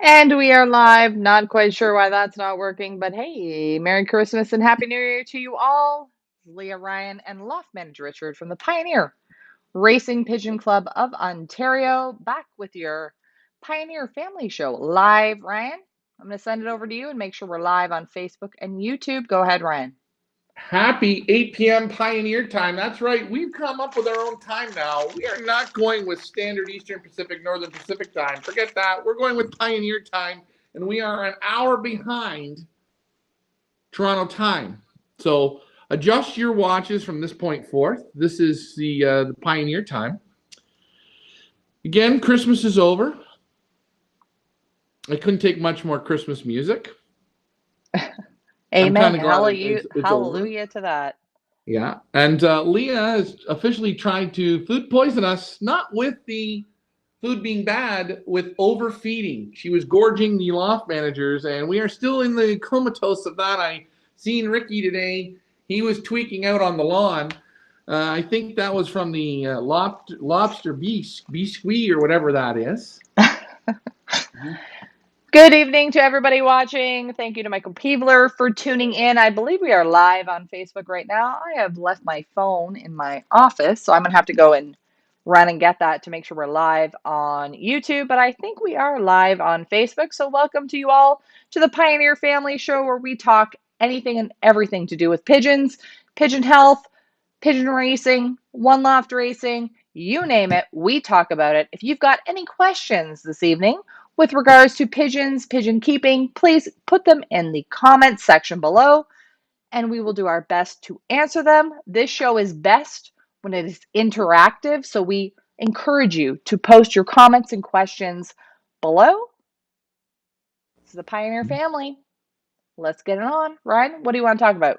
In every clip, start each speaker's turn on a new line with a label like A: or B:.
A: And we are live. Not quite sure why that's not working, but hey, Merry Christmas and Happy New Year to you all. Leah Ryan and Loft Manager Richard from the Pioneer Racing Pigeon Club of Ontario, back with your Pioneer Family Show live. Ryan, I'm going to send it over to you and make sure we're live on Facebook and YouTube. Go ahead, Ryan.
B: Happy 8 p.m. Pioneer time. That's right. We've come up with our own time now. We are not going with standard Eastern Pacific, Northern Pacific time. Forget that. We're going with Pioneer time, and we are an hour behind Toronto time. So adjust your watches from this point forth. This is the Pioneer time. Again, Christmas is over. I couldn't take much more Christmas music. I'm kind
A: Amen.
B: of glad
A: Hallelujah,
B: it's over.
A: hallelujah to that.
B: Yeah, and Leah has officially tried to food poison us, not with the food being bad, with overfeeding. She was gorging the loft managers, and we are still in the comatose of that. I seen Ricky today. He was tweaking out on the lawn. I think that was from the lobster biscuit or whatever that is.
A: Good evening to everybody watching. Thank you to Michael Peebler for tuning in. I believe we are live on Facebook right now. I have left my phone in my office, so I'm going to have to go and run and get that to make sure we're live on YouTube. But I think we are live on Facebook. So, welcome to you all to the Pioneer Family Show, where we talk anything and everything to do with pigeons, pigeon health, pigeon racing, one loft racing, you name it, we talk about it. If you've got any questions this evening with regards to pigeons, pigeon keeping, please put them in the comments section below and we will do our best to answer them. This show is best when it is interactive, so we encourage you to post your comments and questions below. This is the Pioneer family. Let's get it on. Ryan, what do you want to talk about?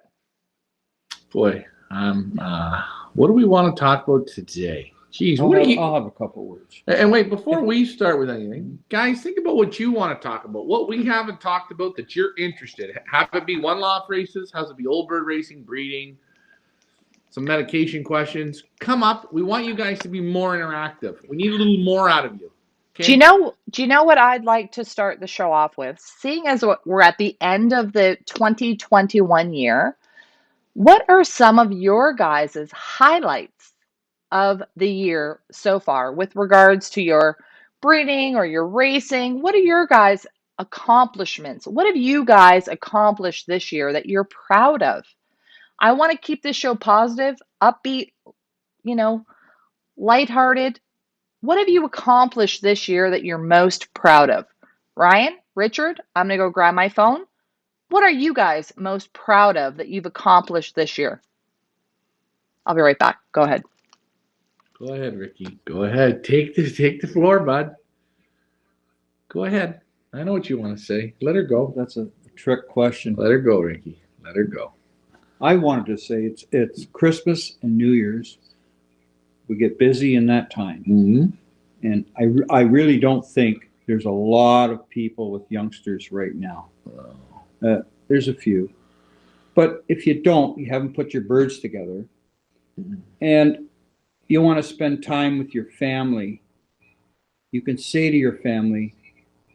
B: Boy, what do we want to talk about today? Jeez,
C: I'll have a couple words.
B: And wait, before we start with anything, guys, think about what you want to talk about. What we haven't talked about that you're interested in. Have it be one loft races, have it be old bird racing, breeding, some medication questions. Come up. We want you guys to be more interactive. We need a little more out of you.
A: Do you
B: Okay?
A: know do you know what I'd like to start the show off with? Seeing as we're at the end of the 2021 year, what are some of your guys' highlights of the year so far with regards to your breeding or your racing? What are your guys' accomplishments? What have you guys accomplished this year that you're proud of? I want to keep this show positive, upbeat, you know, lighthearted. What have you accomplished this year that you're most proud of? Ryan, Richard, I'm going to go grab my phone. What are you guys most proud of that you've accomplished this year? I'll be right back. Go ahead.
B: Go ahead, Ricky. Go ahead. Take the floor, bud. Go ahead. I know what you want to say. Let her go.
C: That's a trick question.
B: Let her go, Ricky. Let her go.
C: I wanted to say it's Christmas and New Year's. We get busy in that time, and I really don't think there's a lot of people with youngsters right now. There's a few, but if you don't, you haven't put your birds together, and you want to spend time with your family. You can say to your family,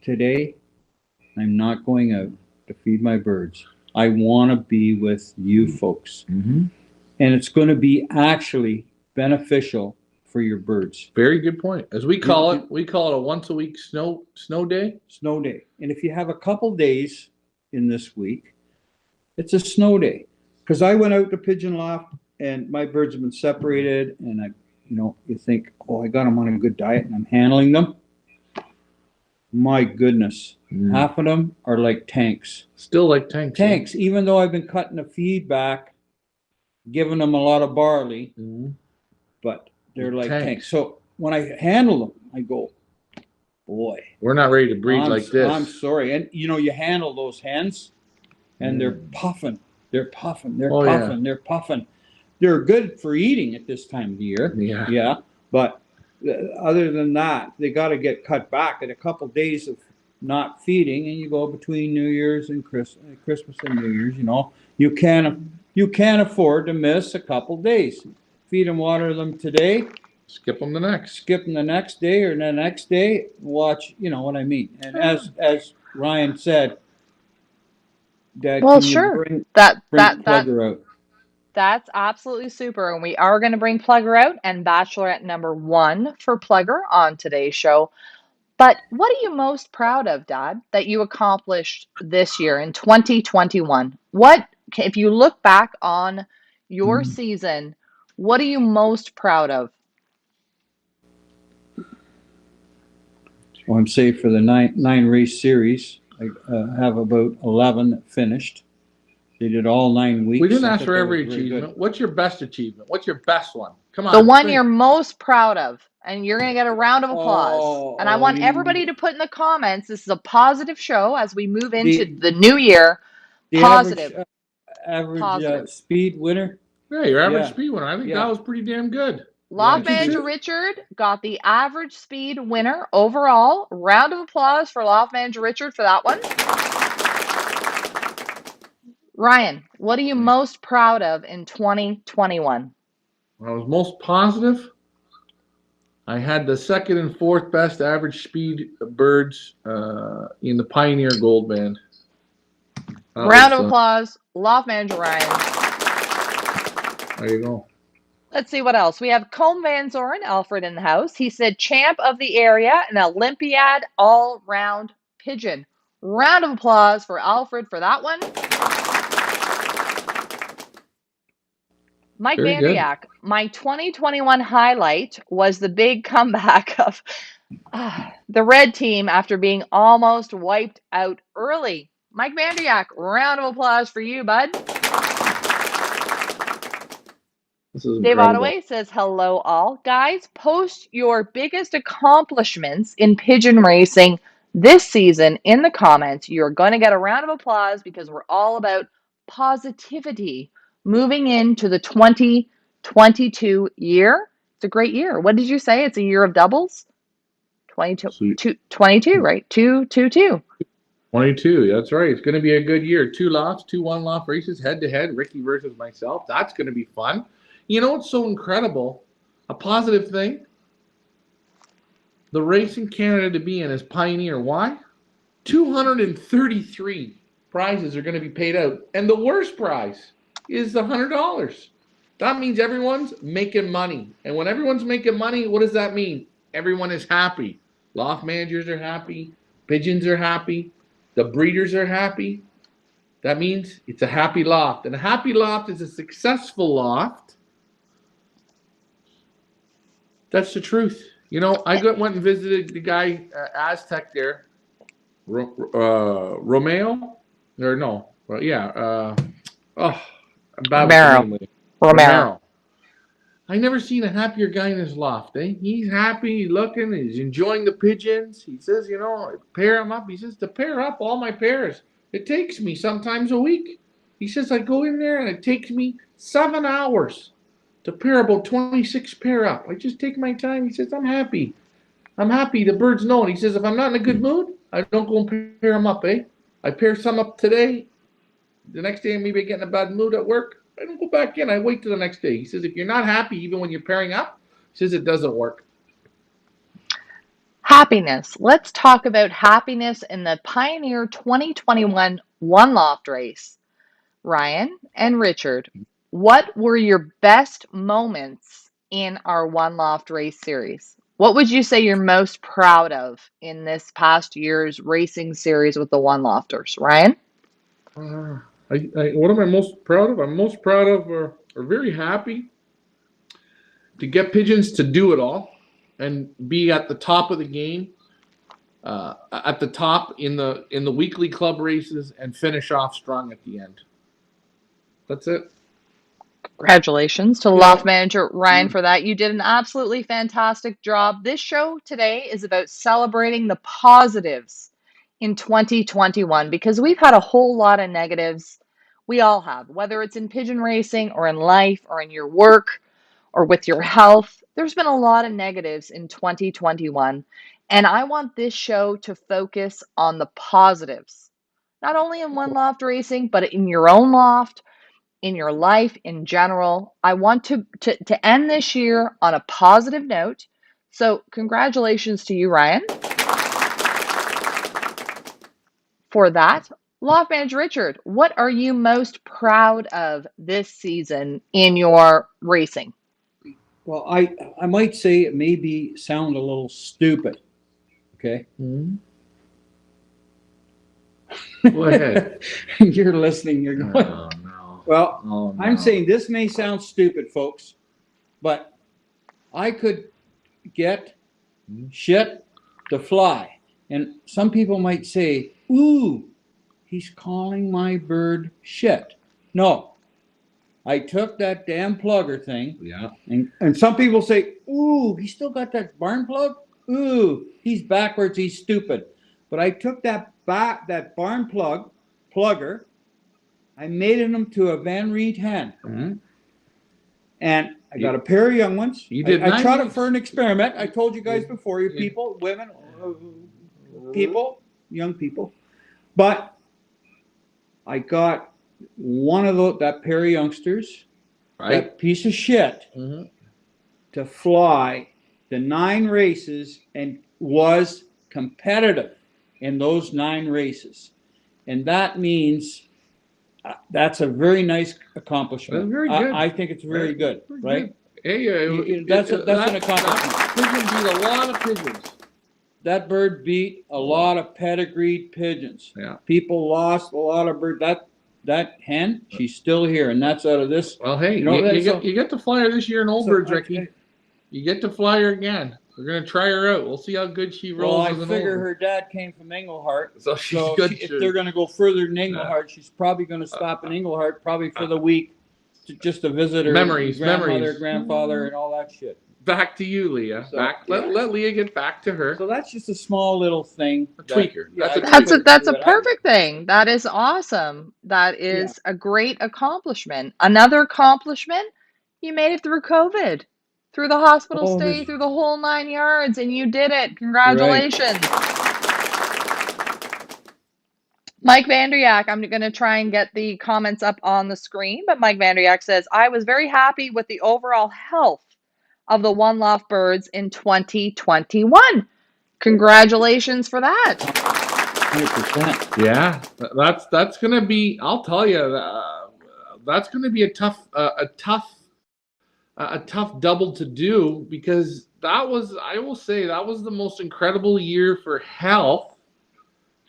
C: today I'm not going out to feed my birds. I want to be with you folks.
B: Mm-hmm.
C: And it's going to be actually beneficial for your birds.
B: Very good point. As we call it a once a week snow day.
C: Snow day. And if you have a couple days in this week, it's a snow day. Because I went out to Pigeon Loft and my birds have been separated, and you think, oh, I got them on a good diet and I'm handling them. My goodness, half of them are like tanks.
B: Still like tanks.
C: Tanks, even though I've been cutting the feed back, giving them a lot of barley, but they're like tanks. So when I handle them, I go, boy.
B: We're not ready to breed like this.
C: I'm sorry. And you handle those hens, and they're puffing. They're puffing. They're puffing. Yeah. They're puffing. They're good for eating at this time of the year.
B: Yeah.
C: Yeah. But other than that, they got to get cut back at a couple of days of not feeding, and you go between New Year's and Christmas and New Year's. You can't afford to miss a couple days. Feed and water them today.
B: Skip them the next.
C: skip them the next day or the next day. Watch, you know what I mean. And as Ryan said, Dad,
A: Well,
C: can you
A: sure.
C: bring
A: That
C: bring
A: that that
C: Plugger out?
A: that's absolutely super. And we are going to bring Plugger out and Bachelorette number one for Plugger on today's show. But what are you most proud of, Dad, that you accomplished this year in 2021? What, if you look back on your season, what are you most proud of?
C: Well, I'm saying for the nine race series, I have about 11 that finished. They did all 9 weeks.
B: We didn't
C: I
B: ask
C: thought
B: for
C: that was
B: every
C: very good.
B: achievement. What's your best achievement? What's your best one? Come
A: The
B: on,
A: one
B: think.
A: you're most proud of, and you're going to get a round of applause. And I want everybody
C: You
A: to put in the comments, this is a positive show as we move into
C: the
A: the new year.
C: the average
A: Positive,
C: average
A: positive.
C: speed winner.
B: Yeah, your average
C: Yeah,
B: speed winner. I think that
C: yeah,
B: was pretty damn good.
C: yeah.
A: Loft
C: It's
A: Manager
C: true.
A: Richard got the average speed winner overall. Round of applause for Loft Manager Richard for that one. Ryan, what are you most proud of in 2021?
B: I was most positive. I had the second and fourth best average speed birds in the Pioneer Gold Band.
A: Round of applause, Loft Manager Ryan.
B: There you go.
A: Let's see what else. We have Combe Van Zoren, Alfred in the house. He said champ of the area and Olympiad all round pigeon. Round of applause for Alfred for that one. Mike
B: Very good.
A: Vandriak, my 2021 highlight was the big comeback of the red team after being almost wiped out early. Mike Vandriak, round of applause for you, bud.
B: This is
A: Dave
B: incredible.
A: Ottaway says, hello, all. Guys, post your biggest accomplishments in pigeon racing this season in the comments. You're going to get a round of applause because we're all about positivity moving into the 2022 year. It's a great year. What did you say? It's a year of doubles? 22,
B: Sweet.
A: 22, right? 2, 2, 2.
B: 22. That's right. It's going to be a good year. Two lofts, two one loft races head to head. Ricky versus myself. That's going to be fun. You know what's so incredible? A positive thing. The race in Canada to be in is Pioneer. Why? 233 prizes are going to be paid out, and the worst prize is the $100. That means everyone's making money, and when everyone's making money, what does that mean? Everyone is happy. Loft managers are happy. Pigeons are happy. The breeders are happy. That means it's a happy loft, and a happy loft is a successful loft. That's the truth. You know, went and visited the guy Aztec there, Romeo, or no, yeah, oh, I'm bad with the
A: Romero.
B: name.
A: Romero.
B: Romero. I never seen a happier guy in his loft. Eh? He's happy, looking, he's enjoying the pigeons. He says, you know, pair them up. He says to pair up all my pairs, it takes me sometimes a week. He says I go in there and it takes me 7 hours to pair about 26 pair up. I just take my time. He says I'm happy. I'm happy. The birds know. And he says if I'm not in a good mood, I don't go and pair them up. Eh? I pair some up today. The next day, maybe I get in a bad mood at work. I don't go back in. I wait till the next day. He says if you're not happy, even when you're pairing up, he says it doesn't work.
A: Happiness. Let's talk about happiness in the Pioneer 2021 One Loft race. Ryan and Richard, what were your best moments in our One Loft race series? What would you say you're most proud of in this past year's racing series with the One Lofters? Ryan?
B: What am I most proud of? I'm most proud of, or very happy to get pigeons to do it all and be at the top of the game, at the top in the weekly club races, and finish off strong at the end. That's it.
A: Congratulations to
B: You
A: Loft
B: know,
A: Manager Ryan for that. You did an absolutely fantastic job. This show today is about celebrating the positives in 2021 because we've had a whole lot of negatives. We all have, whether it's in pigeon racing or in life or in your work or with your health. There's been a lot of negatives in 2021. And I want this show to focus on the positives, not only in one loft racing, but in your own loft in your life in general. I want to end this year on a positive note. So congratulations to you, Ryan, for that. Loft Manager Richard, what are you most proud of this season in your racing?
C: Well, I might say it maybe sound a little stupid. Okay.
B: Mm-hmm. Go ahead.
C: You're listening. You're going.
B: Oh, no.
C: Well,
B: Oh, no.
C: I'm saying this may sound stupid, folks, but I could get shit to fly. And some people might say, ooh, he's calling my bird shit. No, I took that damn plugger thing.
B: Yeah.
C: And some people say, ooh, he still got that barn plug? Ooh, he's backwards, he's stupid. But I took that barn plugger, I made him to a Van Reed hen.
B: Mm-hmm.
C: And I got a pair of young ones.
B: You did
C: I tried it
B: nice.
C: for an experiment. I told you guys before, you people, women, people, young people. But I got one of that pair of youngsters,
B: Right.
C: that piece of shit,
B: Mm-hmm.
C: to fly the 9 races and was competitive in those 9 races. And that means that's a very nice accomplishment.
B: That's very good.
C: I think it's very good, right?
B: Good. Hey,
C: That's an accomplishment.
B: That pigeon beat a lot of pigeons.
C: That bird beat a lot of pedigreed pigeons.
B: Yeah.
C: People lost a lot of birds. That hen, she's still here, and that's out of this.
B: Well, hey, you get to fly her this year in Old Birds, Ricky. You get to fly her again. We're gonna try her out. We'll see how good she rolls.
C: Well, I figure her dad came from Englehart,
B: so she's good.
C: If they're gonna go further than Englehart, she's probably gonna stop in Englehart, probably for the week, just to visit her grandmother, grandfather, and all that shit.
B: Back to you, Leah.
C: So,
B: let Leah get back to her.
C: So that's just a small little thing.
B: A tweaker.
A: That's a perfect thing. That is awesome. That is a great accomplishment. Another accomplishment, you made it through COVID, through the hospital stay, through the whole 9 yards, and you did it. Congratulations. Mike Vanderyak, I'm going to try and get the comments up on the screen, but Mike Vanderyak says, I was very happy with the overall health of the One Loft birds in 2021. Congratulations for that.
C: 100%.
B: Yeah, that's gonna be. I'll tell you, that's gonna be a tough double to do, because I will say that was the most incredible year for health.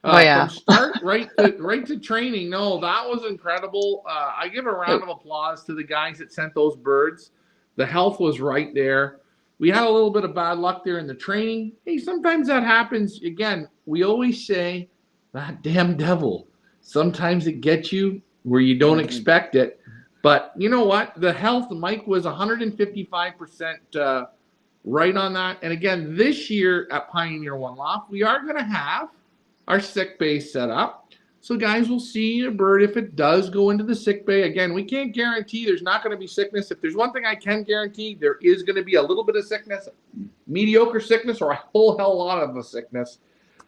B: From start right to training. No, that was incredible. I give a round of applause to the guys that sent those birds. The health was right there. We had a little bit of bad luck there in the training. Hey, sometimes that happens. Again, we always say, that damn devil. Sometimes it gets you where you don't expect it. But you know what? The health, Mike was 155% right on that. And again, this year at Pioneer One Loft, we are going to have our sick bay set up. So guys will see a bird if it does go into the sick bay. Again, we can't guarantee there's not going to be sickness. If there's one thing I can guarantee, there is going to be a little bit of sickness, mediocre sickness, or a whole hell lot of a sickness.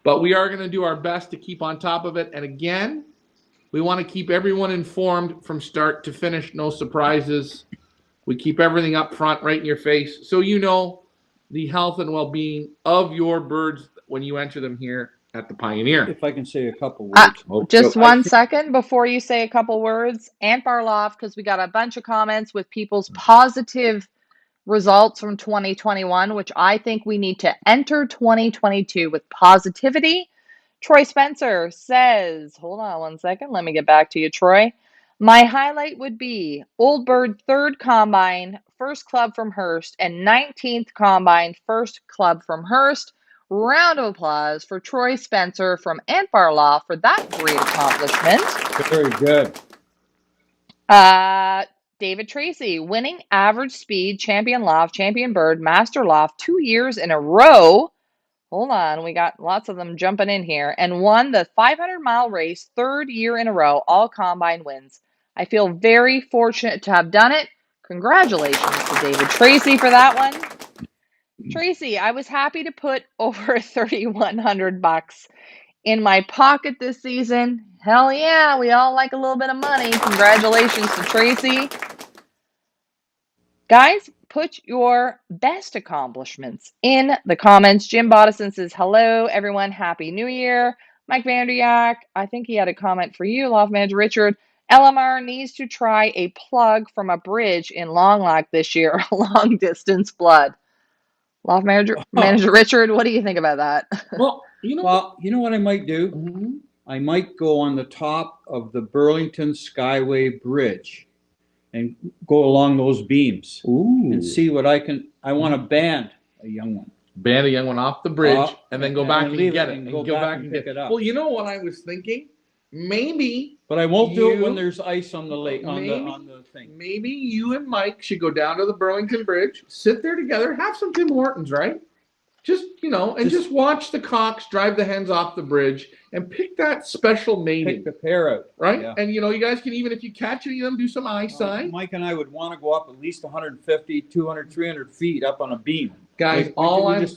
B: But we are going to do our best to keep on top of it. And again, we want to keep everyone informed from start to finish. No surprises. We keep everything up front, right in your face, so you know the health and well-being of your birds when you enter them here at the Pioneer.
C: If I can say a couple words.
A: Just 1 second before you say a couple words. Ant Bar Loft, because we got a bunch of comments with people's positive results from 2021, which I think we need to enter 2022 with positivity. Troy Spencer says, hold on 1 second. Let me get back to you, Troy. My highlight would be Old Bird 3rd Combine, 1st Club from Hearst, and 19th Combine, 1st Club from Hearst. Round of applause for Troy Spencer from Ant Bar Loft for that great accomplishment.
C: Very good.
A: David Tracy, winning average speed, champion loft, champion bird, master loft 2 years in a row. Hold on, we got lots of them jumping in here. And won the 500-mile race 3rd year in a row, all combine wins. I feel very fortunate to have done it. Congratulations to David Tracy for that one. Tracy, I was happy to put over $3,100 in my pocket this season. Hell yeah, we all like a little bit of money. Congratulations to Tracy. Guys, put your best accomplishments in the comments. Jim Bodison says, hello, everyone. Happy New Year. Mike Vanderyak, I think he had a comment for you. Loft Manager Richard, LMR needs to try a plug from a bridge in Long Lock this year, long distance flood. Loft Manager Richard, what do you think about that?
B: Well,
C: you know what I might do?
B: Mm-hmm.
C: I might go on the top of the Burlington Skyway Bridge and go along those beams.
B: Ooh.
C: And see what I can. I want to band a young one.
B: Band a young one off the bridge and then go back and get it.
C: And go back and pick it up.
B: Well, you know what I was thinking? Maybe.
C: But I won't do it when there's ice on the lake, on the thing.
B: Maybe you and Mike should go down to the Burlington Bridge, sit there together, have some Tim Hortons, right? Just, just watch the cocks drive the hens off the bridge and pick that special mating.
C: Pick the pair out.
B: Right? Yeah. And, you guys can, even if you catch any of them, do some eye sign.
C: Mike and I would want to go up at least 150, 200, 300 feet up on a beam.
B: Guys, I'm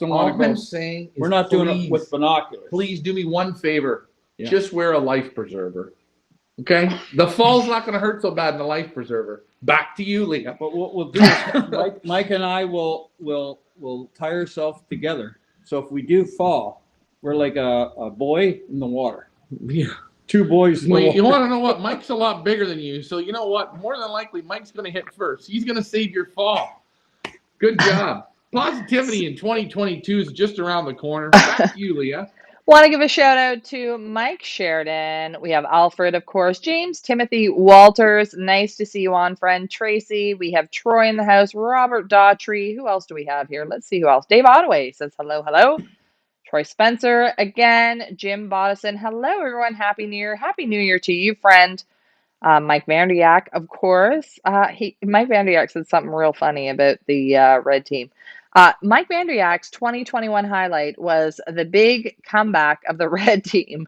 B: saying is
C: we're not doing it with binoculars.
B: Please do me one favor. Yeah. Just wear a life preserver. Okay? The fall's not going to hurt so bad in the life preserver. Back to you, Leah.
C: But what we'll do is Mike and I will tie ourselves together. So if we do fall, we're like a boy in the water.
B: Yeah.
C: Two boys in the water.
B: You want to know what? Mike's a lot bigger than you. So you know what? More than likely, Mike's going to hit first. He's going to save your fall. Good job. Positivity in 2022 is just around the corner. Back to you, Leah.
A: Want to give a shout out to Mike Sheridan. We have Alfred, of course, James, Timothy Walters. Nice to see you on, friend. Tracy. We have Troy in the house. Robert Daughtry. Who else do we have here? Let's see who else. Dave Ottaway says hello, hello. Troy Spencer again. Jim Bodison. Hello, everyone. Happy New Year. Happy New Year to you, friend. Mike Vanderyak, of course. Mike Vanderyak said something real funny about the red team. Mike Vanderyak's 2021 highlight was the big comeback of the red team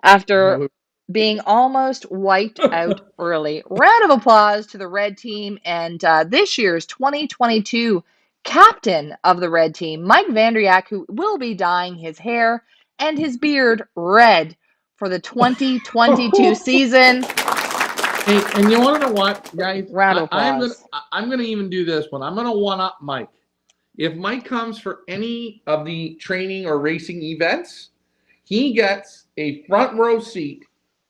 A: after being almost wiped out early. Round of applause to the red team and this year's 2022 captain of the red team, Mike Vanderyak, who will be dyeing his hair and his beard red for the 2022 season.
B: Hey, and you want to know what, guys?
A: Round of applause.
B: I'm gonna even do this one. I'm gonna one-up Mike. If Mike comes for any of the training or racing events, he gets a front row seat.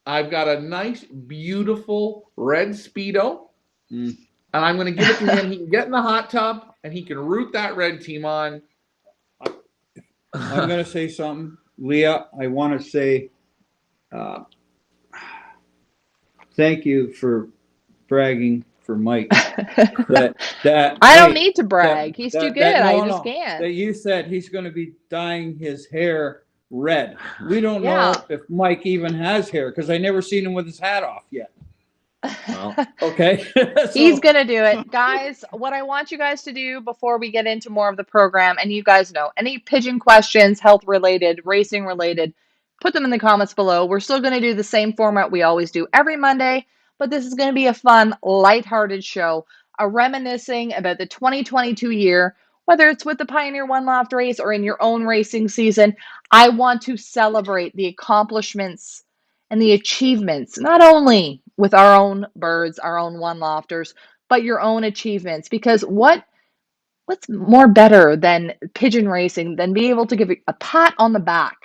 B: I've got a nice, beautiful red Speedo, and I'm going to give it to him. He can get in the hot tub, and he can root that red team on.
C: I'm going to say something. Leah, I want to say thank you for bragging for Mike.
A: I don't need to brag. He's too good. I just can't.
C: That you said he's going to be dyeing his hair red. We don't know if Mike even has hair because I never seen him with his hat off yet. Well, okay.
A: He's going to do it. Guys, what I want you guys to do before we get into more of the program, and you guys know, any pigeon questions, health related, racing related, put them in the comments below. We're still going to do the same format we always do every Monday, but this is going to be a fun, lighthearted show, a reminiscing about the 2022 year, whether it's with the Pioneer One Loft race or in your own racing season. I want to celebrate the accomplishments and the achievements, not only with our own birds, our own one lofters, but your own achievements. Because what's more better than pigeon racing than be able to give a pat on the back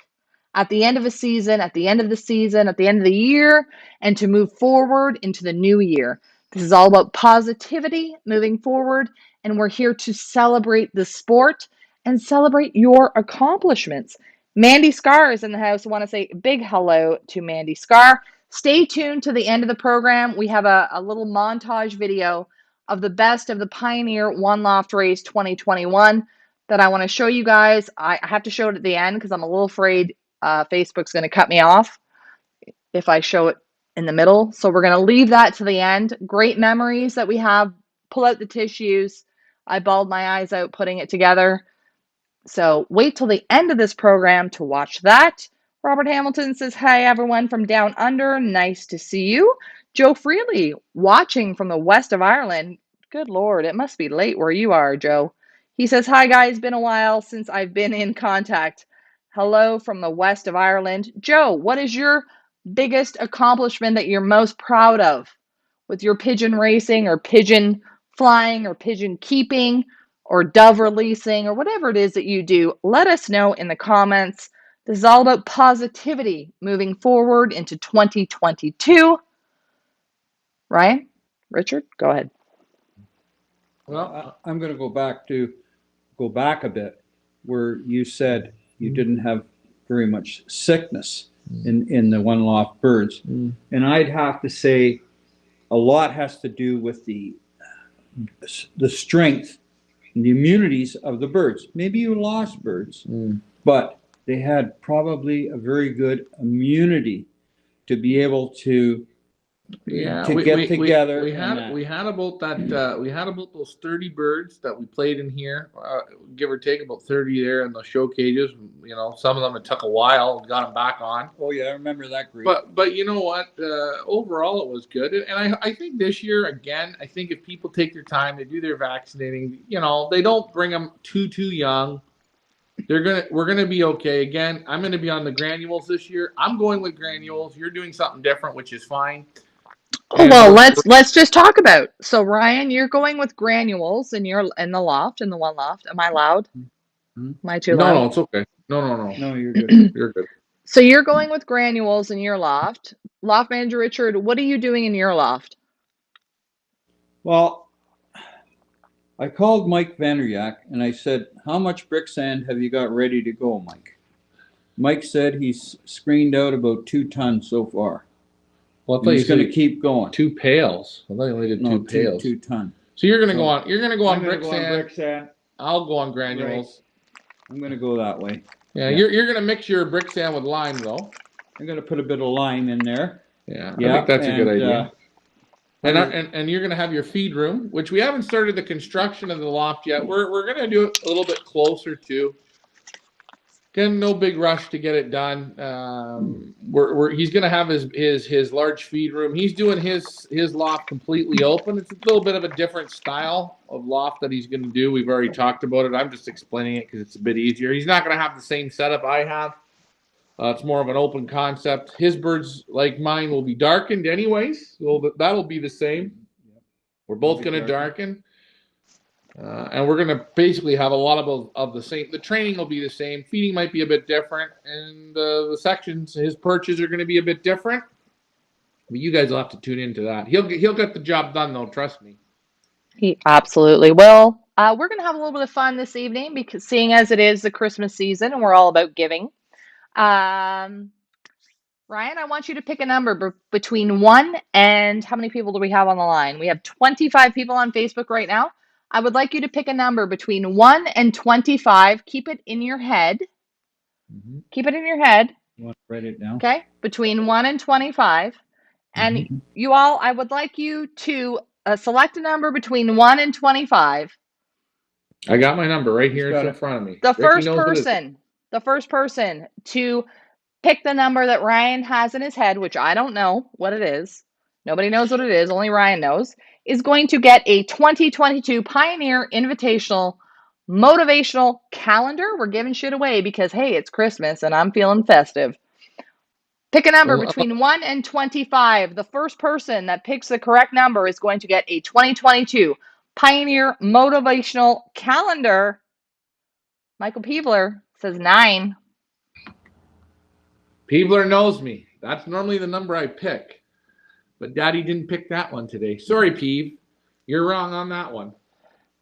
A: at the end of a season, at the end of the season, at the end of the year, and to move forward into the new year. This is all about positivity moving forward, and we're here to celebrate the sport and celebrate your accomplishments. Mandy Scar is in the house. I want to say big hello to Mandy Scar. Stay tuned to the end of the program. We have a little montage video of the best of the Pioneer One Loft Race 2021 that I want to show you guys. I have to show it at the end because I'm a little afraid Facebook's going to cut me off if I show it in the middle. So we're going to leave that to the end. Great memories that we have. Pull out the tissues. I bawled my eyes out putting it together. So wait till the end of this program to watch that. Robert Hamilton says, hi, everyone from down under. Nice to see you. Joe Freely, watching from the west of Ireland. Good Lord, it must be late where you are, Joe. He says, hi, guys. Been a while since I've been in contact. hello from the west of Ireland. Joe, what is your biggest accomplishment that you're most proud of with your pigeon racing or pigeon flying or pigeon keeping or dove releasing or whatever it is that you do? Let us know in the comments. This is all about positivity moving forward into 2022. Ryan, Richard, go ahead.
B: Well,
C: I'm going to go back a bit, where you said you didn't have very much sickness in the one loft birds, and I'd have to say a lot has to do with the strength and the immunities of the birds. Maybe you lost birds, but they had probably a very good immunity to be able to get together.
B: We had about those 30 birds that we played in here, give or take about 30 there in the show cages. You know, some of them it took a while, got them back on.
C: Oh yeah, I remember that group.
B: But you know what? Overall, it was good, and I think this year again, I think if people take their time, they do their vaccinating. You know, they don't bring them too young. We're gonna be okay. Again, I'm gonna be on the granules this year. I'm going with granules. You're doing something different, which is fine.
A: Oh, well, let's just talk about. So Ryan, you're going with granules in the loft, in the one loft. Am I loud? Am I too loud?
B: No, it's okay. No.
C: No, you're good.
B: You're good.
A: So you're going with granules in your loft. Loft manager Richard, what are you doing in your loft?
C: Well, I called Mike Vanderyak and I said, how much brick sand have you got ready to go, Mike? Mike said he's screened out about 2 tons so far.
B: Well,
C: he's going to keep going.
B: 2 pails. I thought you only did 2 pails.
C: 2 ton.
B: So you're going to go on. You're going to go on brick
C: sand.
B: sand. I'll go on granules.
C: Right. I'm going to go that way.
B: Yeah, you're going to mix your brick sand with lime, though.
C: I'm going to put a bit of lime in there.
B: Yeah, I think that's a good idea. And you're going to have your feed room, which we haven't started the construction of the loft yet. We're going to do it a little bit closer to. Again, no big rush to get it done. He's going to have his large feed room. He's doing his loft completely open. It's a little bit of a different style of loft that he's going to do. We've already talked about it. I'm just explaining it because it's a bit easier. He's not going to have the same setup I have. It's more of an open concept. His birds, like mine, will be darkened anyways. So that'll be the same. We're both going to darken. And we're going to basically have a lot of the same. The training will be the same. Feeding might be a bit different. And the sections, his perches are going to be a bit different. But you guys will have to tune into that. He'll get the job done, though. Trust me.
A: He absolutely will. We're going to have a little bit of fun this evening because seeing as it is the Christmas season and we're all about giving. Ryan, I want you to pick a number between 1 and how many people do we have on the line? We have 25 people on Facebook right now. I would like you to pick a number between 1 and 25. Keep it in your head. Keep it in your head.
C: You want to write it down?
A: Okay, between 1 and 25. And you all, I would like you to select a number between 1 and 25.
B: I got my number right here in front of me.
A: The first person to pick the number that Ryan has in his head, which I don't know what it is. Nobody knows what it is. Only Ryan knows. Is going to get a 2022 Pioneer Invitational Motivational Calendar. We're giving shit away because, hey, it's Christmas and I'm feeling festive. Pick a number between 1 and 25. The first person that picks the correct number is going to get a 2022 Pioneer Motivational Calendar. Michael Peebler says 9.
B: Peebler knows me. That's normally the number I pick. But Daddy didn't pick that one today. Sorry, Peeb. You're wrong on that one.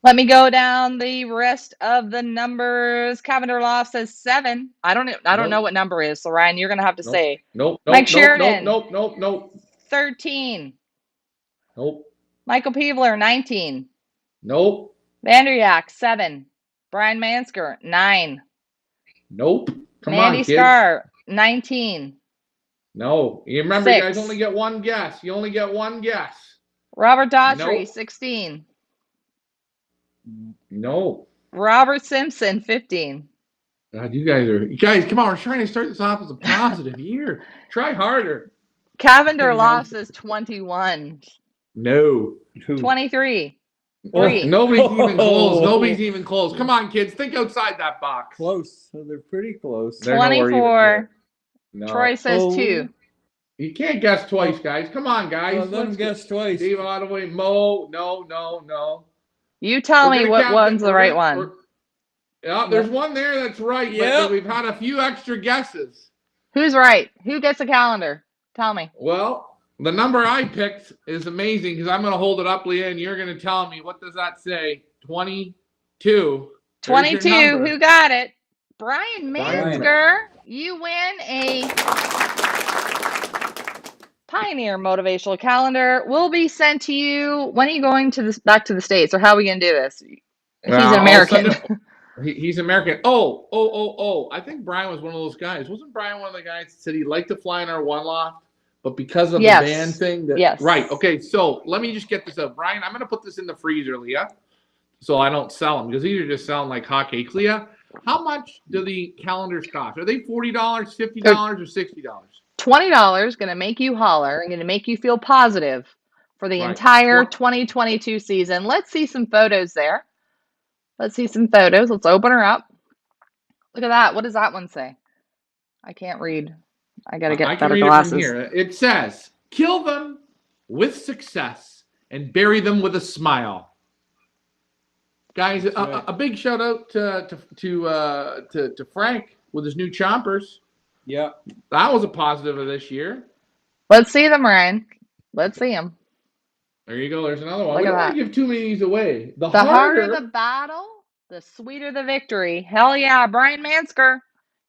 A: Let me go down the rest of the numbers. Cavender Loft says 7. I don't know what number is. So Ryan, you're gonna have to say.
B: Nope.
A: Mike Sheridan.
B: Nope.
A: 13.
B: Nope.
A: Michael Peebler 19.
B: Nope.
A: Vanderyak 7. Brian Mansker 9.
B: Nope. Come
A: Mandy
B: on, kids.
A: Scar 19.
B: No. You remember,
A: 6.
B: You guys only get one guess. You only get one guess.
A: Robert Daughtry 16.
B: No.
A: Robert Simpson 15.
B: God, you guys, come on. We're trying to start this off as a positive year. Try harder.
A: Cavender Loft says 21.
B: No.
A: 23. 3.
B: Nobody's even close. Nobody's even close. Come on, kids. Think outside that box.
C: Close. So they're pretty close.
B: They're nowhere even
A: 24.
B: near.
A: Troy
B: No.
A: says 2.
B: You can't guess twice, guys. Come on, guys.
C: Well, let them guess twice.
B: Dave Ottaway, Mo. No.
A: You tell me what one's the right one.
B: There's one there that's right, but we've had a few extra guesses.
A: Who's right? Who gets a calendar? Tell me.
B: Well, the number I picked is amazing because I'm going to hold it up, Leah, and you're going to tell me, what does that say? 22.
A: 22. Who got it? Brian Mansker. You win a Pioneer motivational calendar. Will be sent to you. When are you going back to the States, or how are we going to do this? He's an American.
B: He's American. Oh. I think Brian was one of those guys. Wasn't Brian one of the guys that said he liked to fly in our one loft, but because of the band thing?
A: Yes.
B: Right. Okay, so let me just get this up. Brian, I'm going to put this in the freezer, Leah, so I don't sell them because these are just selling like hotcakes. Leah, how much do the calendars cost? Are they $40, $50, or $60?
A: $20, going to make you holler and going to make you feel positive for the entire 2022 season. Let's see some photos there. Let's see some photos. Let's open her up. Look at that. What does that one say? I can't read. I got to get better glasses.
B: It from here. It says, kill them with success and bury them with a smile. Guys, a big shout out to Frank with his new chompers.
C: Yeah.
B: That was a positive of this year.
A: Let's see them, Ryan. Let's see them.
B: There you go. There's another one.
A: Look
B: We
A: at
B: don't
A: that.
B: want to give too many of these away.
A: The harder the battle, the sweeter the victory. Hell yeah. Brian Mansker,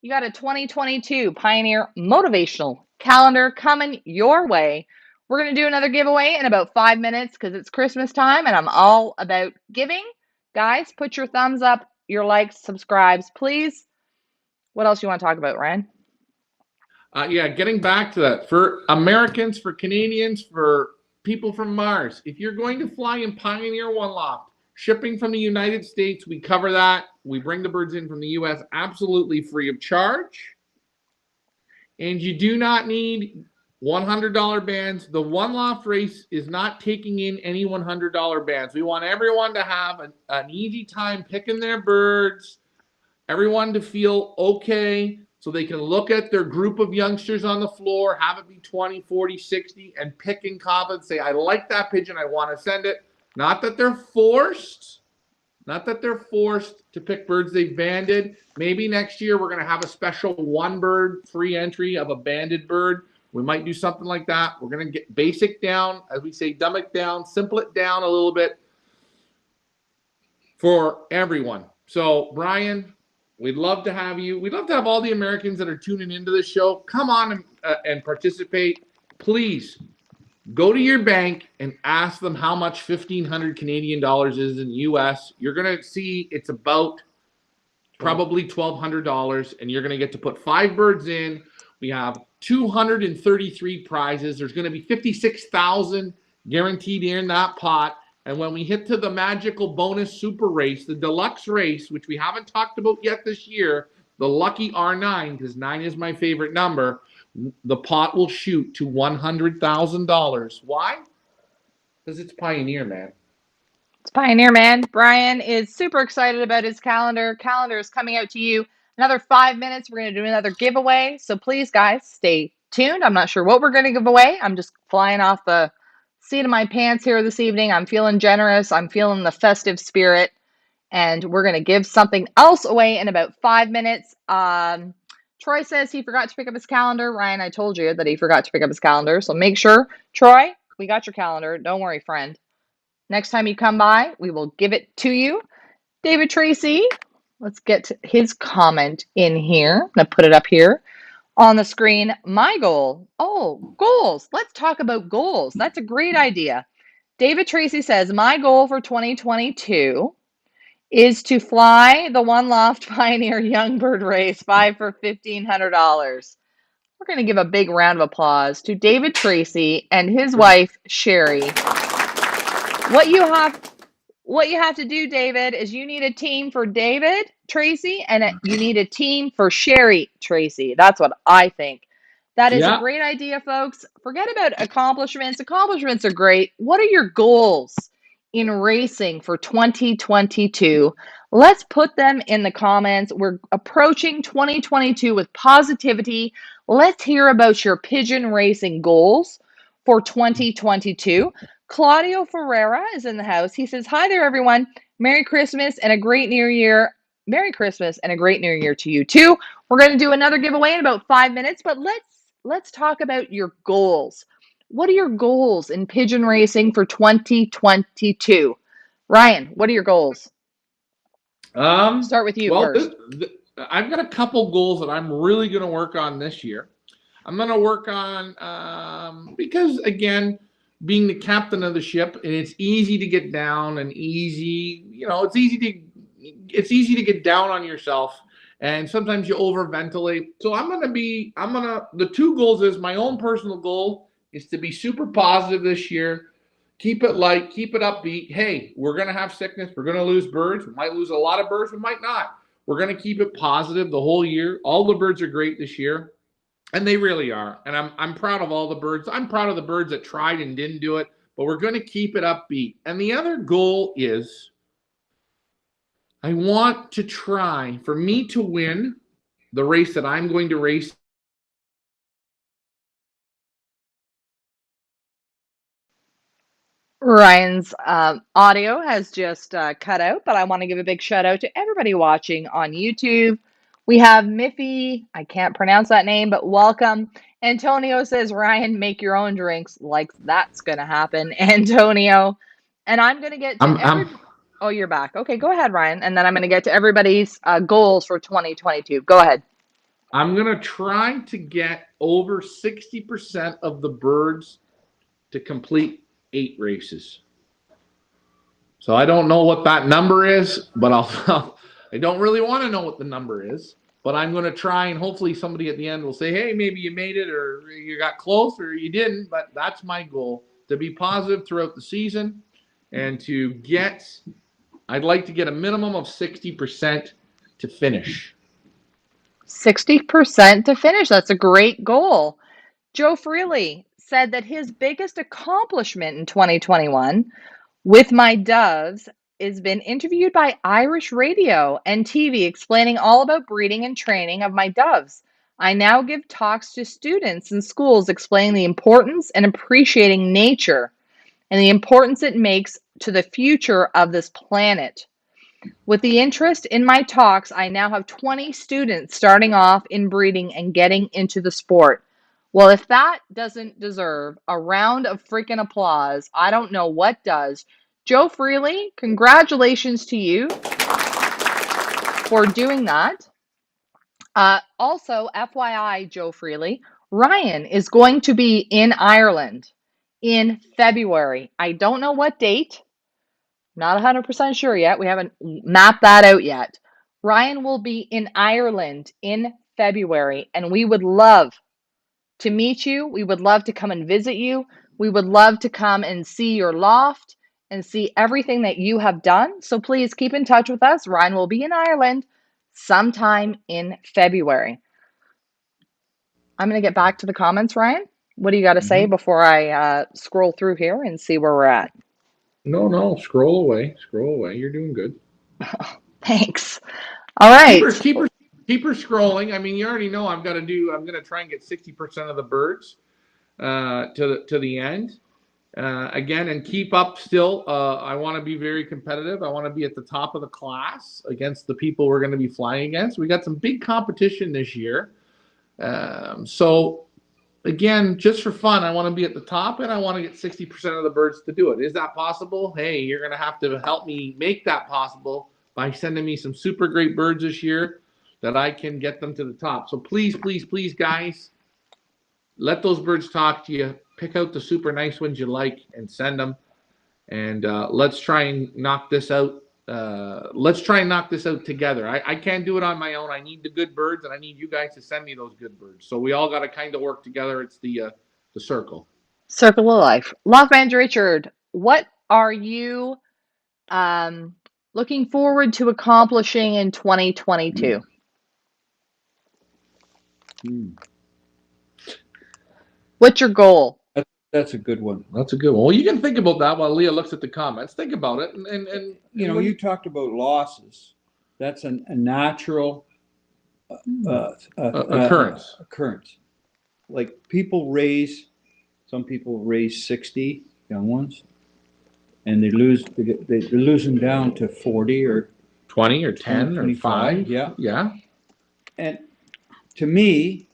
A: you got a 2022 Pioneer motivational calendar coming your way. We're going to do another giveaway in about 5 minutes because it's Christmas time and I'm all about giving. Guys, put your thumbs up, your likes, subscribes, please. What else you want to talk about, Ryan?
B: Getting back to that. For Americans, for Canadians, for people from Mars, if you're going to fly in Pioneer One Loft, shipping from the United States, we cover that. We bring the birds in from the U.S. absolutely free of charge. And you do not need $100 bands. The One Loft race is not taking in any $100 bands. We want everyone to have an easy time picking their birds, everyone to feel okay, so they can look at their group of youngsters on the floor, have it be 20, 40, 60, and pick in confidence, say, I like that pigeon, I want to send it. Not that they're forced to pick birds they've banded. Maybe next year we're going to have a special one bird free entry of a banded bird. We might do something like that. We're going to get basic down, as we say, dumb it down, simple it down a little bit for everyone. So, Brian, we'd love to have you. We'd love to have all the Americans that are tuning into the show come on and participate. Please go to your bank and ask them how much 1,500 Canadian dollars is in US. You're going to see it's about probably $1,200, and you're going to get to put 5 birds in. We have 233 prizes. There's going to be 56,000 guaranteed in that pot. And when we hit to the magical bonus super race, the deluxe race, which we haven't talked about yet this year, the lucky R9, because 9 is my favorite number, the pot will shoot to $100,000. Why? Because it's Pioneer, man.
A: It's Pioneer, man. Brian is super excited about his calendar. Calendar is coming out to you. Another 5 minutes, we're going to do another giveaway. So please, guys, stay tuned. I'm not sure what we're going to give away. I'm just flying off the seat of my pants here this evening. I'm feeling generous. I'm feeling the festive spirit. And we're going to give something else away in about 5 minutes. Troy says he forgot to pick up his calendar. Ryan, I told you that he forgot to pick up his calendar. So make sure, Troy, we got your calendar. Don't worry, friend. Next time you come by, we will give it to you. David Tracy, let's get to his comment in here. I'm going to put it up here on the screen. My goal. Oh, goals. Let's talk about goals. That's a great idea. David Tracy says, my goal for 2022 is to fly the One Loft Pioneer Young Bird Race 5 for $1,500. We're going to give a big round of applause to David Tracy and his wife, Sherry. What you have to do, David, is you need a team for David Tracy and you need a team for Sherry Tracy. That's what I think. That is a great idea, folks. Forget about accomplishments. Accomplishments are great. What are your goals in racing for 2022? Let's put them in the comments. We're approaching 2022 with positivity. Let's hear about your pigeon racing goals for 2022. Claudio Ferreira is in the house. He says, "Hi there, everyone. Merry Christmas and a great New Year. Merry Christmas and a great New Year to you too." We're going to do another giveaway in about 5 minutes, but let's talk about your goals. What are your goals in pigeon racing for 2022? Ryan, what are your goals? Start with you
B: Well,
A: first.
B: I've got a couple goals that I'm really going to work on this year. I'm going to work on because again, being the captain of the ship, and it's easy to get down and it's easy to get down on yourself, and sometimes you overventilate. So the two goals is my own personal goal is to be super positive this year. Keep it light, keep it upbeat. Hey, we're going to have sickness. We're going to lose birds. We might lose a lot of birds. We might not. We're going to keep it positive the whole year. All the birds are great this year. And they really are. And I'm proud of all the birds. I'm proud of the birds that tried and didn't do it, but we're going to keep it upbeat. And the other goal is I want to try for me to win the race that I'm going to race.
A: Ryan's audio has just cut out, but I want to give a big shout out to everybody watching on YouTube. We have Miffy, I can't pronounce that name, but welcome. Antonio says, "Ryan, make your own drinks." Like that's going to happen, Antonio. And I'm going to get to
B: I'm I'm
A: Oh, you're back. Okay, go ahead, Ryan. And then I'm going to get to everybody's goals for 2022. Go ahead.
B: I'm going to try to get over 60% of the birds to complete 8 races. So I don't know what that number is, but I don't really want to know what the number is, but I'm going to try, and hopefully somebody at the end will say, "Hey, maybe you made it, or you got close, or you didn't." But that's my goal, to be positive throughout the season, and I'd like to get a minimum of 60% to finish.
A: 60% to finish. That's a great goal. Joe Freely said that his biggest accomplishment in 2021 with my doves is been interviewed by Irish radio and TV explaining all about breeding and training of my doves. I now give talks to students in schools explaining the importance and appreciating nature and the importance it makes to the future of this planet. With the interest in my talks, I now have 20 students starting off in breeding and getting into the sport. Well, if that doesn't deserve a round of freaking applause, I don't know what does. Joe Freely, congratulations to you for doing that. Also, FYI, Joe Freely, Ryan is going to be in Ireland in February. I don't know what date. Not 100% sure yet. We haven't mapped that out yet. Ryan will be in Ireland in February, and we would love to meet you. We would love to come and visit you. We would love to come and see your loft and see everything that you have done. So please keep in touch with us. Ryan will be in Ireland sometime in February. I'm going to get back to the comments, Ryan. What do you got to say before I scroll through here and see where we're at?
B: No, scroll away, scroll away. You're doing good.
A: Thanks. All right.
B: Keep her scrolling. I mean, you already know I'm going to try and get 60% of the birds to the end. Again, and keep up still. I want to be very competitive. I want to be at the top of the class against the people we're going to be flying against. We got some big competition this year. So again, just for fun, I want to be at the top, and I want to get 60% of the birds to do it. Is that possible? Hey, you're going to have to help me make that possible by sending me some super great birds this year that I can get them to the top. So please, please, please, guys, let those birds talk to you. Pick out the super nice ones you like and send them. And let's try and knock this out. Let's try and knock this out together. I can't do it on my own. I need the good birds, and I need you guys to send me those good birds. So we all got to kind of work together. It's the circle.
A: Circle of life. Love Band Richard, what are you looking forward to accomplishing in 2022? What's your goal?
C: That's a good one.
B: That's a good one. Well, you can think about that while Leah looks at the comments. Think about it, and
C: You know, you talked about losses. That's a natural
B: occurrence.
C: Occurrence. Like some people raise 60 young ones, and they lose them down to 40 or
B: 20 or 10 or
C: 25.
B: 5.
C: Yeah. And to me,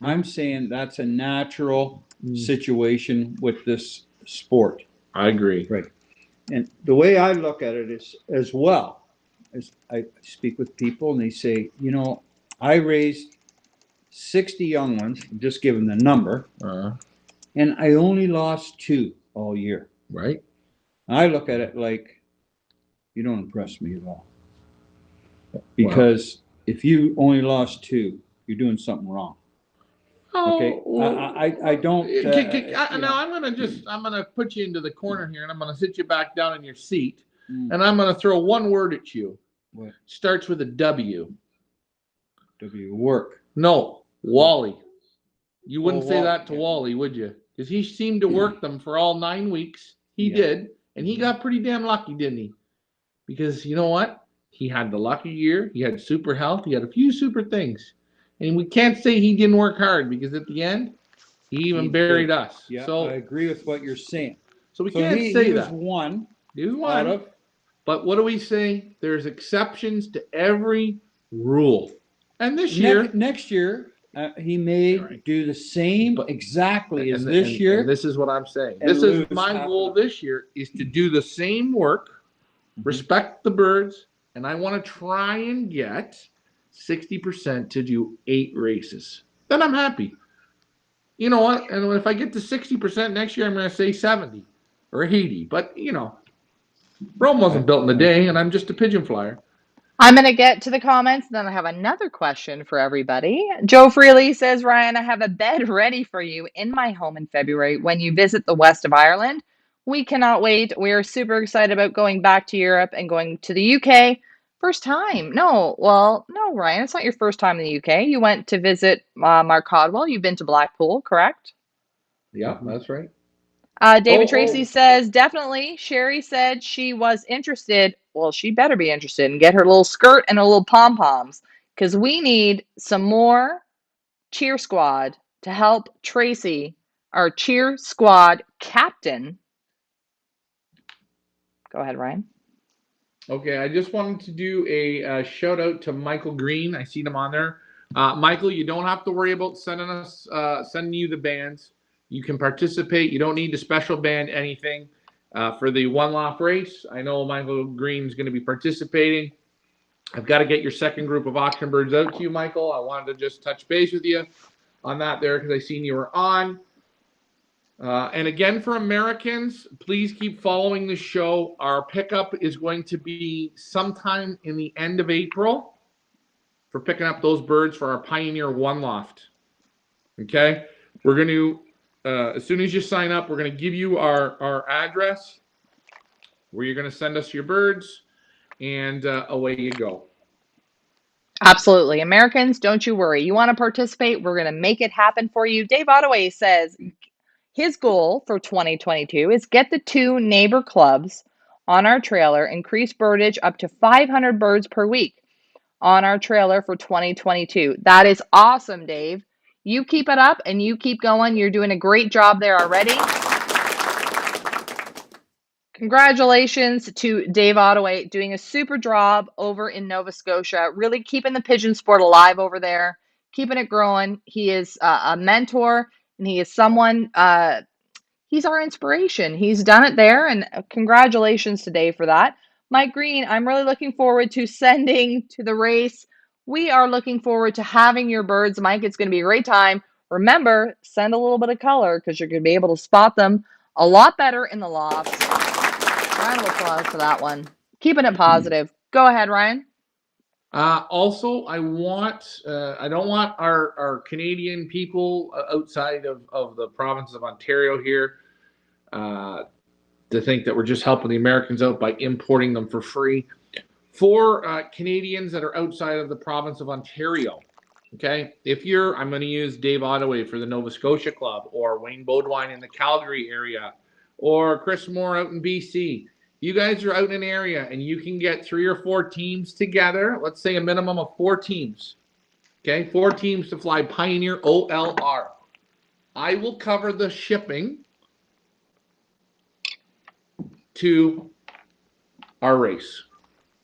C: I'm saying that's a natural situation with this sport.
B: I agree.
C: Right. And the way I look at it is, as well, as I speak with people and they say, you know, I raised 60 young ones, just give them the number, and I only lost 2 all year.
B: Right.
C: I look at it like, you don't impress me at all. Because if you only lost 2, you're doing something wrong. Okay, I don't.
B: Now I'm gonna put you into the corner here, and I'm gonna sit you back down in your seat, and I'm gonna throw one word at you.
C: What?
B: Starts with a W.
C: Work.
B: No, Wally. You wouldn't say
C: Wally,
B: that to Wally, would you? Because he seemed to work them for all 9 weeks. He did, and he got pretty damn lucky, didn't he? Because you know what? He had the lucky year. He had super health. He had a few super things. And we can't say he didn't work hard, because at the end, he even buried us.
C: Yeah,
B: so
C: I agree with what you're saying.
B: So we can't say
C: he
B: that.
C: Was one.
B: He was one. But what do we say? There's exceptions to every rule. And this year.
C: Next year, he may do the same exactly as this year.
B: And this is what I'm saying. This is my goal this year, is to do the same work, respect the birds, and I want to try and get 60% to do 8 races. Then I'm happy. You know what? And if I get to 60% next year, I'm going to say 70 or 80. But, you know, Rome wasn't built in a day, and I'm just a pigeon flyer.
A: I'm going to get to the comments, then I have another question for everybody. Joe Freely says, Ryan, I have a bed ready for you in my home in February when you visit the west of Ireland. We cannot wait. We are super excited about going back to Europe and going to the UK. First time. No, Ryan, it's not your first time in the UK. You went to visit Mark Codwell. You've been to Blackpool, correct?
B: Yeah, that's right.
A: David Tracy says, definitely. Sherry said she was interested. Well, she better be interested and get her little skirt and her little pom-poms, because we need some more cheer squad to help Tracy, our cheer squad captain. Go ahead, Ryan.
B: Okay, I just wanted to do a shout out to Michael Green. I seen him on there. Michael, you don't have to worry about sending you the bands. You can participate. You don't need to special band anything for the one-off race. I know Michael Green's going to be participating. I've got to get your second group of auction birds out to you, Michael. I wanted to just touch base with you on that there, because I seen you were on. And again, for Americans, please keep following the show. Our pickup is going to be sometime in the end of April for picking up those birds for our Pioneer One Loft. Okay? We're going to, as soon as you sign up, we're going to give you our address where you're going to send us your birds, and away you go.
A: Absolutely. Americans, don't you worry. You want to participate? We're going to make it happen for you. Dave Ottaway says his goal for 2022 is get the 2 neighbor clubs on our trailer, increase birdage up to 500 birds per week on our trailer for 2022. That is awesome, Dave. You keep it up and you keep going. You're doing a great job there already. Congratulations to Dave Ottaway, doing a super job over in Nova Scotia, really keeping the pigeon sport alive over there, keeping it growing. He is a mentor, and he is someone, he's our inspiration. He's done it there, and congratulations to Dave for that. Mike Green, I'm really looking forward to sending to the race. We are looking forward to having your birds, Mike. It's going to be a great time. Remember, send a little bit of color, because you're going to be able to spot them a lot better in the lofts. Round of applause for that one. Keeping it positive. Go ahead, Ryan.
B: Also, I don't want our Canadian people outside of the province of Ontario here to think that we're just helping the Americans out by importing them for free. For Canadians that are outside of the province of Ontario, Okay, if you're, I'm going to use Dave Ottaway for the Nova Scotia Club, or Wayne Bodwine in the Calgary area, or Chris Moore out in BC. You guys are out in an area and you can get 3 or 4 teams together. Let's say a minimum of 4 teams. Okay, 4 teams to fly Pioneer OLR. I will cover the shipping to our race.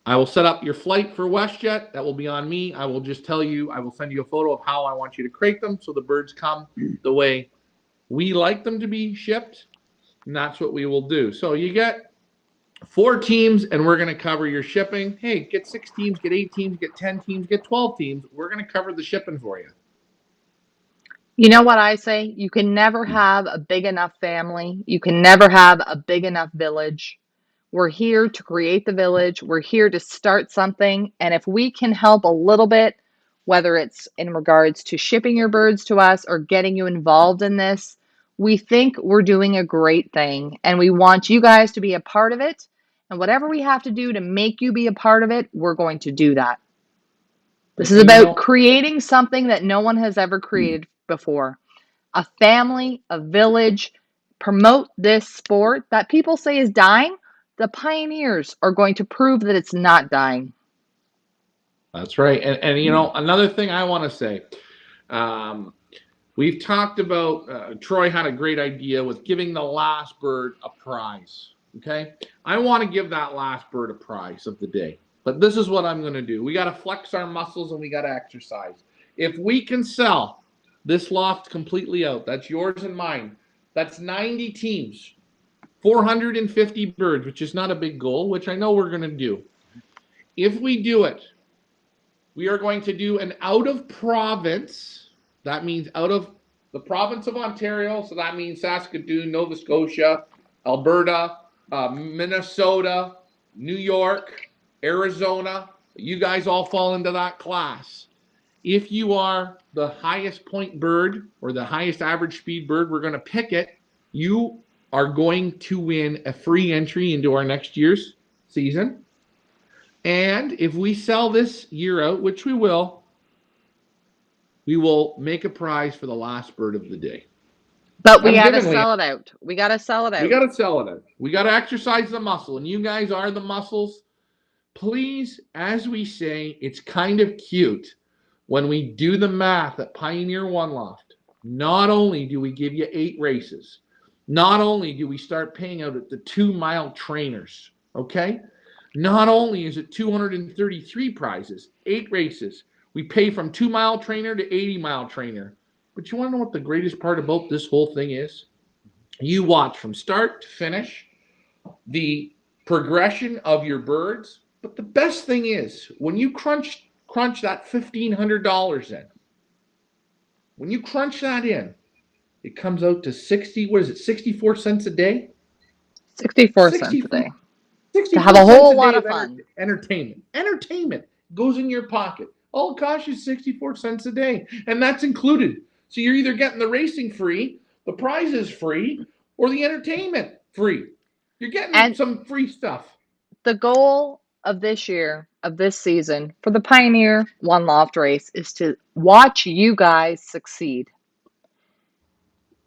B: I will set up your flight for WestJet. That will be on me. I will just tell you, I will send you a photo of how I want you to crate them so the birds come the way we like them to be shipped, and that's what we will do. So you get 4 teams, and we're going to cover your shipping. Hey, get 6 teams, get 8 teams, get 10 teams, get 12 teams. We're going to cover the shipping for you.
A: You know what I say? You can never have a big enough family. You can never have a big enough village. We're here to create the village. We're here to start something. And if we can help a little bit, whether it's in regards to shipping your birds to us or getting you involved in this, we think we're doing a great thing. And we want you guys to be a part of it. And whatever we have to do to make you be a part of it, we're going to do that. This is
B: And you
A: about
B: know,
A: creating something that no one has ever created before. A family, a village, promote this sport that people say is dying. The pioneers are going to prove that it's not dying.
B: that's right. And you know, another thing I want to say, um, we've talked about, Troy had a great idea with giving the last bird a prize. Okay, I want to give that last bird a prize of the day. But this is what I'm going to do. We got to flex our muscles and we got to exercise. If we can sell this loft completely out, that's yours and mine. That's 90 teams, 450 birds, which is not a big goal, which I know we're going to do. If we do it, we are going to do an out of province. That means out of the province of Ontario. So that means Saskatoon, Nova Scotia, Alberta, Minnesota, New York, Arizona. You guys all fall into that class. If you are the highest point bird or the highest average speed bird, we're going to pick it. You are going to win a free entry into our next year's season. And if we sell this year out, which we will make a prize for the last bird of the day.
A: But we
B: I'm
A: got to
B: giving
A: sell it out. We got to sell it
B: We
A: out.
B: got to sell it out. We got to exercise the muscle, and you guys are the muscles. Please, as we say, it's kind of cute when we do the math at Pioneer One Loft. Not only do we give you 8 races, not only do we start paying out at the 2-mile trainers, okay? Not only is it 233 prizes, 8 races, we pay from 2-mile trainer to 80-mile trainer. But you want to know what the greatest part about this whole thing is? You watch from start to finish the progression of your birds. But the best thing is when you crunch that $1,500 in, when you crunch that in, it comes out to 64 cents a day?
A: 64 cents a
B: 64
A: day to have
B: 64
A: a
B: cents
A: whole
B: a
A: lot
B: day
A: of
B: of
A: fun.
B: entertainment goes in your pocket. All it costs you 64 cents a day, and that's included. So you're either getting the racing free, the prizes free, or the entertainment free. You're getting
A: And
B: some free stuff.
A: the goal of this year, of this season, for the Pioneer One Loft race is to watch you guys succeed.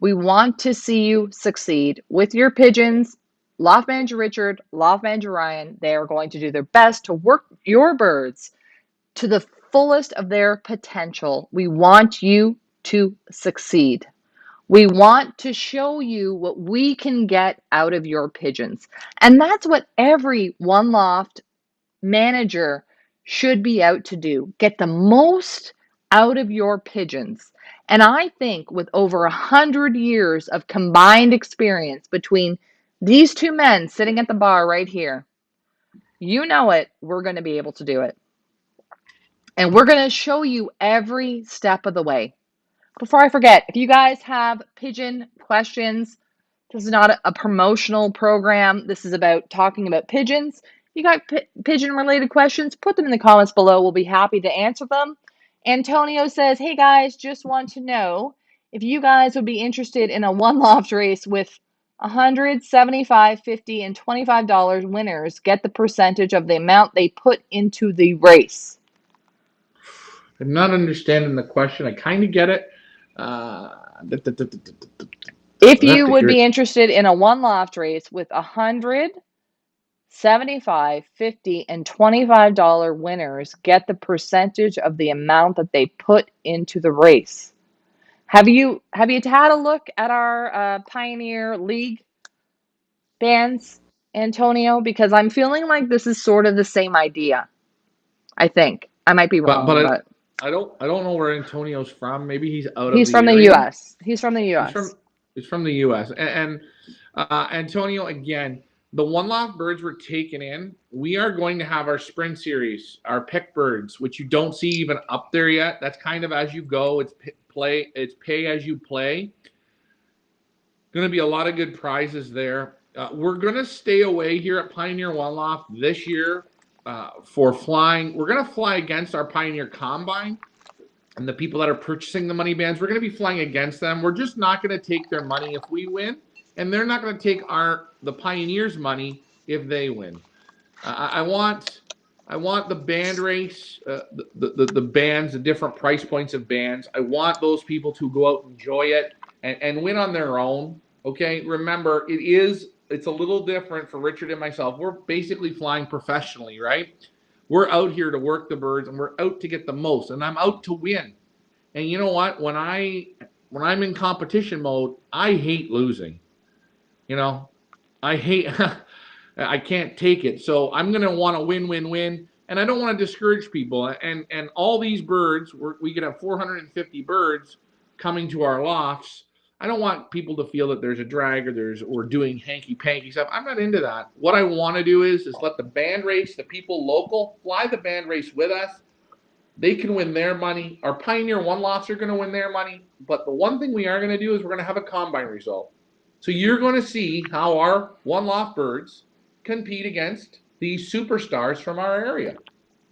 A: We want to see you succeed with your pigeons. Loft Manager Richard, Loft Manager Ryan, they are going to do their best to work your birds to the fullest of their potential. We want you to succeed. We want to show you what we can get out of your pigeons. And that's what every One Loft manager should be out to do. Get the most out of your pigeons. And I think with over 100 years of combined experience between these two men sitting at the bar right here, you know it, we're going to be able to do it. And we're going to show you every step of the way. Before I forget, if you guys have pigeon questions, this is not a promotional program. This is about talking about pigeons. If you got pigeon related questions, put them in the comments below. We'll be happy to answer them. Antonio says, hey guys, just want to know if you guys would be interested in a one loft race with 100, 75, 50, and $25 winners get the percentage of the amount they put into the race.
B: I'm not understanding the question. I kind of get it.
A: If
B: I'd have
A: you
B: to
A: would
B: hear.
A: be interested in a one loft race with 100, 75, 50, and $25 winners get the percentage of the amount that they put into the race. Have you had a look at our Pioneer League bands, Antonio? Because I'm feeling like this is sort of the same idea. I think I might be wrong,
B: But
A: but
B: I don't know where Antonio's from. Maybe he's out of
A: he's
B: the
A: from the
B: area.
A: U.S. He's from the
B: He's
A: U.S.
B: from he's from the U.S. And Antonio, again, the one loft birds we're taking in. We are going to have our spring series, our pick birds, which you don't see even up there yet. That's kind of as you go. It's play. It's pay as you play. Going to be a lot of good prizes there. We're going to stay away here at Pioneer One Loft this year for flying. We're going to fly against our Pioneer Combine and the people that are purchasing the money bands. We're going to be flying against them. We're just not going to take their money if we win, and they're not going to take the Pioneers' money if they win. I want the band race, the bands, the different price points of bands. I want those people to go out and enjoy it and win on their own. Okay, remember it's a little different for Richard and myself. We're basically flying professionally, right? We're out here to work the birds and we're out to get the most, and I'm out to win. And you know what? When I'm in competition mode, I hate losing. You know, I hate I can't take it. So I'm going to want to win, win, win. And I don't want to discourage people. And all these birds, we could have 450 birds coming to our lofts. I don't want people to feel that there's a drag or we're doing hanky panky stuff. I'm not into that. What I want to do is let the band race, the people local, fly the band race with us. They can win their money. Our Pioneer One Lofts are going to win their money. But the one thing we are going to do is we're going to have a combine result. So you're going to see how our one loft birds compete against these superstars from our area.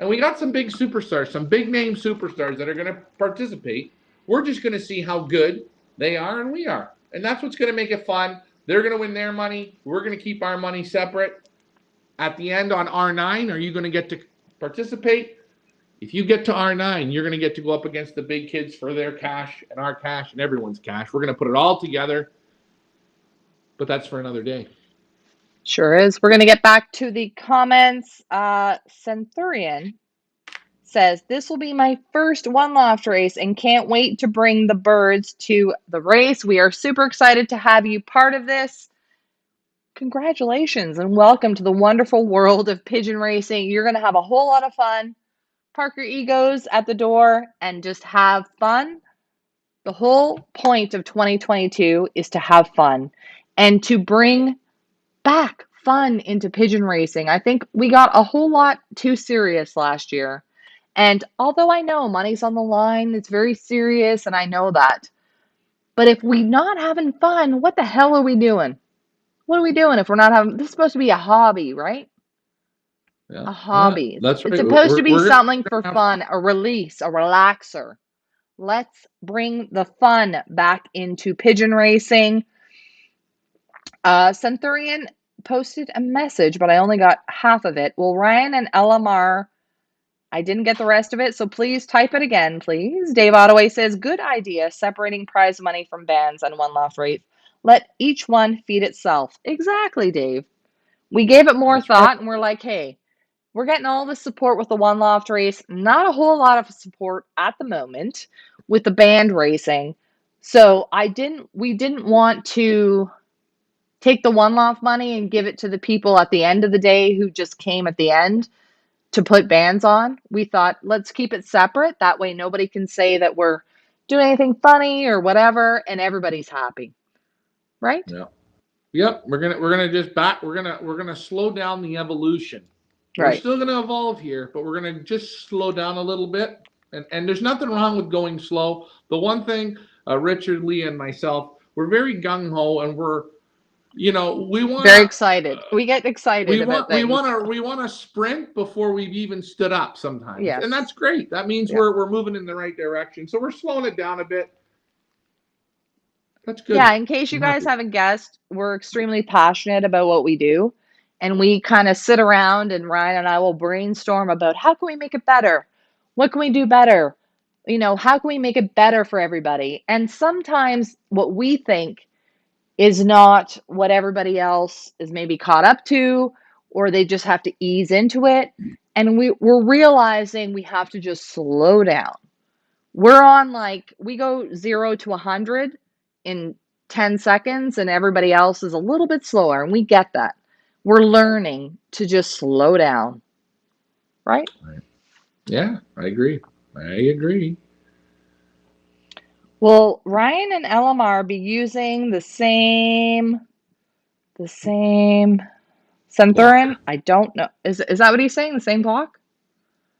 B: And we got some big superstars, some big name superstars that are going to participate. We're just going to see how good they are and we are. And that's what's going to make it fun. They're going to win their money. We're going to keep our money separate. At the end on R9, are you going to get to participate? If you get to R9, you're going to get to go up against the big kids for their cash and our cash and everyone's cash. We're going to put it all together. But that's for another day.
A: Sure is. We're going to get back to the comments. Centurion says, this will be my first one loft race and can't wait to bring the birds to the race. We are super excited to have you part of this. Congratulations and welcome to the wonderful world of pigeon racing. You're going to have a whole lot of fun. Park your egos at the door and just have fun. The whole point of 2022 is to have fun and to bring back fun into pigeon racing. I think we got a whole lot too serious last year. And although I know money's on the line, it's very serious, and I know that. But if we're not having fun, what the hell are we doing? What are we doing if we're not having this is supposed to be a hobby, right?
B: Yeah,
A: A
B: yeah,
A: hobby.
B: that's
A: It's
B: right.
A: supposed to be
B: We're
A: something
B: gonna
A: for
B: have fun.
A: fun, a release, a relaxer. Let's bring the fun back into pigeon racing. Centurion posted a message, but I only got half of it. Will Ryan and LMR, I didn't get the rest of it, so please type it again, please. Dave Ottaway says, good idea, separating prize money from bands on one loft race. Let each one feed itself. Exactly, Dave. We gave it more
B: That's right.
A: thought, and we're like, hey, we're getting all the support with the one loft race. Not a whole lot of support at the moment with the band racing. So we didn't want to take the one loft money and give it to the people at the end of the day who just came at the end to put bands on. We thought, let's keep it separate. That way nobody can say that we're doing anything funny or whatever, and everybody's happy. Right?
B: Yeah. Yep. We're gonna just back. We're gonna slow down the evolution. We're
A: Right.
B: still gonna evolve here, but we're gonna just slow down a little bit. And there's nothing wrong with going slow. The one thing, Richard, Lee, and myself, we're very gung ho, and we
A: Very
B: wanna
A: excited. We get excited
B: we
A: about
B: want we
A: things.
B: want to we want to sprint before we've even stood up sometimes, and that's
A: Yes.
B: great. That means
A: Yeah.
B: we're moving in the right direction. So we're slowing it down a bit. That's
A: Yeah,
B: good.
A: in case you
B: I'm
A: guys
B: happy.
A: haven't guessed, we're extremely passionate about what we do. And we kind of sit around and Ryan and I will brainstorm about how can we make it better? What can we do better? how can we make it better for everybody? And sometimes what we think is not what everybody else is maybe caught up to, or they just have to ease into it. And we're realizing we have to just slow down. We're on we go 0 to 100 in 10 seconds, and everybody else is a little bit slower, and we get that. We're learning to just slow down, right?
B: Yeah, I agree. I agree.
A: Will Ryan and LMR be using the same
B: Clock.
A: Centauran? I don't know. Is that what he's saying? The same clock?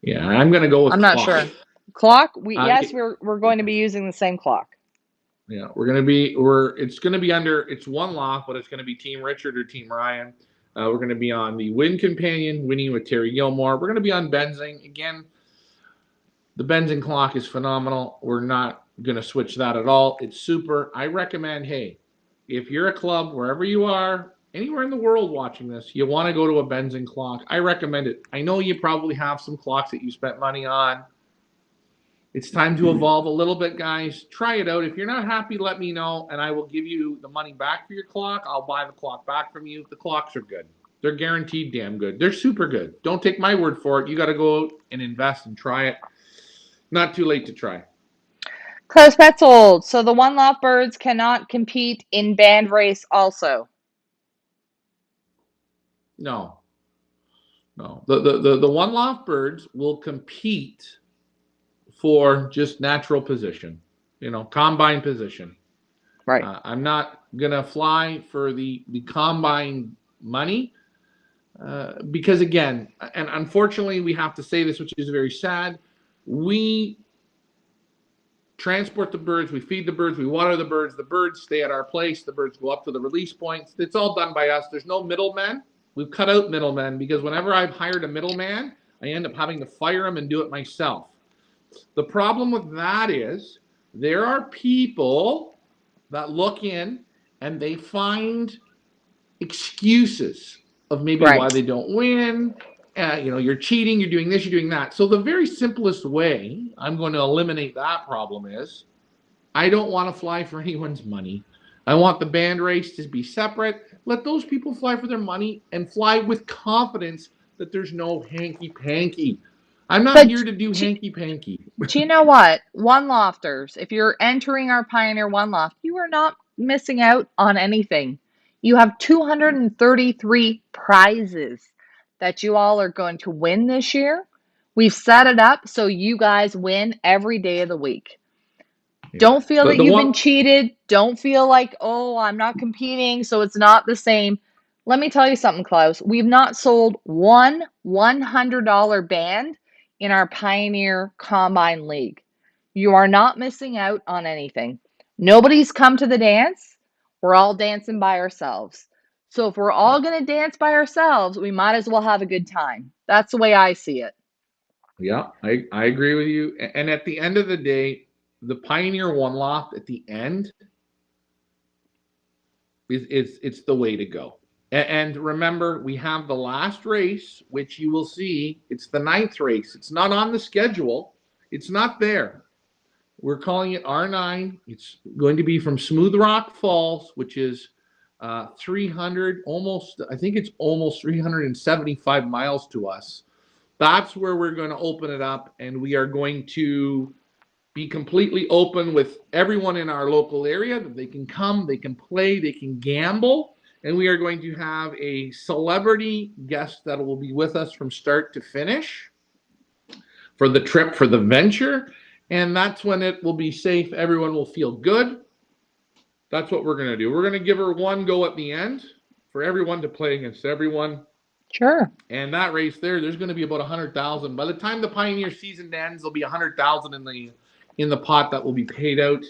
B: Yeah, I'm gonna go with
A: I'm not
B: clock.
A: sure. Clock? We
B: Uh,
A: yes, we're going to be using the same clock.
B: yeah, it's gonna be under it's one lock, but it's gonna be Team Richard or Team Ryan. We're gonna be on the Win Companion, winning with Terry Gilmore. We're gonna be on Benzing again. The Benzing clock is phenomenal. We're not gonna switch that at all. It's super. I recommend, hey, if you're a club wherever you are, anywhere in the world watching this, you want to go to a Benzing clock. I recommend it. I know you probably have some clocks that you spent money on. It's time to evolve a little bit, guys. Try it out. If you're not happy, let me know, and I will give you the money back for your clock. I'll buy the clock back from you. The clocks are good. They're guaranteed damn good. They're super good. Don't take my word for it. You got to go out and invest and try it. Not too late to try.
A: Klaus Petzold. So the one loft birds cannot compete in band race also.
B: No, no. The one loft birds will compete for just natural position, combine position.
A: Right.
B: I'm not gonna fly for the combine money because again, and unfortunately, we have to say this, which is very sad. We transport the birds, we feed the birds, we water the birds stay at our place, the birds go up to the release points. It's all done by us. There's no middlemen. We've cut out middlemen because whenever I've hired a middleman, I end up having to fire him and do it myself. The problem with that is there are people that look in and they find excuses of maybe why
A: Right.
B: they don't win. You're cheating, you're doing this, you're doing that. So the very simplest way I'm going to eliminate that problem is I don't want to fly for anyone's money. I want the band race to be separate. Let those people fly for their money and fly with confidence that there's no hanky panky. I'm not
A: But
B: here to do hanky panky.
A: do you know what? One lofters, if you're entering our Pioneer One Loft, you are not missing out on anything. You have 233 prizes that you all are going to win this year. We've set it up so you guys win every day of the week.
B: Yeah.
A: Don't feel that
B: The
A: you've
B: one
A: been cheated. Don't feel like, oh, I'm not competing, so it's not the same. Let me tell you something, Klaus. We've not sold one $100 band in our Pioneer Combine League. You are not missing out on anything. Nobody's come to the dance. We're all dancing by ourselves. So if we're all going to dance by ourselves, we might as well have a good time. That's the way I see it.
B: Yeah, I agree with you. And at the end of the day, the Pioneer One Loft at the end is it's the way to go. And remember, we have the last race, which you will see. It's the ninth race. It's not on the schedule. It's not there. We're calling it R9. It's going to be from Smooth Rock Falls, which is 300, almost, I think it's almost 375 miles to us. That's where we're going to open it up, and we are going to be completely open with everyone in our local area that they can come, they can play, they can gamble. And we are going to have a celebrity guest that will be with us from start to finish for the trip, for the venture. And that's when it will be safe. Everyone will feel good. That's what we're going to do. We're going to give her one go at the end for everyone to play against everyone.
A: Sure.
B: And that race there's going to be about 100,000. By the time the Pioneer season ends, there'll be 100,000 in the pot that will be paid out.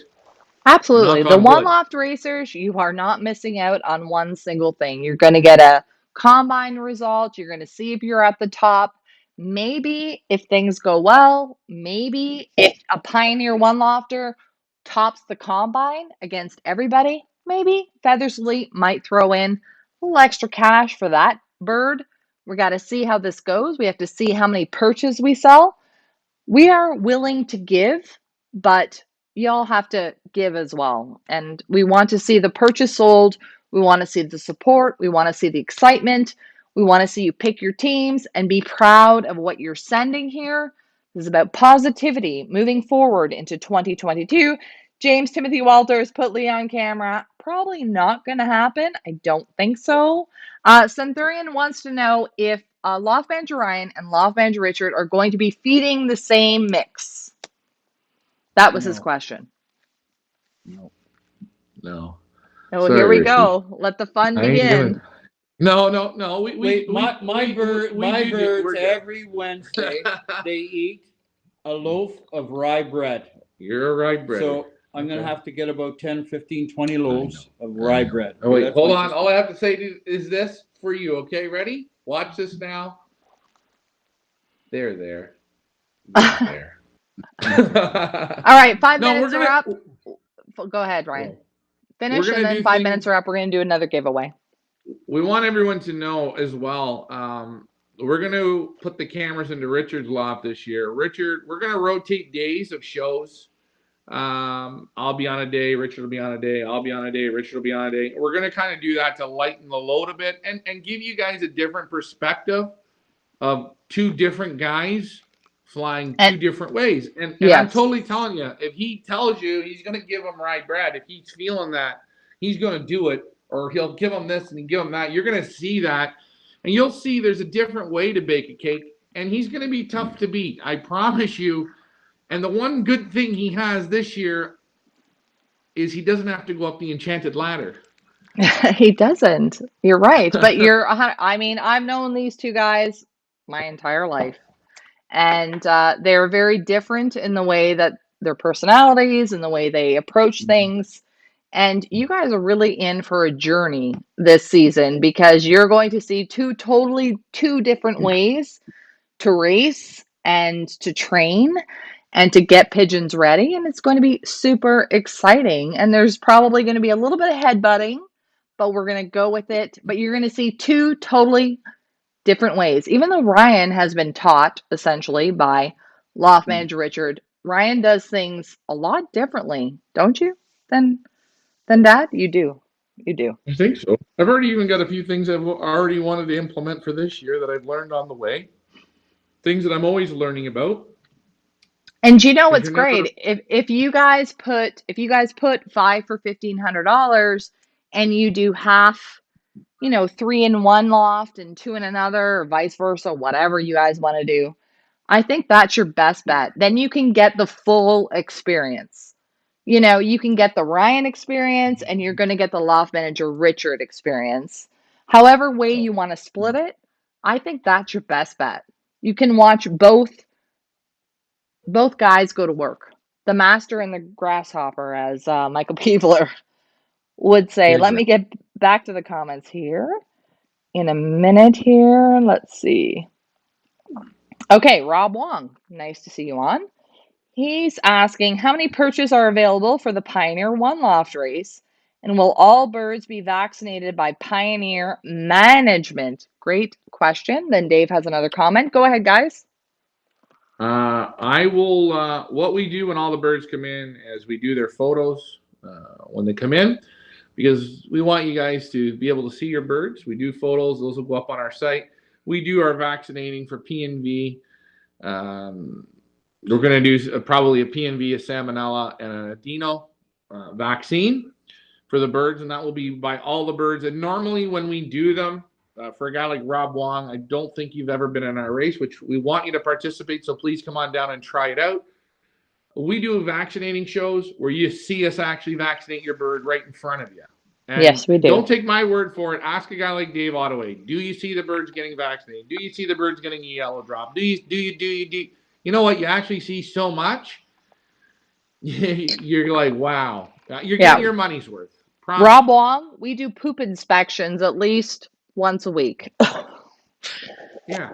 A: Absolutely.
B: Knock
A: The
B: on
A: one
B: wood.
A: loft racers, you are not missing out on one single thing. You're going to get a combine result. You're going to see if you're at the top. Maybe if things go well, maybe if a Pioneer one lofter tops the combine against everybody, maybe Feathersley might throw in a little extra cash for that bird. We got to see how this goes. We have to see how many perches we sell. We are willing to give. but y'all have to give as well. And we want to see the purchase sold. We want to see the support. We want to see the excitement. We want to see you pick your teams and be proud of what you're sending here. This is about positivity moving forward into 2022. James Timothy Walters put Lee on camera. Probably not going to happen. I don't think so. Centurion wants to know if Loft Manager Ryan and Loft Manager Richard are going to be feeding the same mix. That was his question.
B: No.
A: Oh, here
B: Sorry,
A: we
B: Richie.
A: go. Let the fun
B: I ain't
A: begin.
B: giving. No.
C: My birds
B: We're
C: every Wednesday they eat a loaf of rye bread.
B: You're a rye bread.
C: So I'm going to have to get about 10, 15, 20 loaves of
B: I
C: rye
B: know.
C: bread.
B: Oh, wait,
C: That's
B: hold
C: my
B: on.
C: system.
B: All I have to say is this for you, okay? Ready? Watch this now. There. There.
A: All right, 5
B: No,
A: minutes are up. Go ahead, Ryan. Finish,
B: we're
A: and
B: gonna
A: then
B: do
A: 5
B: things.
A: minutes are up. We're going to do another giveaway.
B: We want everyone to know as well. We're going to put the cameras into Richard's loft this year. Richard, we're going to rotate days of shows. I'll be on a day, Richard will be on a day, I'll be on a day, Richard will be on a day. We're going to kind of do that to lighten the load a bit and give you guys a different perspective of two different guys flying two different ways. And
A: Yes.
B: I'm totally telling you, if he tells you he's going to give him rye bread, if he's feeling that, he's going to do it, or he'll give him this and give him that. You're going to see that, and you'll see there's a different way to bake a cake, and he's going to be tough to beat. I promise you. And the one good thing he has this year is he doesn't have to go up the enchanted ladder.
A: He doesn't. You're right. But I mean, I've known these two guys my entire life. And they're very different in the way that their personalities and the way they approach things. And you guys are really in for a journey this season because you're going to see two different ways to race and to train and to get pigeons ready. And it's going to be super exciting. And there's probably going to be a little bit of headbutting, but we're going to go with it. But you're going to see two totally different ways. Even though Ryan has been taught essentially by Loft Manager Richard, Ryan does things a lot differently, don't you? Than Dad? You do. You do.
B: I think so. I've already even got a few things I've already wanted to implement for this year that I've learned on the way. Things that I'm always learning about.
A: And you know what's great? If you guys put five for $1,500 and you do half, 3 in one loft and 2 in another, or vice versa, whatever you guys want to do, I think that's your best bet. Then you can get the full experience. You can get the Ryan experience and you're going to get the Loft Manager Richard experience. However way you want to split it, I think that's your best bet. You can watch both guys go to work. The master and the grasshopper, as Michael Peebler would say. Let me get back to the comments here in a minute here. Let's see. Okay, Rob Wong. Nice to see you on. He's asking how many perches are available for the Pioneer One Loft race, and will all birds be vaccinated by Pioneer management? Great question. Then Dave has another comment. Go ahead, guys.
B: I will. What we do when all the birds come in is we do their photos when they come in, because we want you guys to be able to see your birds. We do photos; those will go up on our site. We do our vaccinating for PNV. We're going to do probably a PNV, a salmonella, and a dino vaccine for the birds, and that will be by all the birds. And normally when we do them, for a guy like Rob Wong, I don't think you've ever been in our race, which we want you to participate, so please come on down and try it out. We do vaccinating shows where you see us actually vaccinate your bird right in front of you. And
A: yes, we do.
B: Don't take my word for it. Ask a guy like Dave Ottaway. Do you see the birds getting vaccinated? Do you see the birds getting a yellow drop? Do you? You know what? You actually see so much. You're like, wow. You're getting your money's worth. Promise.
A: Rob Wong, we do poop inspections at least once a week.
B: Yeah.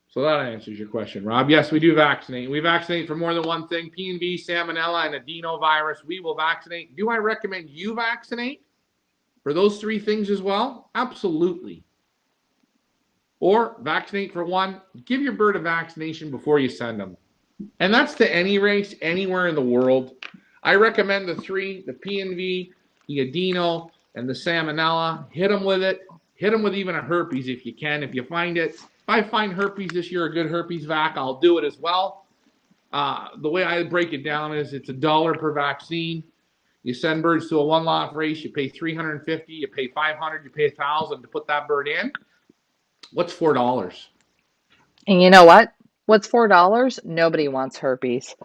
B: So that answers your question, Rob. Yes, we do vaccinate. We vaccinate for more than one thing: PNV, salmonella, and adenovirus. We will vaccinate. Do I recommend you vaccinate for those three things as well? Absolutely. Or vaccinate for one. Give your bird a vaccination before you send them. And that's to any race anywhere in the world. I recommend the three: the PNV, the Adeno, and the Salmonella. Hit them with it. Hit them with even a herpes if you can, if you find it. If I find herpes this year, a good herpes vac, I'll do it as well. The way I break it down is it's $1 per vaccine. You send birds to a one lot race, you pay $350, you pay $500, you pay $1,000 to put that bird in. What's $4?
A: And you know what? What's $4? Nobody wants herpes.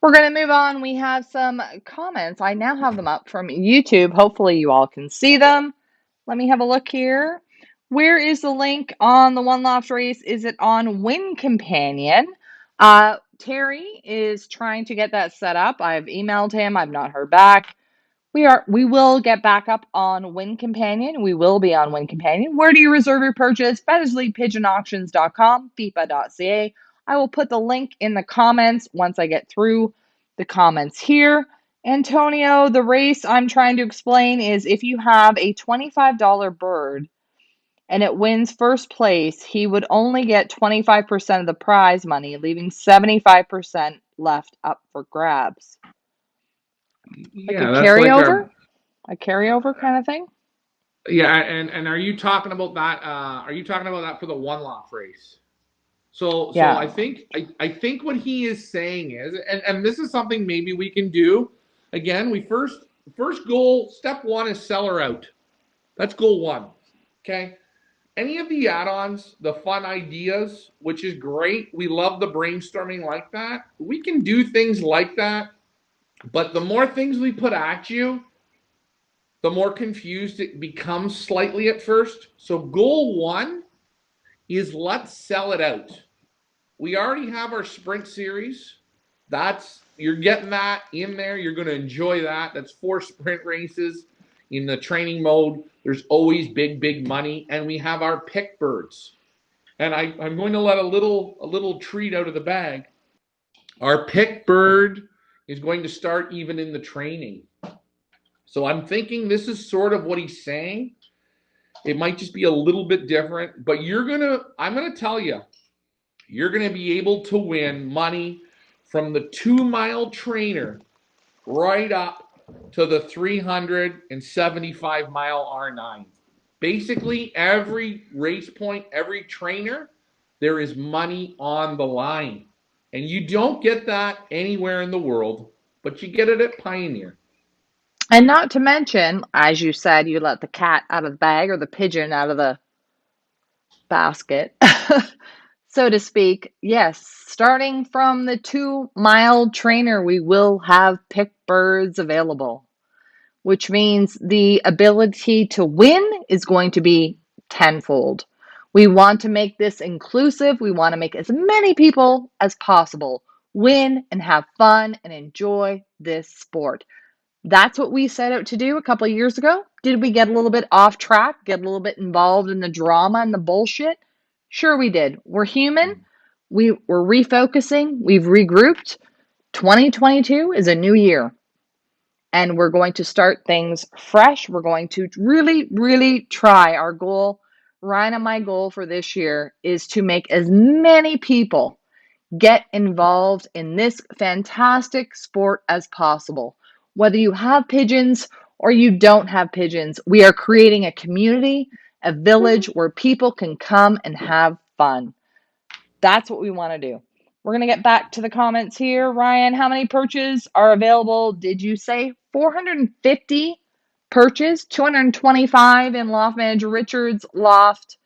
A: We're going to move on. We have some comments. I now have them up from YouTube. Hopefully, you all can see them. Let me have a look here. Where is the link on the One Loft race? Is it on Win Companion? Terry is trying to get that set up. I've emailed him. I've not heard back. We will get back up on Win Companion. We will be on Win Companion. Where do you reserve your purchase? Bethersleigh.pigeonauctions.com, FIFA.ca. I will put the link in the comments once I get through the comments here. Antonio, the race I'm trying to explain is if you have a $25 bird and it wins first place, he would only get 25% of the prize money, leaving 75% left up for grabs. Like
B: Yeah, that's like
A: a carryover kind of thing.
B: yeah, and are you talking about that? Are you talking about that for the one lot race? So
A: Yeah.
B: I think what he is saying is, and this is something maybe we can do. Again, we first goal, step one is sell her out. That's goal one. Okay. Any of the add-ons, the fun ideas, which is great. We love the brainstorming like that. We can do things like that, but the more things we put at you, the more confused it becomes slightly at first. So goal one is let's sell it out. We already have our sprint series. That's you're getting that in there. You're going to enjoy that. That's 4 sprint races in the training mode. There's always big money, and we have our pick birds. And I'm going to let a little treat out of the bag. Our pick bird is going to start even in the training. So I'm thinking this is sort of what he's saying. It might just be a little bit different, but I'm gonna tell you, you're gonna be able to win money from the 2 mile trainer right up to the 375-mile R9. Basically, every race point, every trainer, there is money on the line. And you don't get that anywhere in the world, but you get it at Pioneer.
A: And not to mention, as you said, you let the cat out of the bag or the pigeon out of the basket, so to speak. Yes, starting from the 2 mile trainer, we will have pick birds available, which means the ability to win is going to be tenfold. We want to make this inclusive. We want to make as many people as possible win and have fun and enjoy this sport. That's what we set out to do a couple of years ago. Did we get a little bit off track, get a little bit involved in the drama and the bullshit? Sure, we did. We're human. We're refocusing. We've regrouped. 2022 is a new year, and we're going to start things fresh. We're going to really try. Our goal, Ryan and my goal for this year, is to make as many people get involved in this fantastic sport as possible. Whether you have pigeons or you don't have pigeons, we are creating a community, a village where people can come and have fun. That's what we want to do. We're going to get back to the comments here. Ryan, how many perches are available? Did you say 450 perches? 225 in Loft Manager Richard's loft,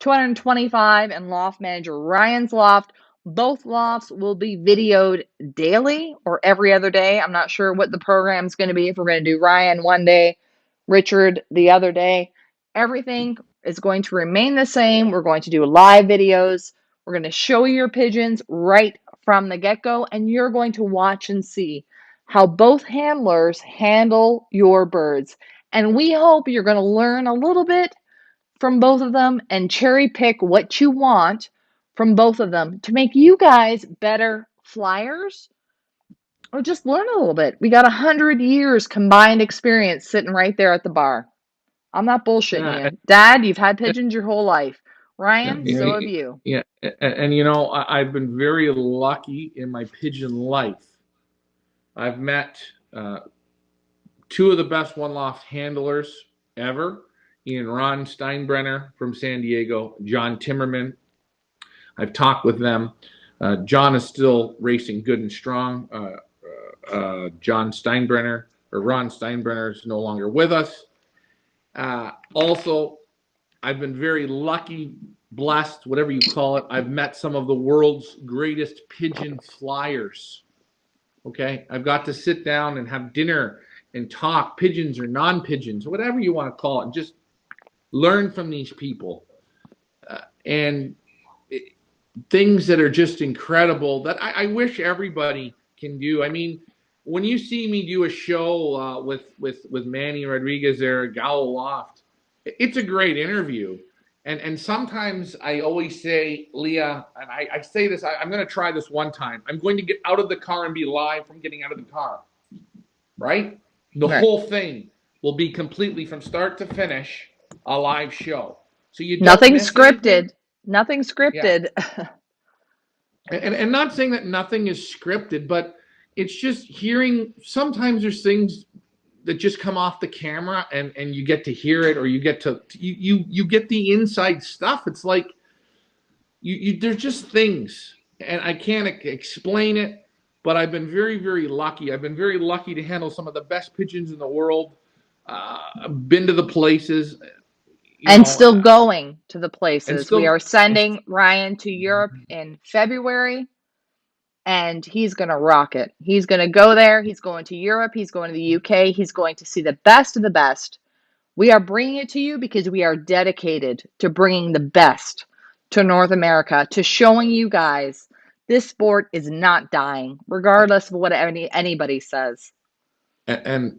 A: 225 in Loft Manager Ryan's loft. Both lofts will be videoed daily or every other day. I'm not sure what the program's going to be, if we're going to do Ryan one day, Richard the other day. Everything is going to remain the same. We're going to do live videos. We're going to show you your pigeons right from the get-go, and you're going to watch and see how both handlers handle your birds. And we hope you're going to learn a little bit from both of them and cherry pick what you want from both of them to make you guys better flyers or just learn a little bit. We got 100 years combined experience sitting right there at the bar. I'm not bullshitting
B: Yeah,
A: you. Dad, you've had pigeons your whole life. Ryan, so have
B: Yeah,
A: you.
B: yeah, and you know, I've been very lucky in my pigeon life. I've met uh, two of the best one loft handlers ever, Ian Ron Steinbrenner from San Diego, John Timmerman. I've talked with them. John is still racing good and strong. John Steinbrenner or Ron Steinbrenner is no longer with us. Also, I've been very lucky, blessed, whatever you call it. I've met some of the world's greatest pigeon flyers. Okay, I've got to sit down and have dinner and talk pigeons or non-pigeons, whatever you want to call it, and just learn from these people. And things that are just incredible that I wish everybody can do. I mean, when you see me do a show with Manny Rodriguez there at Gallo Loft, it's a great interview. And sometimes I always say, Leah, and I say this, I'm going to try this one time. I'm going to get out of the car and be live from getting out of the car, right? The
A: Right.
B: whole thing will be completely from start to finish a live show. So you don't
A: Nothing
B: miss anything.
A: scripted. Nothing
B: Yeah.
A: scripted.
B: And not saying that nothing is scripted, but it's just hearing sometimes there's things that just come off the camera and you get to hear it or you get to you get the inside stuff. It's like you there's just things and I can't explain it, but I've been very, very lucky. I've been very lucky to handle some of the best pigeons in the world. I've been to the places, you
A: And
B: know,
A: still going to the
B: and
A: places. We
B: still
A: are sending Ryan to Europe in February, and he's going to rock it. He's going to go there. He's going to Europe. He's going to the UK. He's going to see the best of the best. We are bringing it to you because we are dedicated to bringing the best to North America, to showing you guys this sport is not dying, regardless of what anybody says.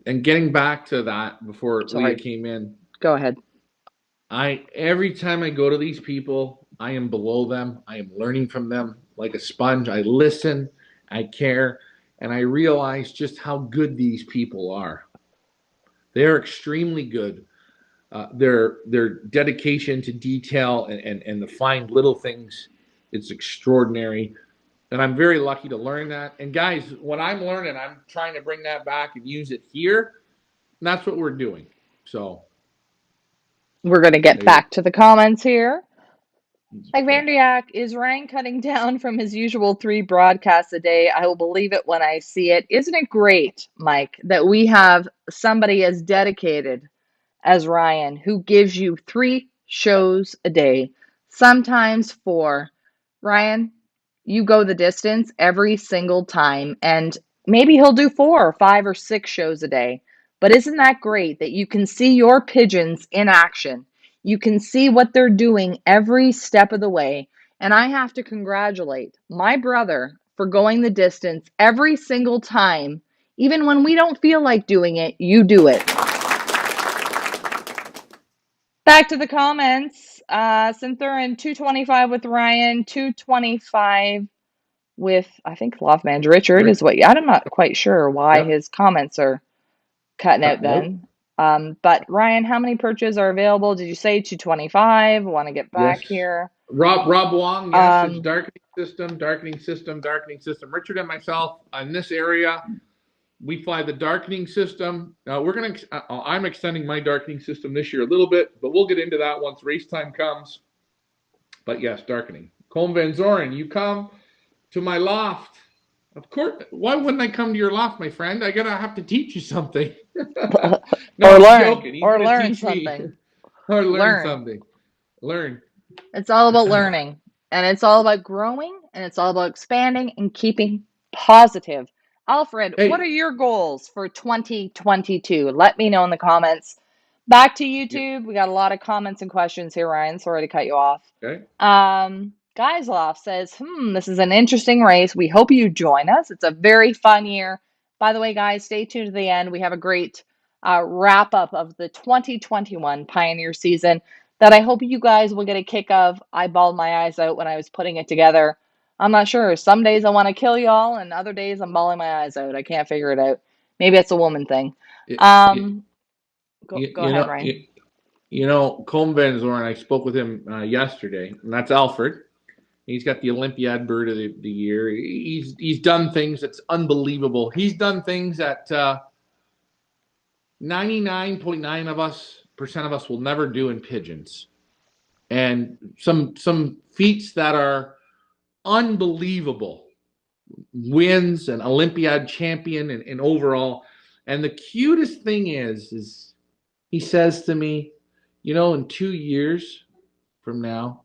B: and getting back to that before Leah
A: Sorry,
B: came in,
A: go ahead.
B: I every time I go to these people, I am below them. I am learning from them like a sponge. I listen, I care, and I realize just how good these people are. They are extremely good. Their dedication to detail and the fine little things, it's extraordinary. And I'm very lucky to learn that. And guys, when I'm learning, I'm trying to bring that back and use it here. And that's what we're doing. So
A: We're going to get
B: there you
A: back to the comments here. Like
B: go.
A: Vandriak, is Ryan cutting down from his usual 3 broadcasts a day? I will believe it when I see it. Isn't it great, Mike, that we have somebody as dedicated as Ryan who gives you 3 shows a day, sometimes 4? Ryan, you go the distance every single time, and maybe he'll do 4 or 5 or 6 shows a day. But isn't that great that you can see your pigeons in action? You can see what they're doing every step of the way. And I have to congratulate my brother for going the distance every single time. Even when we don't feel like doing it, you do it. Back to the comments. Synthurin 225 with Ryan, 225 with, I think, Loveman Richard is what, I'm not quite sure why
B: Yep.
A: his comments are cutting out
B: Cutting out.
A: then. But Ryan, how many perches are available? Did you say 225? Want to get
B: Yes.
A: back here.
B: Rob Wong, yes, it's
A: Um,
B: darkening system, darkening system, darkening system. Richard and myself in this area, we fly the darkening system. I'm extending my darkening system this year a little bit, but we'll get into that once race time comes. But yes, darkening. Colm Van Zoren, you come to my loft. Of course, why wouldn't I come to your loft, my friend? I gotta have to teach you something. No,
A: or
B: I'm
A: learn,
B: joking. He's
A: or
B: gonna
A: learn
B: teach me
A: something.
B: or learn
A: Learn.
B: something. Learn.
A: It's all about learning, and it's all about growing, and it's all about expanding and keeping positive. Alfred, what are
B: Hey,
A: your goals for 2022? Let me know in the comments. Back to
B: yeah,
A: YouTube. We got a lot of comments and questions here, Ryan. Sorry to cut you off.
B: okay.
A: Geisloff says, this is an interesting race. We hope you join us. It's a very fun year. By the way, guys, stay tuned to the end. We have a great wrap up of the 2021 Pioneer season that I hope you guys will get a kick of. I bawled my eyes out when I was putting it together. I'm not sure. Some days I want to kill y'all, and other days I'm bawling my eyes out. I can't figure it out. Maybe it's a woman thing.
B: You,
A: Um, go
B: you
A: ahead,
B: know,
A: Ryan.
B: You know, Colm Van Zoren, I spoke with him yesterday, and that's Alfred. He's got the Olympiad bird of the year. He's done things that's unbelievable. He's done things that 99.9 of us percent of us will never do in pigeons, and some feats that are unbelievable. Wins an Olympiad champion and overall. And the cutest thing is he says to me, you know, in 2 years from now,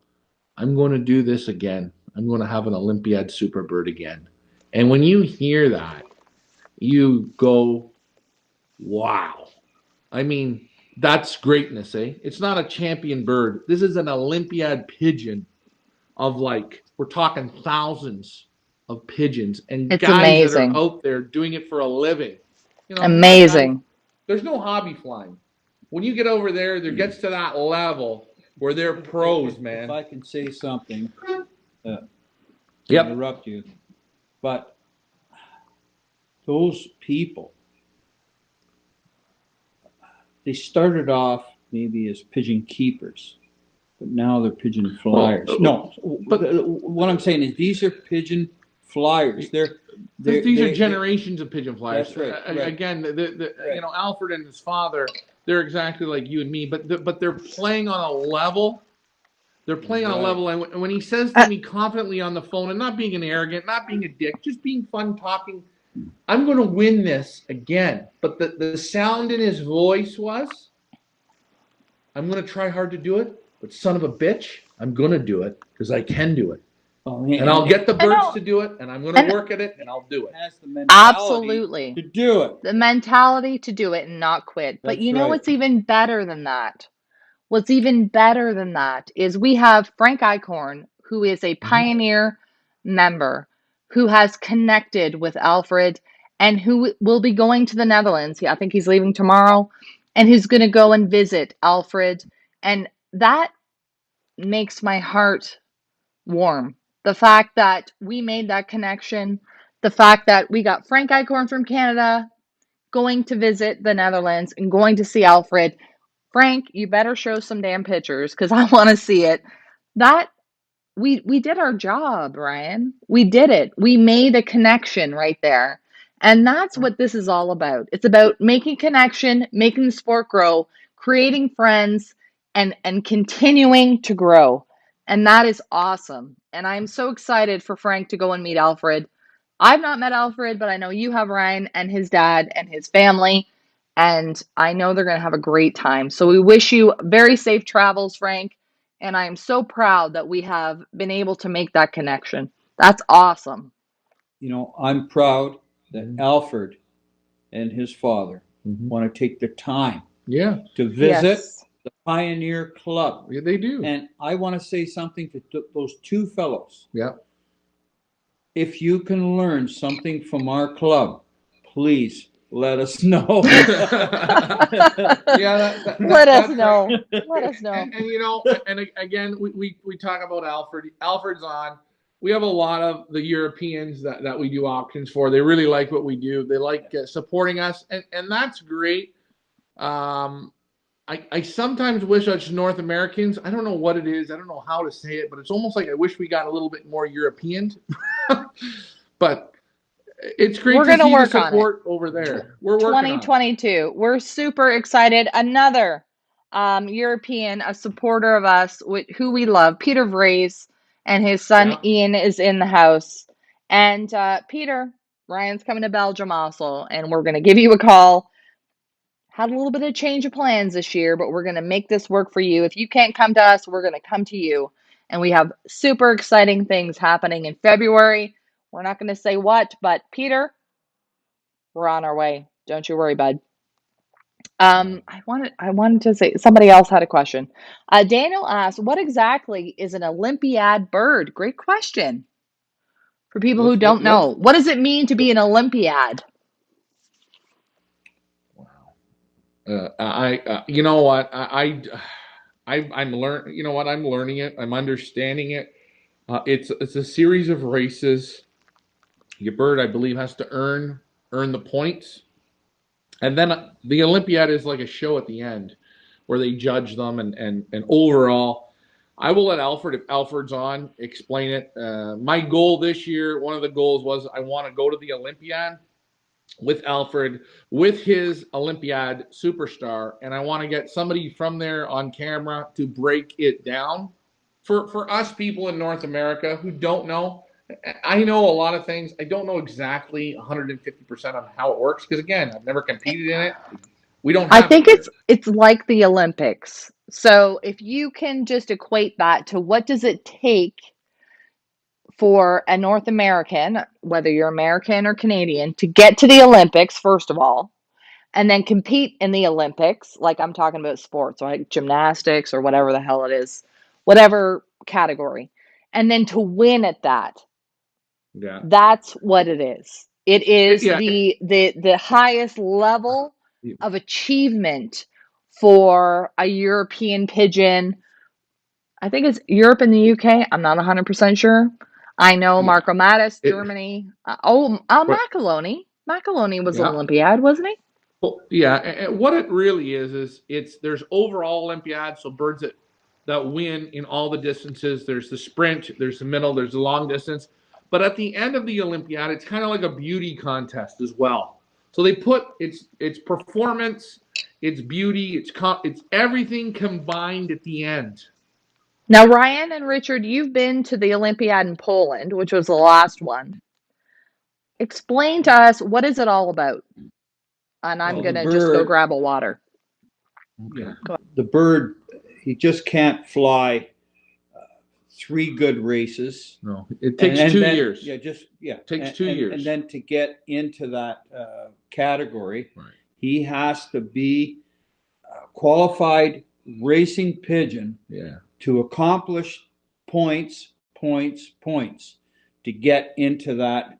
B: I'm going to do this again. I'm going to have an Olympiad Superbird again. And when you hear that, you go, wow. I mean, that's greatness, eh? It's not a champion bird. This is an Olympiad pigeon of like, we're talking thousands of pigeons and
A: It's
B: guys that are
A: amazing.
B: out there doing it for a living. You know, not guys,
A: Amazing.
B: there's no hobby flying. When you get over there gets to that level where they're pros, man.
C: If I can say something,
B: Yep.
C: interrupt you, but those people, they started off maybe as pigeon keepers, but now they're pigeon flyers. No, but what I'm saying is these are pigeon flyers.
B: These are generations of pigeon flyers.
C: That's right.
B: Again, you know, Alfred and his father, they're exactly like you and me, but they're playing on a level. They're playing on a level, and when he says to me confidently on the phone, and not being an arrogant, not being a dick, just being fun talking, I'm going to win this again. But the sound in his voice was, I'm going to try hard to do it, but son of a bitch, I'm going to do it because I can do it. And I'll get the birds to do it, and I'm going to work at it, and I'll do it.
C: Has the mentality
A: Absolutely.
C: to do it.
A: The mentality to do it and not quit. But
C: That's
A: you know
C: right.
A: what's even better than that? What's even better than that is we have Frank Eichhorn, who is a pioneer member, who has connected with Alfred and who will be going to the Netherlands. I think he's leaving tomorrow, and who's going to go and visit Alfred. And that makes my heart warm. The fact that we made that connection, the fact that we got Frank Eichhorn from Canada going to visit the Netherlands and going to see Alfred. Frank, you better show some damn pictures because I want to see it. That we did our job, Ryan. We did it. We made a connection right there. And that's what this is all about. It's about making connection, making the sport grow, creating friends, and continuing to grow. And that is awesome. And I'm so excited for Frank to go and meet Alfred. I've not met Alfred, but I know you have, Ryan, and his dad and his family. And I know they're going to have a great time. So we wish you very safe travels, Frank. And I am so proud that we have been able to make that connection. That's awesome.
C: You know, I'm proud that Alfred and his father want to take the time to visit
A: Yes.
C: the Pioneer Club.
B: Yeah, they do.
C: And I want to say something to those two fellows.
B: Yeah.
C: If you can learn something from our club, please let us know.
B: Yeah,
A: Let us know. Let us know.
B: And you know, and again, we talk about Alfred. Alfred's on. We have a lot of the Europeans that we do auctions for. They really like what we do. They like supporting us, and that's great. I sometimes wish us North Americans, I don't know what it is, I don't know how to say it, but it's almost like I wish we got a little bit more European. But it's great
A: We're
B: to
A: gonna
B: see the
A: work on it.
B: support over there. We're working on it.
A: 2022. We're super excited. Another European, a supporter of us, who we love, Peter Vrays, and his son
B: Yeah.
A: Ian is in the house. And Peter, Ryan's coming to Belgium also, and we're going to give you a call. Had a little bit of change of plans this year, but we're going to make this work for you. If you can't come to us, we're going to come to you. And we have super exciting things happening in February. We're not going to say what, but Peter, we're on our way. Don't you worry, bud. I wanted to say somebody else had a question. Daniel asked, "What exactly is an Olympiad bird?" Great question for people who don't know. What does it mean to be an Olympiad?
B: You know what, I'm learn. You know what, I'm learning it. I'm understanding it. It's a series of races. Your bird, I believe, has to earn the points, and then the Olympiad is like a show at the end where they judge them, and overall, I will let Alfred, if Alfred's on, explain it. My goal this year, one of the goals was I want to go to the Olympiad with Alfred, with his Olympiad superstar, and I want to get somebody from there on camera to break it down for us people in North America who don't know. I know a lot of things. I don't know exactly 150% on how it works because, again, I've never competed in it. We don't
A: I
B: have it
A: think
B: here.
A: it's like the Olympics. So if you can just equate that to what does it take for a North American, whether you're American or Canadian, to get to the Olympics, first of all, and then compete in the Olympics, like I'm talking about sports, like gymnastics or whatever the hell it is, whatever category, and then to win at that.
B: Yeah.
A: That's what it is. It is
B: Yeah.
A: the highest level of achievement for a European pigeon. I think it's Europe and the UK. I'm not 100% sure. I know
B: Yeah.
A: Marco Mattis,
B: It,
A: Germany.
B: but
A: Macoloni. Macoloni was an
B: yeah.
A: Olympiad, wasn't he?
B: Well, yeah, and what it really is it's there's overall Olympiads, so birds that win in all the distances. There's the sprint, there's the middle, there's the long distance. But at the end of the Olympiad, it's kind of like a beauty contest as well. So they put it's performance, it's beauty, it's everything combined at the end.
A: Now, Ryan and Richard, you've been to the Olympiad in Poland, which was the last one. Explain to us what is it all about? And I'm
C: Well, the
A: gonna just go
C: bird,
A: grab a water.
B: Yeah.
C: the bird, he just can't fly 3 good races.
B: No, it takes
C: and
B: 2
C: then,
B: years.
C: Yeah, just yeah.
B: Takes 2 years.
C: And then to get into that category,
B: Right.
C: he has to be a qualified racing pigeon
B: Yeah.
C: to accomplish points to get into that.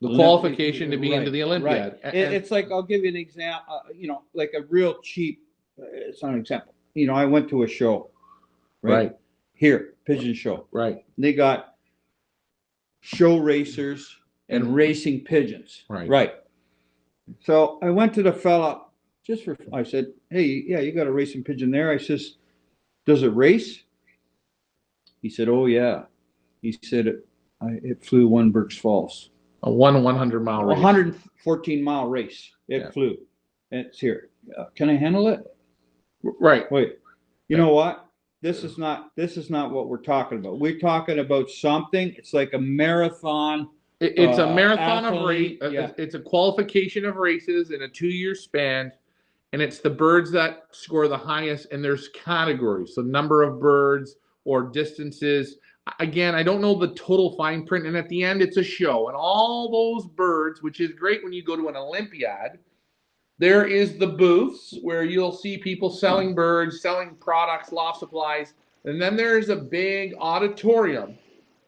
B: The qualification to be into the Olympiad.
C: Right. It's like, I'll give you an example, like a real cheap, it's not an example. I went to a show,
B: Right.
C: Here, Pigeon Show.
B: Right.
C: They got show racers and racing pigeons.
B: Right.
C: So I went to the fella I said, hey, yeah, you got a racing pigeon there. I says, does it race? He said, oh yeah. He said it flew Berks Falls.
B: A 100-mile race.
C: 114-mile race. It flew. It's here. Can I handle it?
B: Right.
C: Wait. You know what? This is not what we're talking about. We're talking about something. It's like a marathon.
B: It's a marathon
C: athlete,
B: of race. It's a qualification of races in a 2-year span, and it's the birds that score the highest. And there's categories, so number of birds or distances. Again, I don't know the total fine print, and at the end, it's a show, and all those birds, which is great when you go to an Olympiad. There is the booths where you'll see people selling birds, selling products, loft supplies, and then there's a big auditorium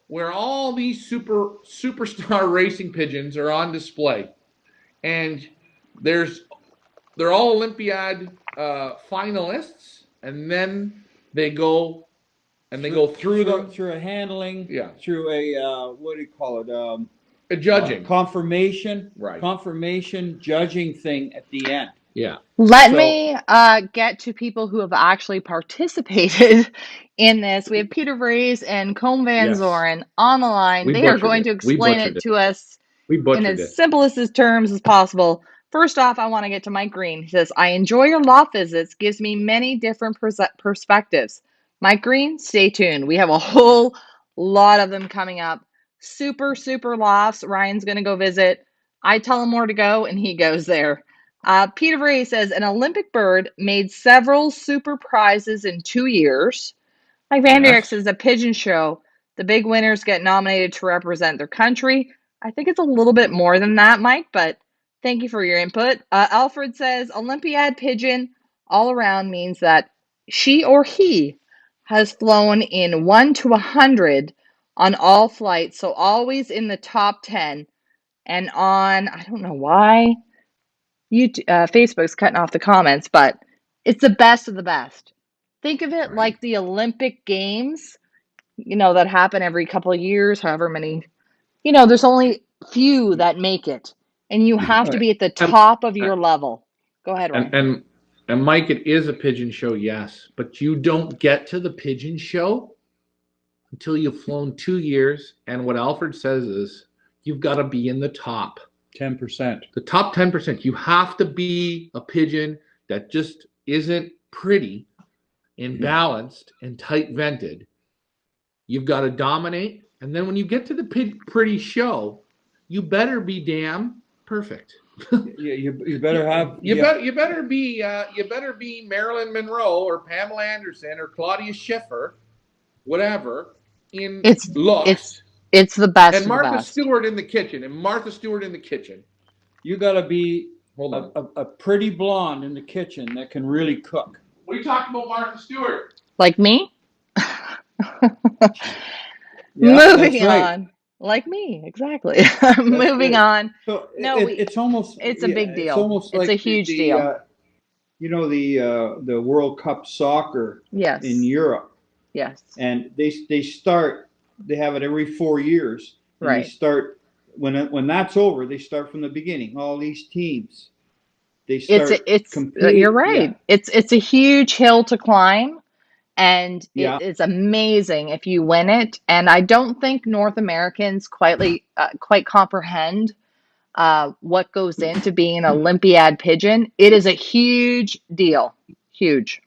B: where all these superstar racing pigeons are on display, and they're all Olympiad finalists, and then they go
C: through a handling, through a what do you call it?
B: A judging
C: confirmation,
B: right?
C: Confirmation judging thing at the end.
B: Yeah.
A: Let me get to people who have actually participated in this. We have Peter Vries and Combe Van Zoren on the line. They are going to explain it to us in as simplest terms as possible. First off, I want to get to Mike Green. He says, I enjoy your loft visits. Gives me many different perspectives. Mike Green, stay tuned. We have a whole lot of them coming up. Super, super lofts. Ryan's going to go visit. I tell him where to go, and he goes there. Peter Vries says, an Olympic bird made several super prizes in 2 years. Mike Van Der says, a pigeon show. The big winners get nominated to represent their country. I think it's a little bit more than that, Mike, but thank you for your input. Alfred says, Olympiad pigeon all around means that she or he has flown in 1 to 100 on all flights, so always in the top 10. And on, I don't know why, Facebook's cutting off the comments, but it's the best of the best. Think of it like the Olympic Games, that happen every couple of years, however many, there's only few that make it, and you have to be at the top of your level. Go ahead, Ryan.
B: And Mike, it is a pigeon show, yes, but you don't get to the pigeon show until you've flown 2 years. And what Alfred says is you've got to be in the top
C: 10%.
B: The top 10%. You have to be a pigeon that just isn't pretty and balanced and tight vented. You've got to dominate. And then when you get to the pretty show, you better be damn perfect.
C: You better have
B: you better be Marilyn Monroe or Pamela Anderson or Claudia Schiffer, whatever, in looks.
A: It's the best.
B: And Martha
A: of the best.
B: Stewart in the kitchen.
C: You got to be a pretty blonde in the kitchen that can really cook.
B: What are you talking about, Martha Stewart?
A: Like me?
C: Yeah,
A: Moving
C: right.
A: on. Like me, exactly. Moving on.
C: So
A: no,
C: it's almost
A: it's a big deal.
C: It's almost like
A: a huge deal.
C: You know the World Cup soccer in Europe.
A: Yes.
C: And they have it every 4 years. And
A: right.
C: They start when that's over, they start from the beginning. All these teams. They start competing.
A: You're right. Yeah. It's a huge hill to climb. And
C: yeah.
A: It's amazing if you win it. And I don't think North Americans quite comprehend what goes into being an Olympiad pigeon. It is a huge deal. Huge.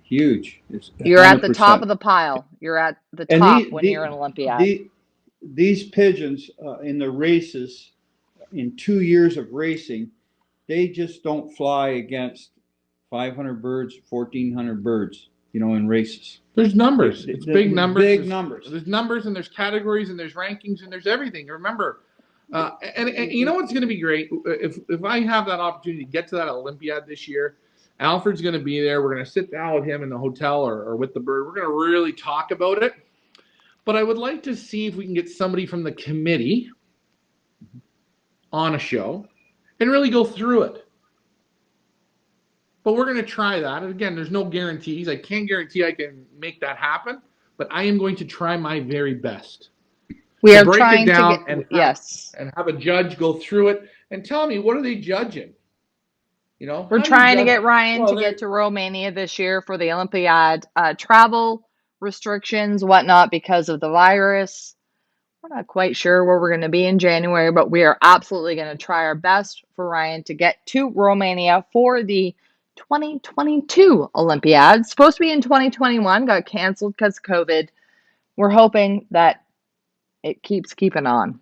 A: You're at the top of the pile. You're at the top when you're an Olympiad.
C: These pigeons in the races, in 2 years of racing, they just don't fly against 500 birds, 1,400 birds, in races.
B: There's numbers. It's big numbers.
C: Big numbers.
B: There's numbers, and there's categories, and there's rankings, and there's everything. Remember, and you know what's going to be great? If I have that opportunity to get to that Olympiad this year, Alfred's going to be there. We're going to sit down with him in the hotel or with the bird. We're going to really talk about it. But I would like to see if we can get somebody from the committee on a show and really go through it. But we're going to try that. And again, there's no guarantees. I can't guarantee I can make that happen, but I am going to try my very best.
A: We are trying to get,
B: and have a judge go through it and tell me, what are they judging?
A: We're trying to get Ryan to get to Romania this year for the Olympiad. Travel restrictions, whatnot, because of the virus. We're not quite sure where we're going to be in January, but we are absolutely going to try our best for Ryan to get to Romania for the 2022 Olympiad. Supposed to be in 2021, got canceled because of COVID. We're hoping that it keeps keeping on.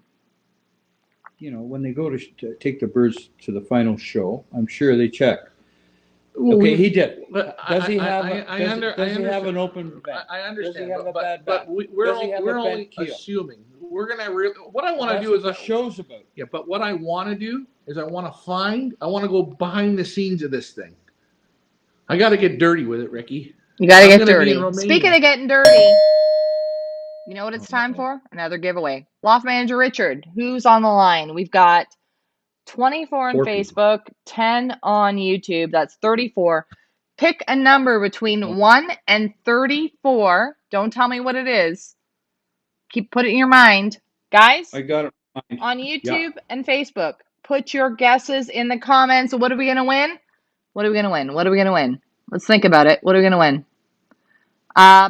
C: When they go to take the birds to the final show, I'm sure they check. Okay, he did. Does he have an open vent?
B: I understand.
C: Does he have a bad
B: but we're only assuming. We're gonna what I want to do is
C: the show's about.
B: Yeah, but what I want to do is I want to go behind the scenes of this thing. I got to get dirty with it, Ricky.
A: You got to get dirty. Speaking of getting dirty, you know what it's time for? Another giveaway. Loft Manager Richard, who's on the line? We've got 24 on Facebook, 10 on YouTube. That's 34. Pick a number between 1 and 34. Don't tell me what it is. Put it in your mind. Guys,
C: I got it
A: on YouTube and Facebook, put your guesses in the comments. What are we going to win? What are we going to win? Let's think about it. What are we going to win?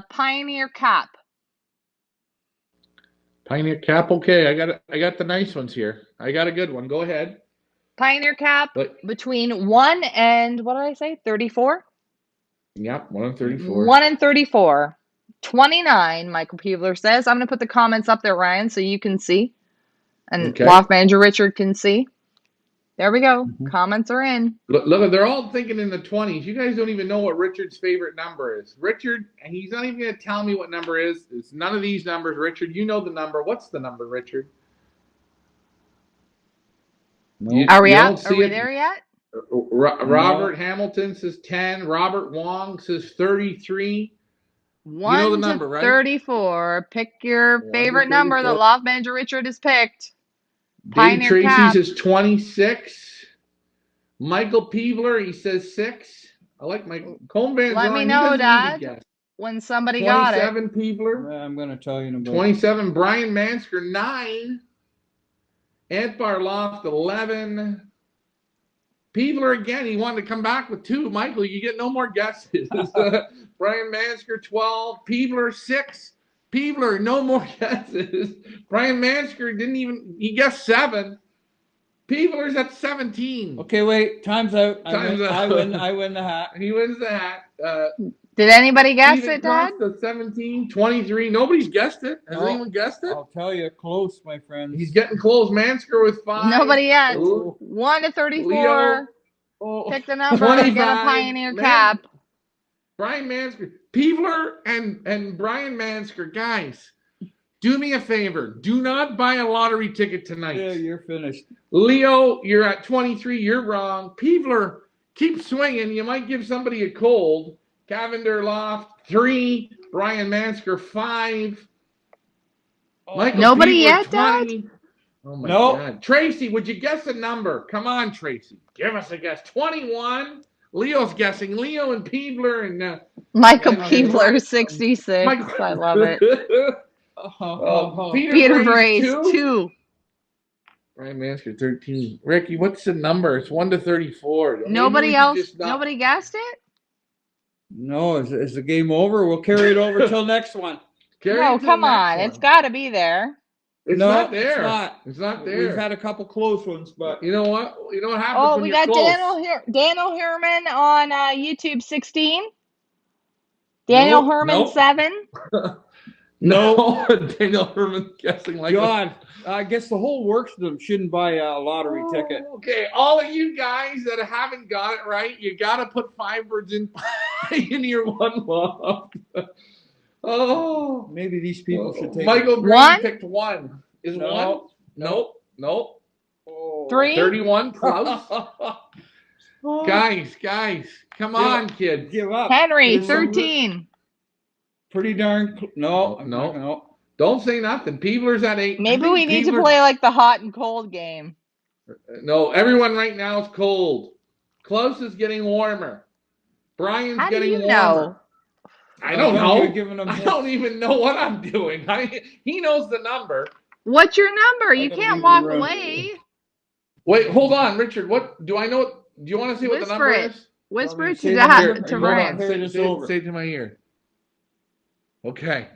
A: Pioneer Cap.
B: Pioneer Cap, okay. I got the nice ones here. I got a good one. Go ahead.
A: Pioneer Cap between 1 and, what did I say, 34?
B: Yep, 1 and 34.
A: 1 and 34. 29, Michael Peebler says. I'm going to put the comments up there, Ryan, so you can see. And Loft Manager Richard can see. There we go. Mm-hmm. Comments are in.
B: Look, they're all thinking in the 20s. You guys don't even know what Richard's favorite number is. Richard, he's not even going to tell me what number it is. It's none of these numbers. Richard, you know the number. What's the number, Richard?
A: No. Are we there yet?
B: Robert Hamilton says 10. Robert Wong says 33.
A: 1
B: you know the number, right?
A: 34. Pick your favorite number that Loft Manager Richard has picked.
B: Dave Tracy says 26. Michael Peebler, he says 6. I like my Comband's
A: Let me know, Dad, when somebody got it.
B: 27 Peebler.
C: I'm going to tell you in about
B: 27. Brian Mansker, 9. Ed Barloff, 11. Peebler again. He wanted to come back with 2. Michael, you get no more guesses. Brian Mansker 12. Peebler 6. Peebler, no more guesses. Brian Mansker he guessed 7. Peebler's at 17.
C: Okay, wait. Time's out.
B: Time's out.
C: I win the hat.
B: He wins the hat.
A: Did anybody guess
B: Steven
A: it, Dad?
B: Costa 17, 23. Nobody's guessed it. Has anyone guessed it?
C: I'll tell you, close, my friends.
B: He's getting close. Mansker with 5.
A: Nobody yet.
B: Ooh.
A: 1 to 34.
B: Leo,
A: Pick the number and get a Pioneer cap.
B: Brian Mansker. Peebler and Brian Mansker. Guys, do me a favor. Do not buy a lottery ticket tonight.
C: Yeah, you're finished.
B: Leo, you're at 23. You're wrong. Peebler, keep swinging. You might give somebody a cold. Cavender Loft 3. Brian Mansker 5. Michael
A: Nobody
B: Peebler,
A: yet,
B: 20.
A: Dad?
B: Oh my God. Tracy, would you guess a number? Come on, Tracy. Give us a guess. 21. Leo's guessing. Leo and Peebler and
A: Michael Peebler 66. I love it. Peter Brace 2.
B: Brian Mansker 13. Ricky, what's the number? It's 1 to 34.
A: Nobody else? Nobody guessed it?
C: No, is the game over? We'll carry it over till next one.
A: No, come on. It's got to be there.
B: It's not there. It's not there.
C: We've had a couple close ones, but
B: you know what? You know what happens when
A: we
B: you're
A: got
B: close?
A: Daniel Herman on YouTube 16. Daniel Herman 7.
B: No, Daniel Herman guessing like
C: God. I guess the whole workshop shouldn't buy a lottery ticket.
B: Okay, all of you guys that haven't got it right, you got to put 5 birds in Pioneer 1 Loft. Oh,
C: maybe these people should take
B: Michael Green picked 1. Is 1? Nope.
C: Oh.
A: 3?
B: 31 close. Guys, come on, kids.
C: Give up.
A: Henry 13.
C: Pretty darn no.
B: Don't say nothing. Peebler's at 8.
A: Maybe we need to play like the hot and cold game.
B: No, everyone right now is cold. Close is getting warmer. Brian's getting warmer.
A: Know?
B: I don't know. I don't even know what I'm doing. He knows the number.
A: What's your number? You can't walk away.
B: Wait, hold on, Richard. What do I know? Do you want to see what the number is?
A: Whisper it to Brian.
B: Say it to my ear. Okay.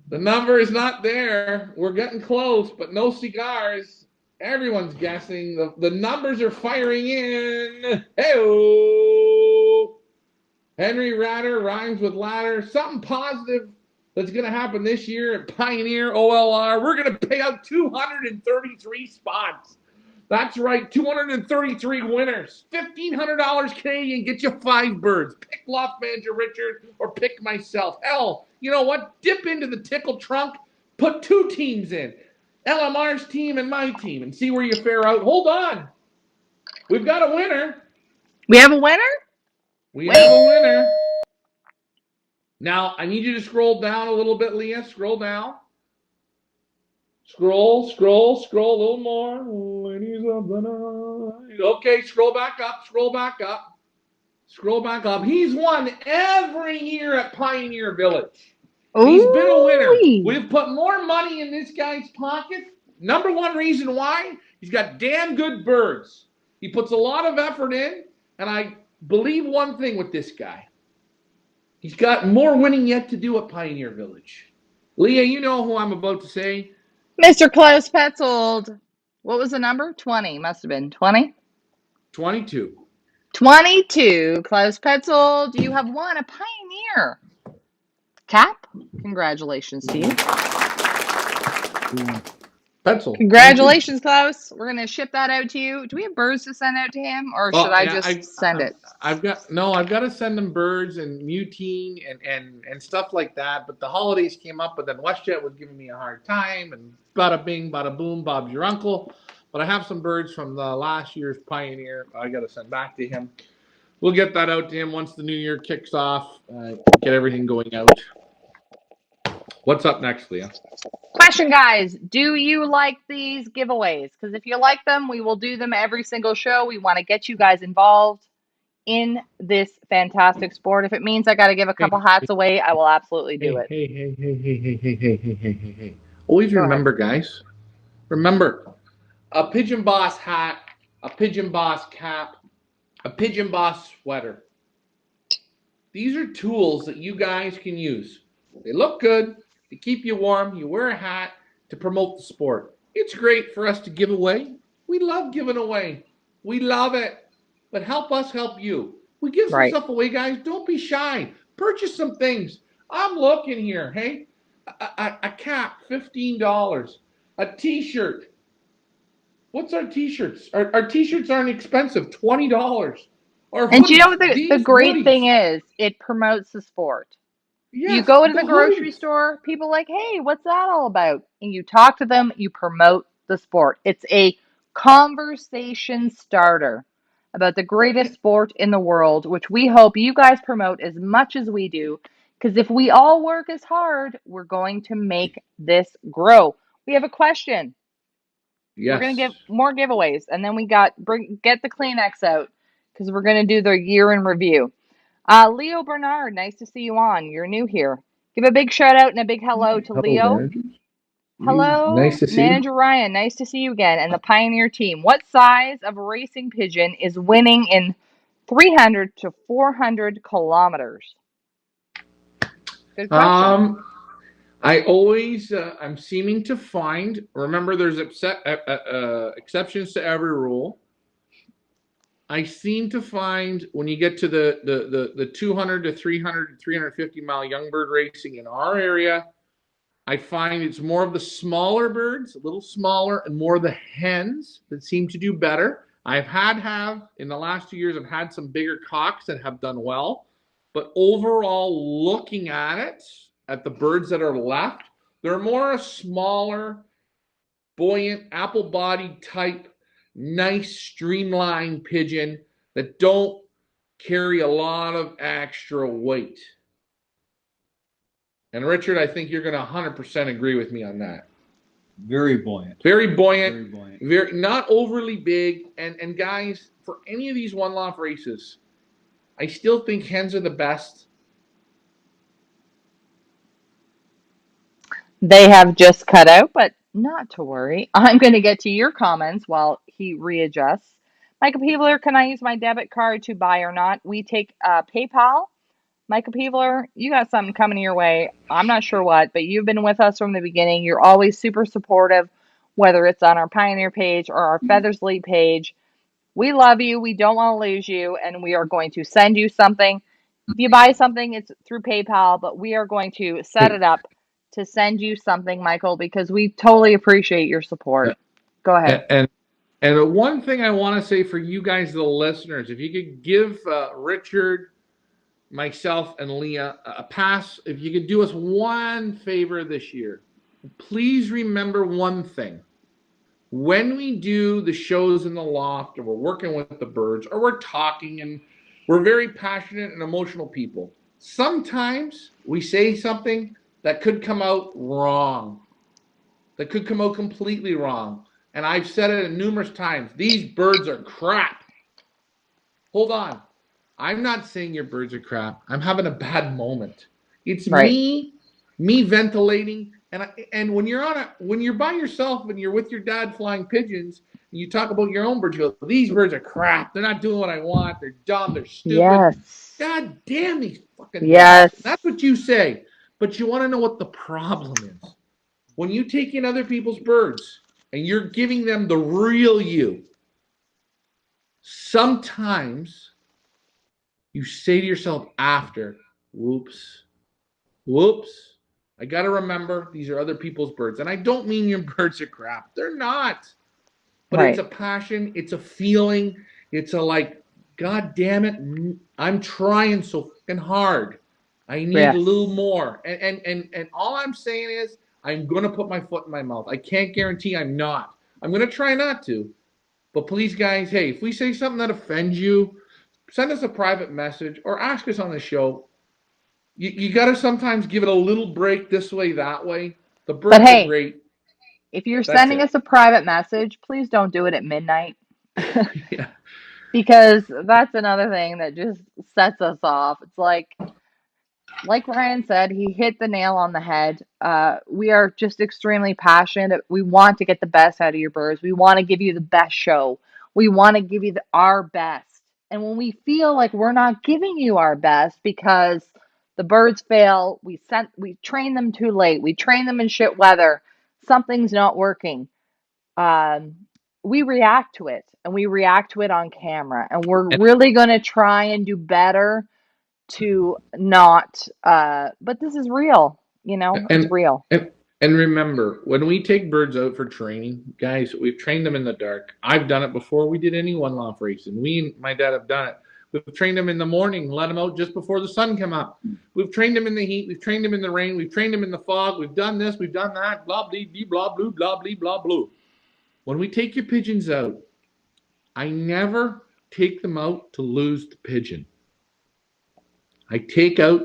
B: The number is not there. We're getting close, but no cigars. Everyone's guessing. The numbers are firing in. Hey-oh. Henry Ratter rhymes with ladder. Something positive that's going to happen this year at Pioneer OLR. We're going to pay out 233 spots. That's right, 233 winners. $1,500 Canadian, get you 5 birds. Pick Loft Manager Richard or pick myself. Hell, you know what? Dip into the tickle trunk, put 2 teams in. LMR's team and my team, and see where you fare out. Hold on. We've got a winner.
A: We have a winner?
B: We have a winner. Now, I need you to scroll down a little bit, Leah. Scroll down. Scroll a little more. Ladies of the night. Okay, scroll back up. He's won every year at Pioneer Village. He's been a winner. We've put more money in this guy's pocket. Number one reason why, he's got damn good birds. He puts a lot of effort in, and I believe one thing with this guy. He's got more winning yet to do at Pioneer Village. Leah, you know who I'm about to say.
A: Mr. Klaus Petzold. What was the number? 20. Must have been 20.
B: 22.
A: 22. Klaus Petzold, you have won a Pioneer cap. Congratulations to you.
B: Petzold.
A: Congratulations, Klaus. We're going to ship that out to you. Do we have birds to send out to him, or should I just send it?
B: I've got to send him birds and mutine and stuff like that. But the holidays came up, but then WestJet was giving me a hard time, and bada bing, bada boom, Bob's your uncle. But I have some birds from the last year's Pioneer I got to send back to him. We'll get that out to him once the new year kicks off. Get everything going out. What's up next, Leah?
A: Question, guys. Do you like these giveaways? Because if you like them, we will do them every single show. We want to get you guys involved in this fantastic sport. If it means I got to give a couple hats away, I will absolutely do it.
B: Hey. Always remember, guys. Remember, a Pigeon Boss hat a Pigeon Boss cap, a Pigeon Boss sweater. These are tools that you guys can use. They look good, they keep you warm, you wear a hat to promote the sport. It's great for us to give away. We love giving away. We love it. But help us help you. We give some
A: Right.
B: stuff away, guys. Don't be shy. Purchase some things. I'm looking here. Hey, a cap, $15. A t-shirt. What's our t-shirts? Our t-shirts aren't expensive, $20. Our
A: And you know
B: hoodies,
A: what the
B: these
A: great thing
B: hoodies.
A: is? It promotes the sport. You
B: Yes,
A: go to
B: the
A: the grocery
B: hoodies.
A: store, people like, hey, what's that all about? And you talk to them, you promote the sport. It's a conversation starter about the greatest sport in the world, which we hope you guys promote as much as we do. Because if we all work as hard, we're going to make this grow. We have a question. We're gonna
B: Yes.
A: give more giveaways, and then we got get the Kleenex out because we're gonna do the year in review. Leo Bernard, nice to see you on. You're new here. Give a big shout out and a big hello to
B: Hello,
A: Leo.
B: manager.
A: Hello,
B: Nice to see you.
A: Manager Ryan. Nice to see you again. And the Pioneer team. What size of a racing pigeon is winning in 300 to 400 kilometers? Good question.
B: Um, I always, I'm seeming to find. Remember, there's exceptions to every rule. I seem to find when you get to the 200 to 300 to 350 mile young bird racing in our area, I find it's more of the smaller birds, a little smaller, and more of the hens that seem to do better. I've have in the last 2 years, I've had some bigger cocks that have done well, but overall, looking at it, at the birds that are left, they're more a smaller, buoyant, apple-bodied type, nice, streamlined pigeon that don't carry a lot of extra weight. And Richard, I think you're going to 100% agree with me on that.
C: Very buoyant.
B: Very buoyant,
C: Very buoyant.
B: very not overly big. And guys, for any of these one-off races, I still think hens are the best.
A: They have just cut out, but not to worry. I'm going to get to your comments while he readjusts. Michael Peebler, can I use my debit card to buy or not? We take PayPal. Michael Peebler, you got something coming your way. I'm not sure what, but you've been with us from the beginning. You're always super supportive, whether it's on our Pioneer page or our Feathers League page. We love you. We don't want to lose you, and we are going to send you something. If you buy something, it's through PayPal, but we are going to set
B: Hey,
A: it up to send you something, Michael, because we totally appreciate your support. Go ahead.
B: and and one thing I want to say for you guys, the listeners, if you could give Richard, myself, and Leah a pass, if you could do us one favor this year, please remember one thing. When we do the shows in the loft, or we're working with the birds, or we're talking, and we're very passionate and emotional people, sometimes we say something that could come out wrong, that could come out completely wrong. And I've said it numerous times. These birds are crap. Hold on. I'm not saying your birds are crap. I'm having a bad moment. It's
A: Right.
B: me ventilating. And when you're by yourself and you're with your dad flying pigeons, and you talk about your own birds, you go, these birds are crap. They're not doing what I want. They're dumb. They're stupid.
A: Yes.
B: God damn these fucking birds.
A: Yes.
B: That's what you say. But you want to know what the problem is. When you take in other people's birds and you're giving them the real you, sometimes you say to yourself after, whoops, whoops, I got to remember these are other people's birds. And I don't mean your birds are crap. They're not. But it's
A: Right.
B: a passion, it's a feeling, it's a like, God damn it, I'm trying so fucking hard. I need a
A: Yes.
B: little more. And all I'm saying is I'm gonna put my foot in my mouth. I can't guarantee I'm not. I'm gonna try not to. But please, guys, hey, if we say something that offends you, send us a private message or ask us on the show. You got to sometimes give it a little break this way, that way. The
A: But
B: birds are
A: hey,
B: great.
A: if you're
B: That's
A: sending
B: it.
A: us a private message, please don't do it at midnight.
B: Yeah.
A: Because that's another thing that just sets us off. It's like Ryan said, he hit the nail on the head. We are just extremely passionate. We want to get the best out of your birds. We want to give you the best show. We want to give you our best. And when we feel like we're not giving you our best because the birds fail, we train them too late, we train them in shit weather, something's not working. Um, we react to it, and we react to it on camera, and we're
B: And,
A: really going to try and do better to not but this is real, it's
B: and
A: real.
B: and and remember, when we take birds out for training, guys, we've trained them in the dark. I've done it before we did any one off racing. We and my dad have done it. We've trained them in the morning, let them out just before the sun come up. We've trained them in the heat. We've trained them in the rain. We've trained them in the fog. We've done this. We've done that. Blah blah blah blah blah blah blah blah. When we take your pigeons out, I never take them out to lose the pigeon. I take out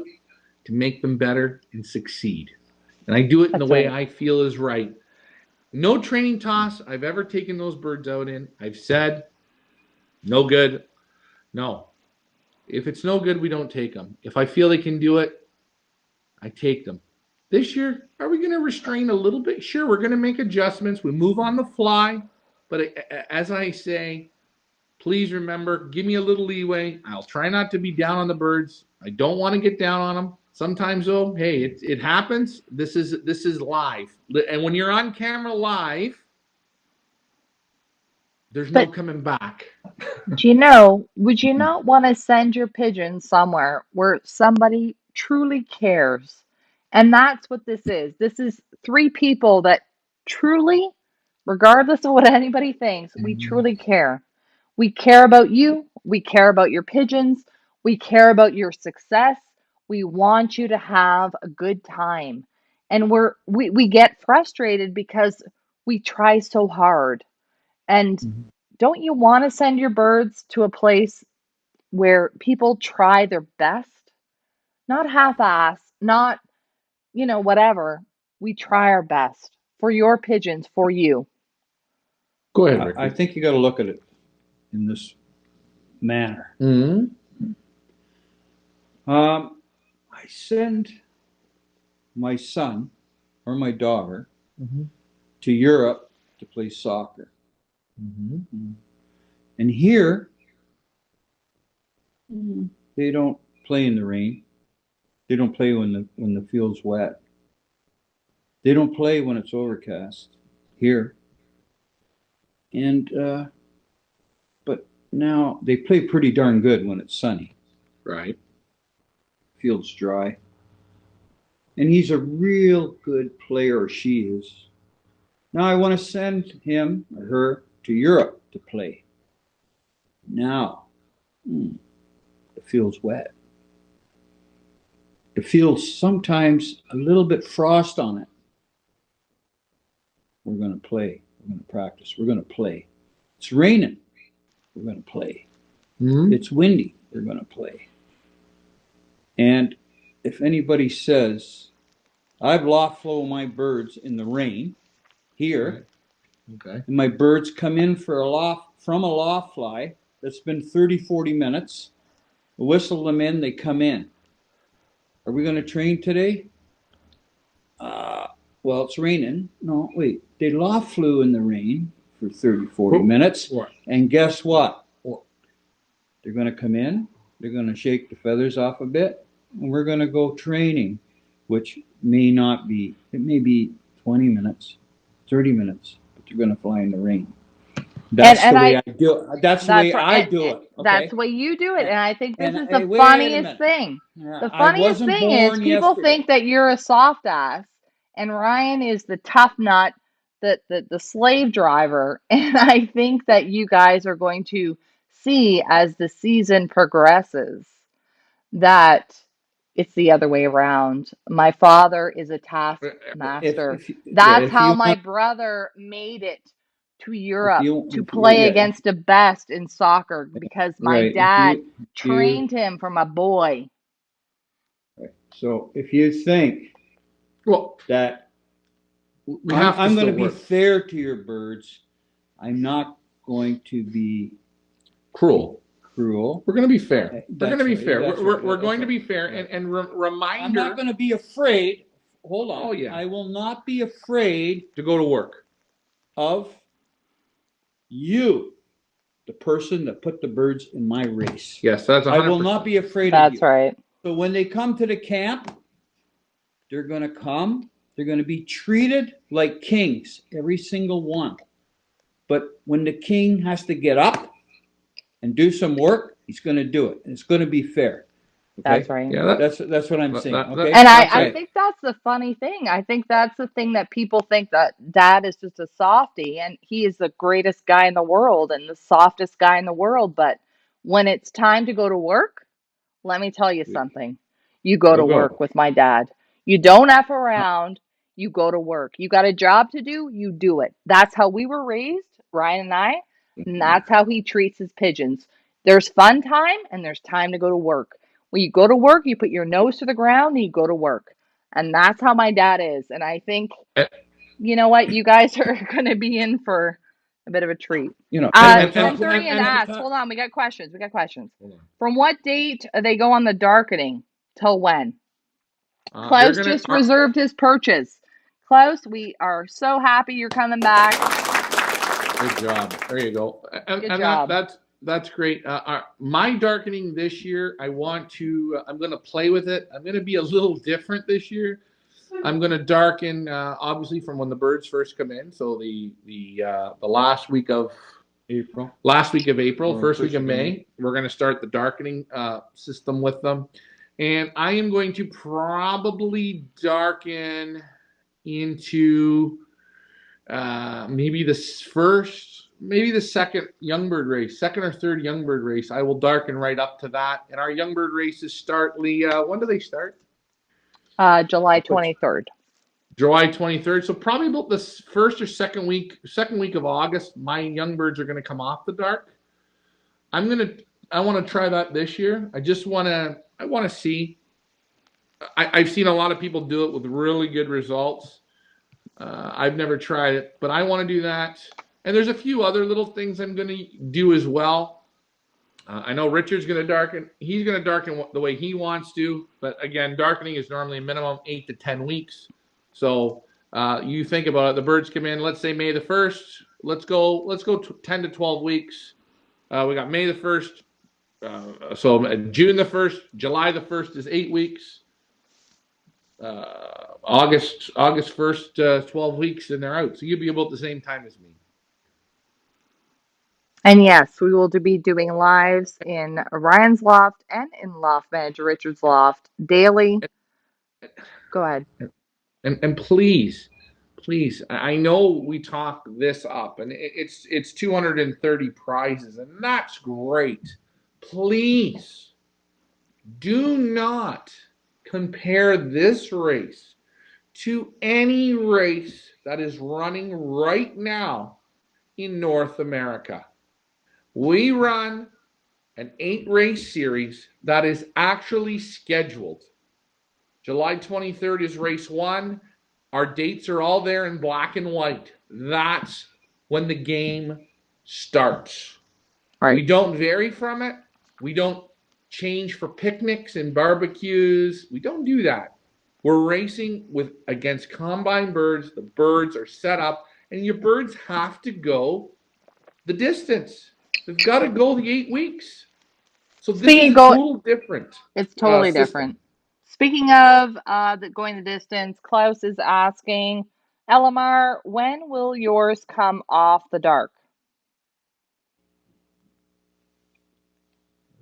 B: to make them better and succeed. And I do it in the
A: That's
B: way
A: right.
B: I feel is right. No training toss I've ever taken those birds out in. I've said, no good. No. If it's no good, we don't take them. If I feel they can do it, I take them. This year, are we going to restrain a little bit? Sure, we're going to make adjustments. We move on the fly. But as I say, please remember, give me a little leeway. I'll try not to be down on the birds. I don't want to get down on them. Sometimes though, hey, it happens. This is live. And when you're on camera live, there's no
A: But
B: coming back.
A: would you not want to send your pigeon somewhere where somebody truly cares? And that's what this is. This is three people that truly, regardless of what anybody thinks, we truly care. We care about you. We care about your pigeons. We care about your success. We want you to have a good time. And we get frustrated because we try so hard. And don't you want to send your birds to a place where people try their best? Not half ass, not, whatever. We try our best for your pigeons, for you.
B: Go ahead,
C: I
B: Ricky.
C: think you got to look at it in this manner.
B: Mm-hmm.
C: I send my son or my daughter
B: Mm-hmm.
C: to Europe to play soccer.
B: Mm-hmm.
C: And here, they don't play in the rain. They don't play when the field's wet. They don't play when it's overcast here. And but now they play pretty darn good when it's sunny.
B: Right.
C: Field's dry. And he's a real good player, or she is. Now I want to send him or her to Europe to play. Now, the field's wet. The field's sometimes a little bit frost on it. We're going to play. We're going to practice. We're going to play. It's raining. We're going to play.
B: Mm-hmm.
C: It's windy. We're going to play. And if anybody says, I've loft flown my birds in the rain here,
B: Okay.
C: and my birds come in from a loft fly that's been 30, 40 minutes, whistle them in, they come in. Are we going to train today? Well, it's raining. No, wait. They loft flew in the rain for 30, 40 minutes.
B: What?
C: And guess what?
B: What?
C: They're going to come in. They're going to shake the feathers off a bit. And we're going to go training, which may not be, it may be 20 minutes, 30 minutes, but they're going to fly in the rain. That's
A: And
C: the way
A: I
C: I do it. That's the way I do it.
A: That's
C: Okay.
A: the way you do it. And I think this is the
C: Hey, wait a
A: funniest
C: minute.
A: thing. The
C: I
A: funniest
C: wasn't
A: thing is
C: born
A: people
C: yesterday.
A: think that you're a soft ass and Ryan is the tough nut, the slave driver. And I think that you guys are going to see as the season progresses that it's the other way around. My father is a taskmaster. That's
C: If
A: how
C: you
A: my
C: want,
A: brother made it to
C: if
A: Europe
C: you,
A: to
C: if you,
A: play
C: yeah,
A: against the best in soccer because my
C: right.
A: dad
C: If you,
A: trained him from a boy.
C: right. So if you think
B: Well,
C: that
B: we have to
C: I'm going
B: still
C: to be
B: work.
C: fair to your birds, I'm not going to be
B: Cruel.
C: cruel.
B: We're going to be fair. We're going
C: That's
B: to be
C: right.
B: fair.
C: That's
B: We're,
C: right.
B: we're going to
C: Okay.
B: be fair.
C: Yeah.
B: And
C: I'm
B: reminder
C: not going to be afraid. Hold on.
B: Oh, yeah.
C: I will not be afraid
B: to go to work.
C: of you. the person that put the birds in my race.
B: Yes, that's 100%.
C: I will not be afraid of
A: That's
C: you.
A: right.
C: So when they come to the camp, they're going to come. They're going to be treated like kings, every single one. But when the king has to get up and do some work, he's going to do it. And it's going to be fair. Okay?
A: That's right.
B: Yeah,
C: That's what I'm saying. Okay.
A: And
B: That's
A: I
B: right.
A: think that's the funny thing. I think that's the thing that people think that dad is just a softie and he is the greatest guy in the world and the softest guy in the world. But when it's time to go to work, let me tell you something. You go to
B: You'll
A: work
B: go.
A: with my dad. You don't F around. You go to work. You got a job to do, you do it. That's how we were raised, Ryan and I. And that's how he treats his pigeons. There's fun time and there's time to go to work. When you go to work, you put your nose to the ground and you go to work. And that's how my dad is. And I think,
B: And,
A: you know what, you guys are going to be in for a bit of a treat.
C: You know,
B: and, and,
A: 10:30 and
B: and,
A: ask. Hold on, we got questions. We got questions. From what date they go on the darkening till when?
B: they're
A: Klaus
B: gonna.
A: just reserved his purchase. Klaus, we are so happy you're coming back.
B: Good job. There you go.
A: Good job.
B: That's great. My darkening this year, I'm going to play with it. I'm going to be a little different this year. I'm going to darken, obviously, from when the birds first come in. So the last week of
C: April.
B: First week of May, we're going to start the darkening system with them. And I am going to probably darken into maybe the second young bird race, second or third young bird race. I will darken right up to that. And our young bird races start, Leah, when do they start?
A: July 23rd.
B: July 23rd. So probably about the first or second week of August, my young birds are going to come off the dark. I want to try that this year. I want to see. I've seen a lot of people do it with really good results. I've never tried it, but I want to do that. And there's a few other little things I'm going to do as well. I know Richard's going to darken. He's going to darken the way he wants to. But again, darkening is normally a minimum 8 to 10 weeks. So you think about it. The birds come in, let's say May the 1st. Let's go 10 to 12 weeks. We got May the 1st. So June the 1st, July the 1st is 8 weeks. August 1st, 12 weeks, and they're out. So you'll be about the same time as me.
A: And yes, we will be doing lives in Ryan's loft and in Loft Manager Richard's loft daily. Go ahead.
B: And please, I know we talk this up, and it's 230 prizes, and that's great. Please do not compare this race to any race that is running right now in North America. We run an 8-race series that is actually scheduled. July 23rd is race 1. Our dates are all there in black and white. That's when the game starts.
A: Right.
B: We don't vary from it. We don't change for picnics and barbecues. We don't do that. We're racing against combine birds. The birds are set up, and your birds have to go the distance. They've got to go the 8 weeks. So this is a total different.
A: It's totally
B: system.
A: different. Speaking of going the distance, Klaus is asking, Elamar, when will yours come off the dark?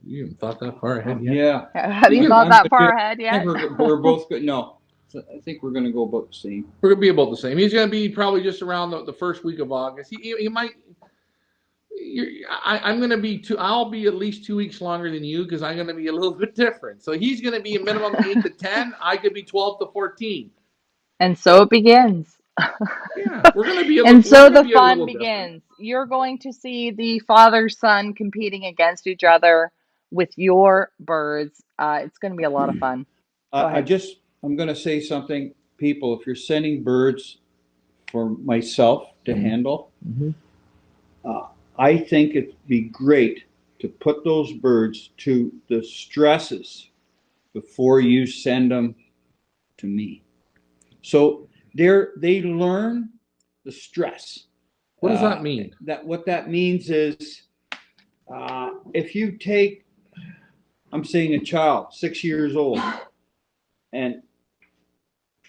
B: You haven't thought that far ahead yet?
C: Yeah.
A: Have you thought that far ahead
C: I
A: yet?
C: think we're both good. No, I think we're going to go about the same.
B: We're going to be about the same. He's going to be probably just around the first week of August. He might. I'm going to be I'll be at least 2 weeks longer than you because I'm going to be a little bit different. So he's going to be a minimum 8 to 10. I could be 12 to 14.
A: And so it begins.
B: Yeah, we're going to be.
A: And so the fun begins. You're going to see the father-son competing against each other with your birds. It's going to be a lot of fun.
C: I'm going to say something, people. If you're sending birds for myself to handle, I think it'd be great to put those birds to the stresses before you send them to me. So they learn the stress.
B: What does that mean?
C: What that means is If you take, I'm saying a child, 6 years old, and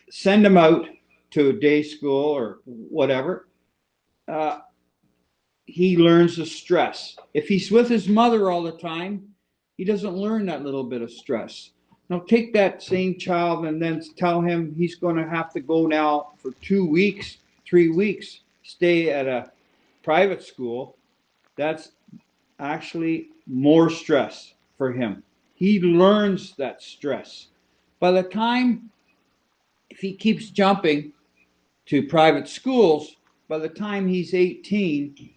C: send him out to a day school or whatever, he learns the stress. If he's with his mother all the time, he doesn't learn that little bit of stress. Now take that same child and then tell him he's going to have to go now for 2 weeks, 3 weeks, stay at a private school. That's actually more stress for him. He learns that stress. By the time, if he keeps jumping to private schools, by the time he's 18,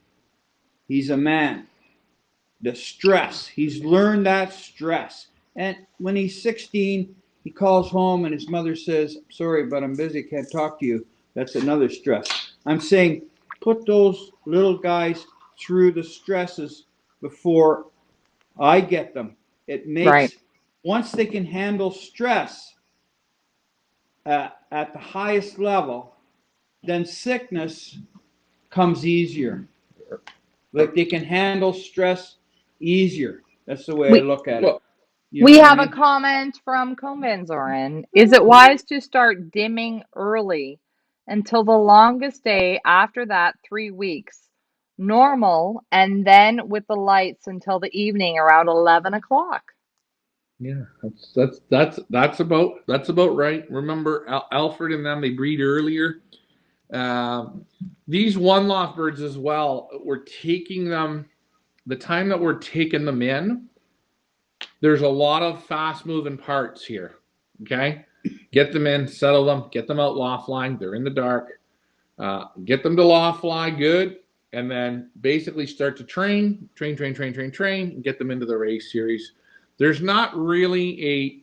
C: he's a man. The stress, he's learned that stress. And when he's 16, he calls home and his mother says, sorry, but I'm busy, can't talk to you. That's another stress. I'm saying put those little guys through the stresses before I get them. It makes,
A: Right.
C: once they can handle stress at the highest level, then sickness comes easier. Like they can handle stress easier. That's the way I look at it. You
A: We
C: know what I
A: have a
C: mean?
A: comment from Comanzorin. Is it wise to start dimming early until the longest day after that 3 weeks? Normal, and then with the lights until the evening around 11 o'clock.
B: Yeah, that's about right. Remember, Alfred and them, they breed earlier. These one loft birds as well. We're taking them the time that we're taking them in. There's a lot of fast moving parts here. Okay, get them in, settle them, get them out loft line. They're in the dark. Get them to loft fly good, and then basically start to train, and get them into the race series. There's not really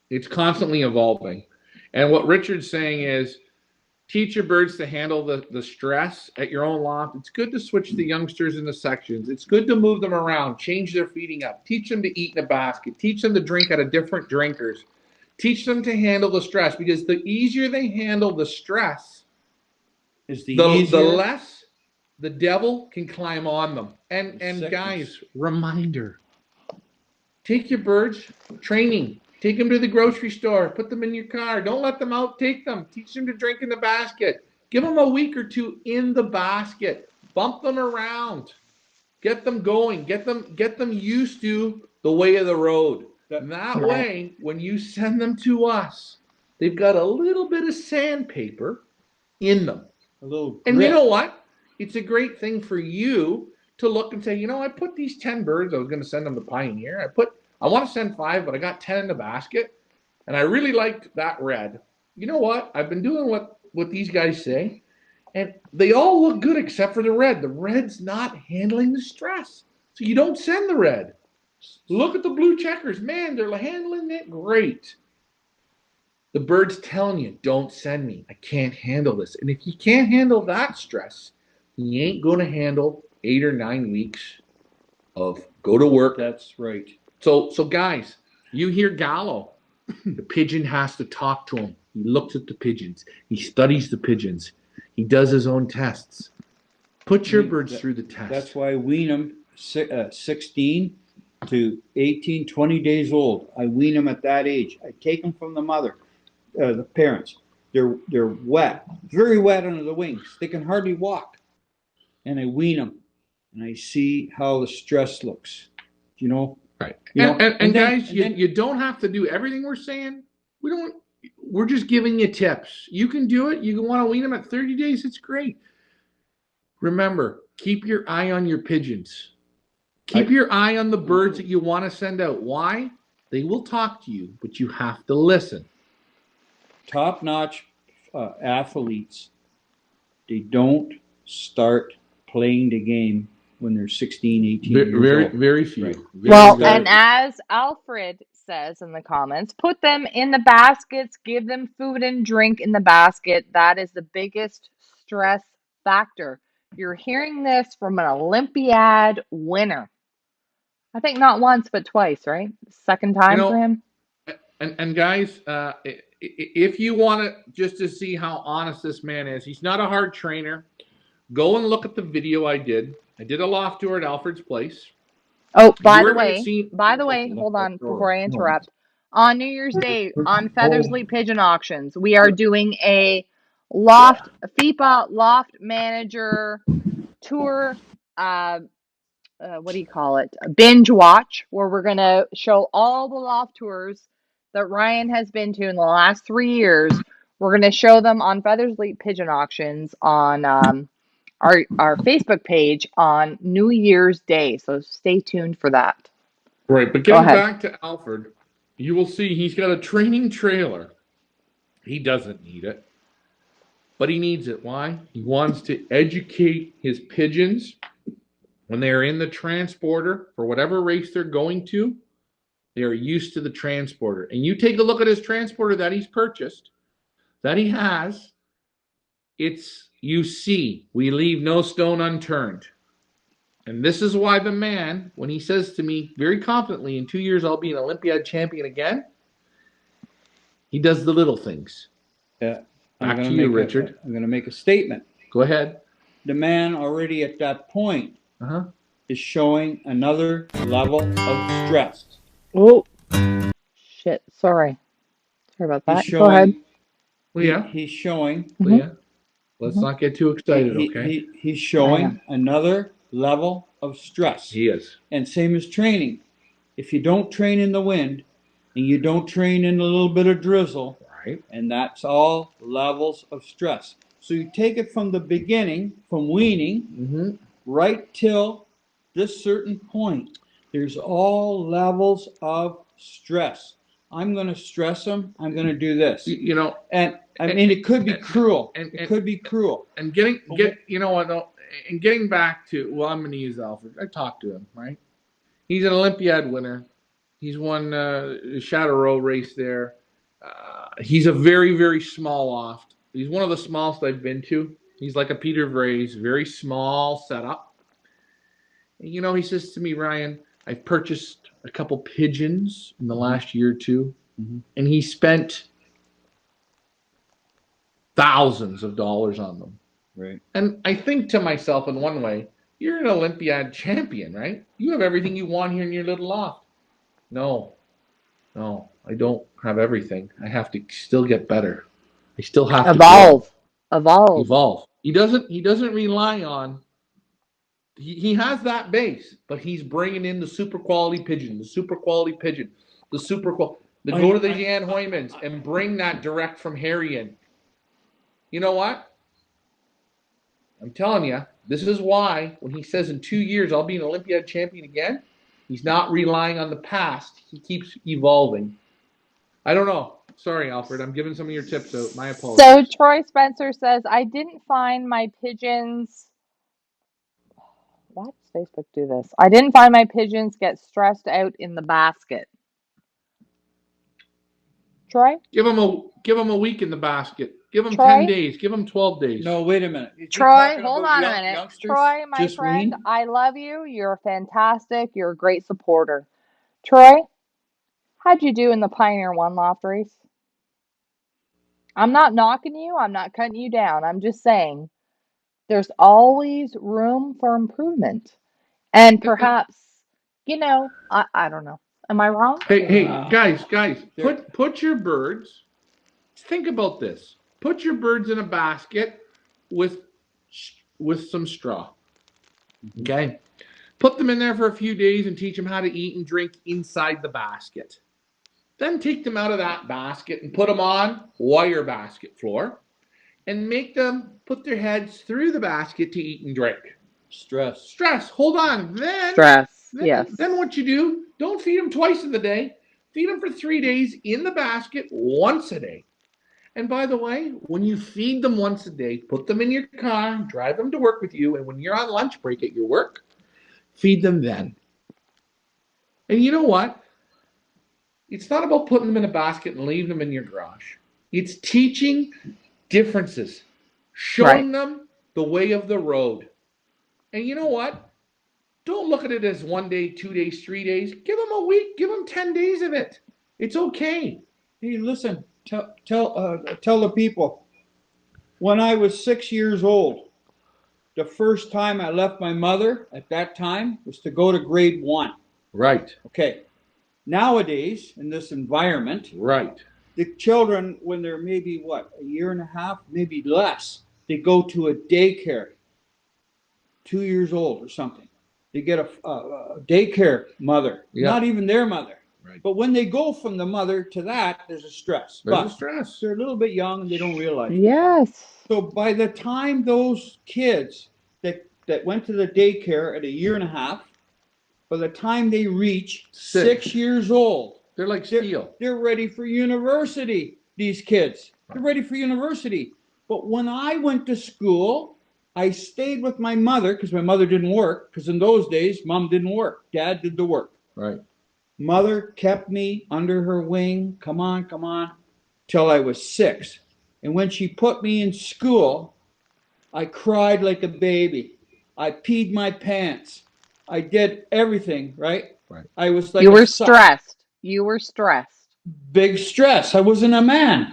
B: it's constantly evolving. And what Richard's saying is teach your birds to handle the stress at your own loft. It's good to switch the youngsters into sections. It's good to move them around, change their feeding up, teach them to eat in a basket, teach them to drink out of different drinkers, teach them to handle the stress, because the easier they handle the stress,
C: Is
B: the less the devil can climb on them. And guys, reminder, take your birds training. Take them to the grocery store. Put them in your car. Don't let them out. Take them. Teach them to drink in the basket. Give them a week or two in the basket. Bump them around. Get them going. Get them used to the way of the road. That way, when you send them to us, they've got a little bit of sandpaper in them.
C: A little grit.
B: And you know what? It's a great thing for you to look and say, you know, I put these 10 birds. I was going to send them to Pioneer. I want to send 5, but I got 10 in the basket, and I really liked that red. You know what? I've been doing what these guys say, and they all look good except for the red. The red's not handling the stress, so you don't send the red. Look at the blue checkers. Man, they're handling it great. The bird's telling you, don't send me. I can't handle this. And if you can't handle that stress, you ain't going to handle 8 or 9 weeks of go to work.
C: That's right.
B: So guys, you hear Gallo. The pigeon has to talk to him. He looks at the pigeons. He studies the pigeons. He does his own tests. Put your birds through the test.
C: That's why I wean them 16 to 18, 20 days old. I wean them at that age. I take them from the mother, the parents. They're wet, very wet under the wings. They can hardly walk. And I wean them, and I see how the stress looks. You know.
B: Right. And guys, you don't have to do everything we're saying. We're just giving you tips. You can do it. You want to wean them at 30 days. It's great. Remember, keep your eye on your pigeons. Keep your eye on the birds that you want to send out. Why? They will talk to you, but you have to listen.
C: Top-notch athletes, they don't start playing the game when they're 16, 18 years old.
B: Very few.
C: Right.
A: Well, and as Alfred says in the comments, put them in the baskets, give them food and drink in the basket. That is the biggest stress factor. You're hearing this from an Olympiad winner. I think not once, but twice, right? Second time for him.
B: And guys, if you want to just to see how honest this man is, he's not a hard trainer. Go and look at the video I did. I did a loft tour at Alfred's place.
A: Oh,
B: You are going to see.
A: hold on before I interrupt. On New Year's Day, on Feathersley Pigeon Auctions, we are doing a FIPA loft manager tour. What do you call it? A binge watch, where we're going to show all the loft tours that Ryan has been to in the last 3 years. We're going to show them on Feathersley Pigeon Auctions on our Facebook page on New Year's Day. So stay tuned for that.
B: Right, but
A: Go
B: getting
A: ahead.
B: back to Alfred, you will see he's got a training trailer. He doesn't need it, but he needs it. Why? He wants to educate his pigeons when they are in the transporter for whatever race they're going to. They are used to the transporter. And you take a look at his transporter that he's purchased, that he has. It's, you see, we leave no stone unturned. And this is why the man, when he says to me very confidently, in 2 years I'll be an Olympiad champion again, he does the little things.
C: Yeah.
B: Back to you, Richard.
C: I'm going to make a statement.
B: Go ahead.
C: The man already at that point is showing another level of stress.
A: Oh, shit. Sorry about that. Go ahead.
B: Leah.
C: He's showing.
B: Leah, let's not get too excited, okay?
C: He's showing another level of stress.
B: He is.
C: And same as training. If you don't train in the wind and you don't train in a little bit of drizzle,
B: right,
C: and that's all levels of stress. So you take it from the beginning, from weaning, right till this certain point. There's all levels of stress. I'm going to stress them. I'm going to do this.
B: You know,
C: and I mean, it could be cruel. It could be cruel.
B: And you know what? And getting back to, well, I'm going to use Alfred. I talked to him, right? He's an Olympiad winner. He's won the Shadow Row race there. He's a very, very small loft. He's one of the smallest I've been to. He's like a Peter Vrays, very small setup. And, you know, he says to me, Ryan, I've purchased a couple pigeons in the last year or two, and he spent thousands of dollars on them.
C: Right.
B: And I think to myself, in one way, you're an Olympiad champion, right? You have everything you want here in your little loft. No, I don't have everything. I have to still get better. I still have to evolve. He doesn't rely on. He has that base, but he's bringing in the super quality pigeon, the super quality pigeon, the super quality. Go to the Jan Hoymans and bring that direct from Harry in. You know what? I'm telling you, this is why when he says in 2 years I'll be an Olympiad champion again, he's not relying on the past. He keeps evolving. I don't know. Sorry, Alfred. I'm giving some of your tips out. My apologies.
A: So Troy Spencer says, I didn't find my pigeons. Why does Facebook do this? I didn't find my pigeons get stressed out in the basket. Troy?
B: Give them a week in the basket. Give them
A: Troy?
B: 10 days. Give them 12 days.
C: No, wait a minute.
A: Troy, hold on a minute. Troy, my friend, I love you. You're fantastic. You're a great supporter. Troy, how'd you do in the Pioneer 1 loft race? I'm not knocking you. I'm not cutting you down. I'm just saying there's always room for improvement. And perhaps, you know, I don't know. Am I wrong?
B: Hey, guys, put your birds, think about this. Put your birds in a basket with some straw. Okay? Put them in there for a few days and teach them how to eat and drink inside the basket. Then take them out of that basket and put them on wire basket floor and make them put their heads through the basket to eat and drink. Stress. Hold on.
A: Yes.
B: Then what you do, don't feed them twice in the day. Feed them for 3 days in the basket once a day. And by the way, when you feed them once a day, put them in your car, drive them to work with you, and when you're on lunch break at your work, feed them then. And you know what? It's not about putting them in a basket and leaving them in your garage. It's teaching differences, showing them the way of the road. And you know what? Don't look at it as 1 day, 2 days, 3 days. Give them a week. Give them 10 days of it. It's okay.
C: Hey, listen. Tell the people. When I was 6 years old, the first time I left my mother at that time was to go to grade 1.
B: Right.
C: Okay. Nowadays, in this environment,
B: Right.
C: the children, when they're maybe what, a year and a half, maybe less, they go to a daycare, 2 years old or something. They get a daycare mother,
B: Yeah.
C: not even their mother.
B: Right.
C: But when they go from the mother to that, there's a stress.
B: There's
C: but
B: a stress.
C: they're a little bit young and they don't realize it.
A: Yes.
C: So by the time those kids that went to the daycare at a year and a half, by the time they reach 6 years old,
B: they're like steel.
C: They're ready for university, these kids. They're ready for university. But when I went to school, I stayed with my mother because my mother didn't work, because in those days, mom didn't work. Dad did the work.
B: Right.
C: Mother kept me under her wing, come on, till I was 6. And when she put me in school, I cried like a baby. I peed my pants. I did everything, right?
B: Right.
C: I was like
A: You were stressed. You were stressed.
C: Big stress. I wasn't a man.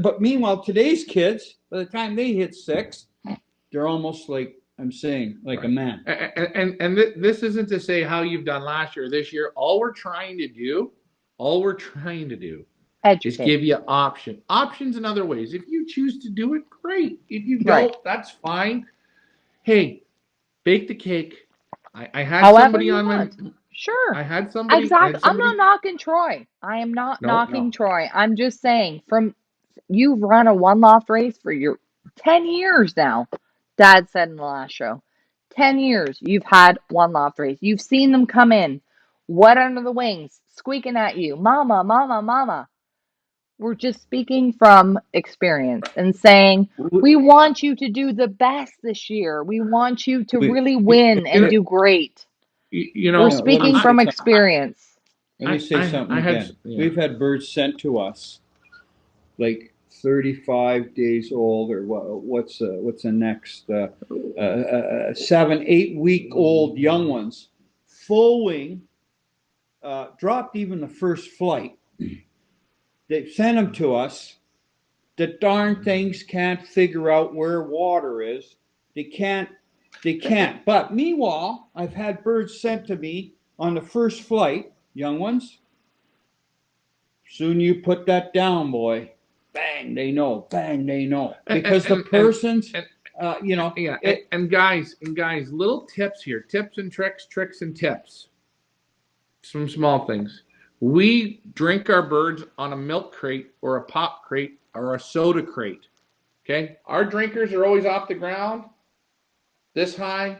C: But meanwhile, today's kids, by the time they hit 6, they're almost like, I'm saying, like a man.
B: And this isn't to say how you've done last year or this year. All we're trying to do
A: Educate.
B: is give you options in other ways. If you choose to do it, great. If you don't, that's fine. Hey, bake the cake. I had
A: However
B: somebody
A: you
B: on
A: want.
B: my.
A: Sure.
B: I had somebody.
A: Exactly. I'm not knocking Troy. I am not knocking Troy. I'm just saying, you've run a one loft race for your 10 years now. Dad said in the last show, 10 years you've had one loft race. You've seen them come in, wet under the wings, squeaking at you, mama, mama, mama. We're just speaking from experience and saying, we want you to do the best this year. We want you to really win and do great. We're speaking from experience.
C: Let me say something again. We've had birds sent to us like 35 days old, or what's the next 7, 8 week old young ones, full wing, dropped even the first flight. They sent them to us. The darn things can't figure out where water is. They can't. But meanwhile, I've had birds sent to me on the first flight, young ones. Soon you put that down, boy. Bang, they know. Bang, they know. Because the person's,
B: Yeah, and guys, little tips here. Tips and tricks and tips. Some small things. We drink our birds on a milk crate or a pop crate or a soda crate. Okay? Our drinkers are always off the ground, this high.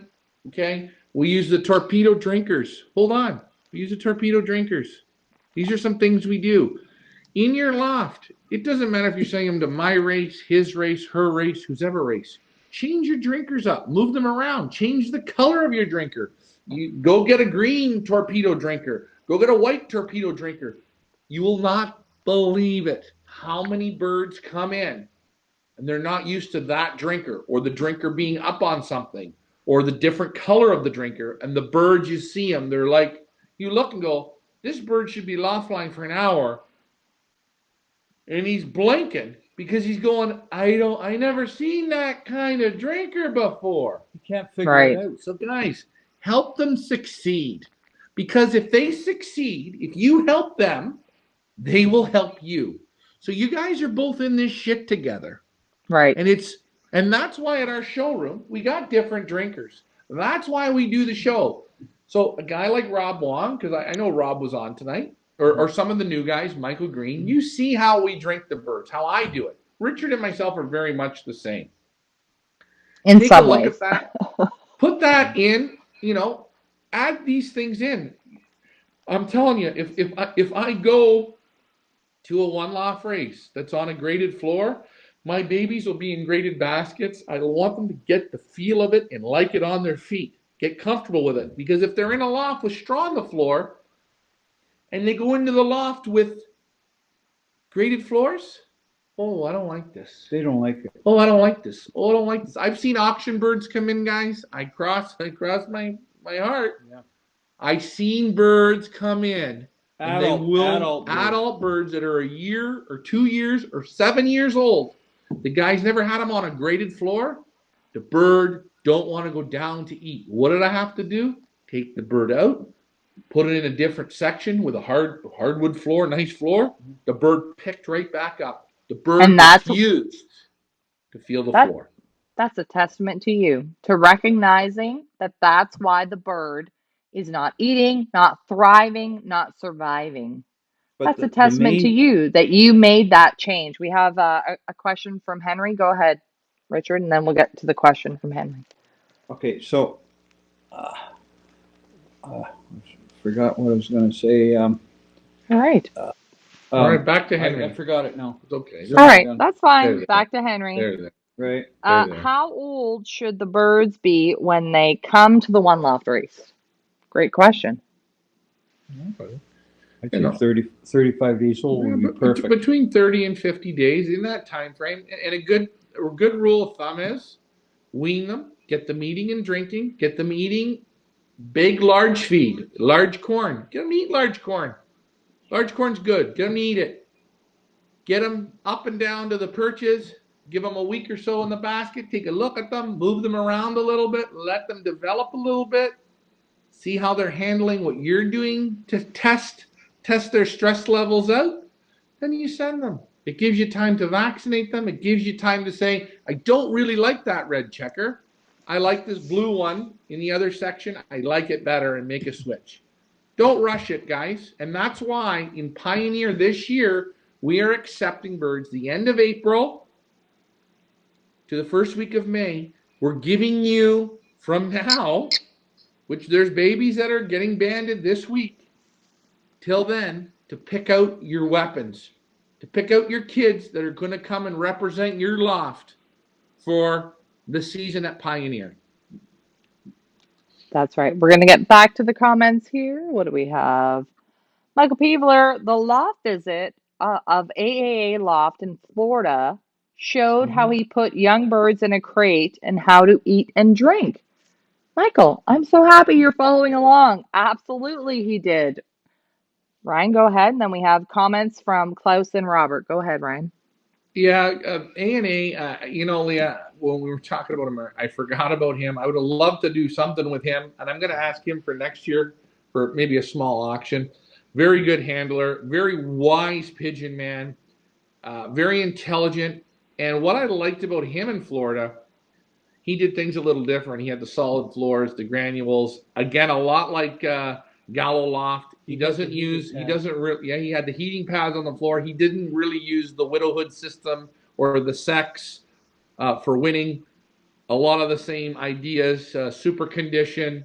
B: Okay? We use the torpedo drinkers. Hold on. We use the torpedo drinkers. These are some things we do. In your loft, it doesn't matter if you're sending them to my race, his race, her race, whose ever race. Change your drinkers up. Move them around. Change the color of your drinker. You go get a green torpedo drinker. Go get a white torpedo drinker. You will not believe it. How many birds come in and they're not used to that drinker, or the drinker being up on something, or the different color of the drinker, and the birds, you see them, they're like, you look and go, this bird should be loft flying for an hour, and he's blinking because he's going, I never seen that kind of drinker before.
C: You can't figure it out.
B: So guys, help them succeed. Because if they succeed, if you help them, they will help you. So you guys are both in this shit together.
A: Right.
B: And that's why at our showroom, we got different drinkers. That's why we do the show. So a guy like Rob Wong, because I know Rob was on tonight, or some of the new guys, Michael Green, you see how we drink the birds, how I do it. Richard and myself are very much the same.
A: In some ways.
B: Take a look at that. Put that in, add these things in. I'm telling you, if I go to a one loft race that's on a graded floor, my babies will be in graded baskets. I want them to get the feel of it and like it on their feet. Get comfortable with it. Because if they're in a loft with straw on the floor and they go into the loft with graded floors, oh, I don't like this.
C: They don't like it.
B: Oh, I don't like this. Oh, I don't like this. I've seen auction birds come in, guys. I cross my heart. Yeah. I've seen birds come in. Adult birds that are a year or 2 years or 7 years old. The guy's never had them on a graded floor. The bird don't want to go down to eat. What did I have to do? Take the bird out, put it in a different section with a hardwood floor, nice floor. The bird picked right back up. The bird
A: And
B: refused to feel the
A: that
B: floor.
A: that's a testament to you, to recognizing that that's why the bird is not eating, not thriving, not surviving.
C: But
A: That's a
C: the
A: testament to
C: main,
A: you that you made that change. We have a question from Henry. Go ahead, Richard, and then we'll get to the question from Henry.
C: okay, so, uh, uh, forgot what I was gonna say.
A: All right.
B: All right, back to Henry.
C: I forgot it now.
B: It's okay.
A: All
C: Sorry,
A: right.
C: again.
A: That's fine.
B: There,
A: Back to Henry.
B: there.
C: Right?
B: There.
A: How old should the birds be when they come to the one loft race? Great question.
C: I think 35 days old would be perfect.
B: Between 30 and 50 days in that time frame. And a good rule of thumb is wean them, get them eating and drinking, get them eating big, large feed, large corn. Get them to eat large corn. Large corn's good. Get them to eat it. Get them up and down to the perches. Give them a week or so in the basket. Take a look at them. Move them around a little bit. Let them develop a little bit. See how they're handling what you're doing to test their stress levels out. Then you send them. It gives you time to vaccinate them. It gives you time to say, I don't really like that red checker. I like this blue one in the other section. I like it better, and make a switch. Don't rush it, guys. And that's why in Pioneer this year, we are accepting birds the end of April to the first week of May. We're giving you from now, which there's babies that are getting banded this week, till then, to pick out your weapons, to pick out your kids that are going to come and represent your loft for the season at Pioneer.
A: That's right. We're going to get back to the comments here. What do we have? Michael Peebler, the loft visit of AAA Loft in Florida showed how he put young birds in a crate and how to eat and drink. Michael, I'm so happy you're following along. Absolutely, he did. Ryan, go ahead. And then we have comments from Klaus and Robert. Go ahead, Ryan.
B: Yeah, A&A, Leah, when we were talking about him, I forgot about him. I would have loved to do something with him, and I'm going to ask him for next year for maybe a small auction. Very good handler, very wise pigeon man, very intelligent. And what I liked about him in Florida, he did things a little different. He had the solid floors, the granules. Again, a lot like Gallo Loft. He doesn't really, he had the heating pads on the floor. He didn't really use the widowhood system or the sex for winning. A lot of the same ideas, super condition,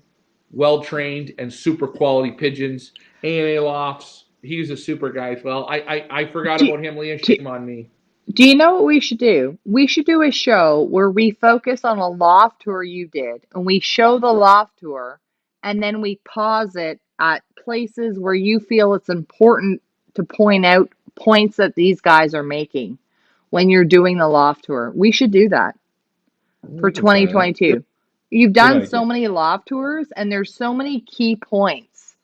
B: well trained, and super quality pigeons. A&A Lofts, he's a super guy as well. I forgot
A: Do,
B: about him, Leah.
A: do,
B: Shame on me.
A: do you know what we should do? We should do a show where we focus on a loft tour you did, and we show the loft tour, and then we pause it at places where you feel it's important to point out points that these guys are making when you're doing the loft tour. We should do that for
B: We can try that.
A: 2022. You've
C: Good
A: done so
C: idea.
A: many loft tours, and there's so many key points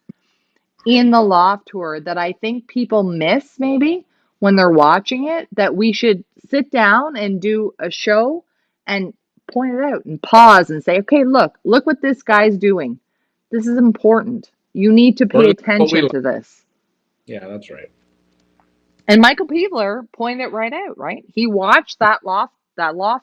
A: in the loft tour that I think people miss maybe when they're watching it, that we should sit down and do a show and point it out and pause and say, okay, look what this guy's doing. This is important. You need to
B: Or
A: pay
B: this is what we
A: attention
B: like.
A: to this.
B: Yeah, that's right.
A: And Michael Peebler pointed it right out, right? He watched that loft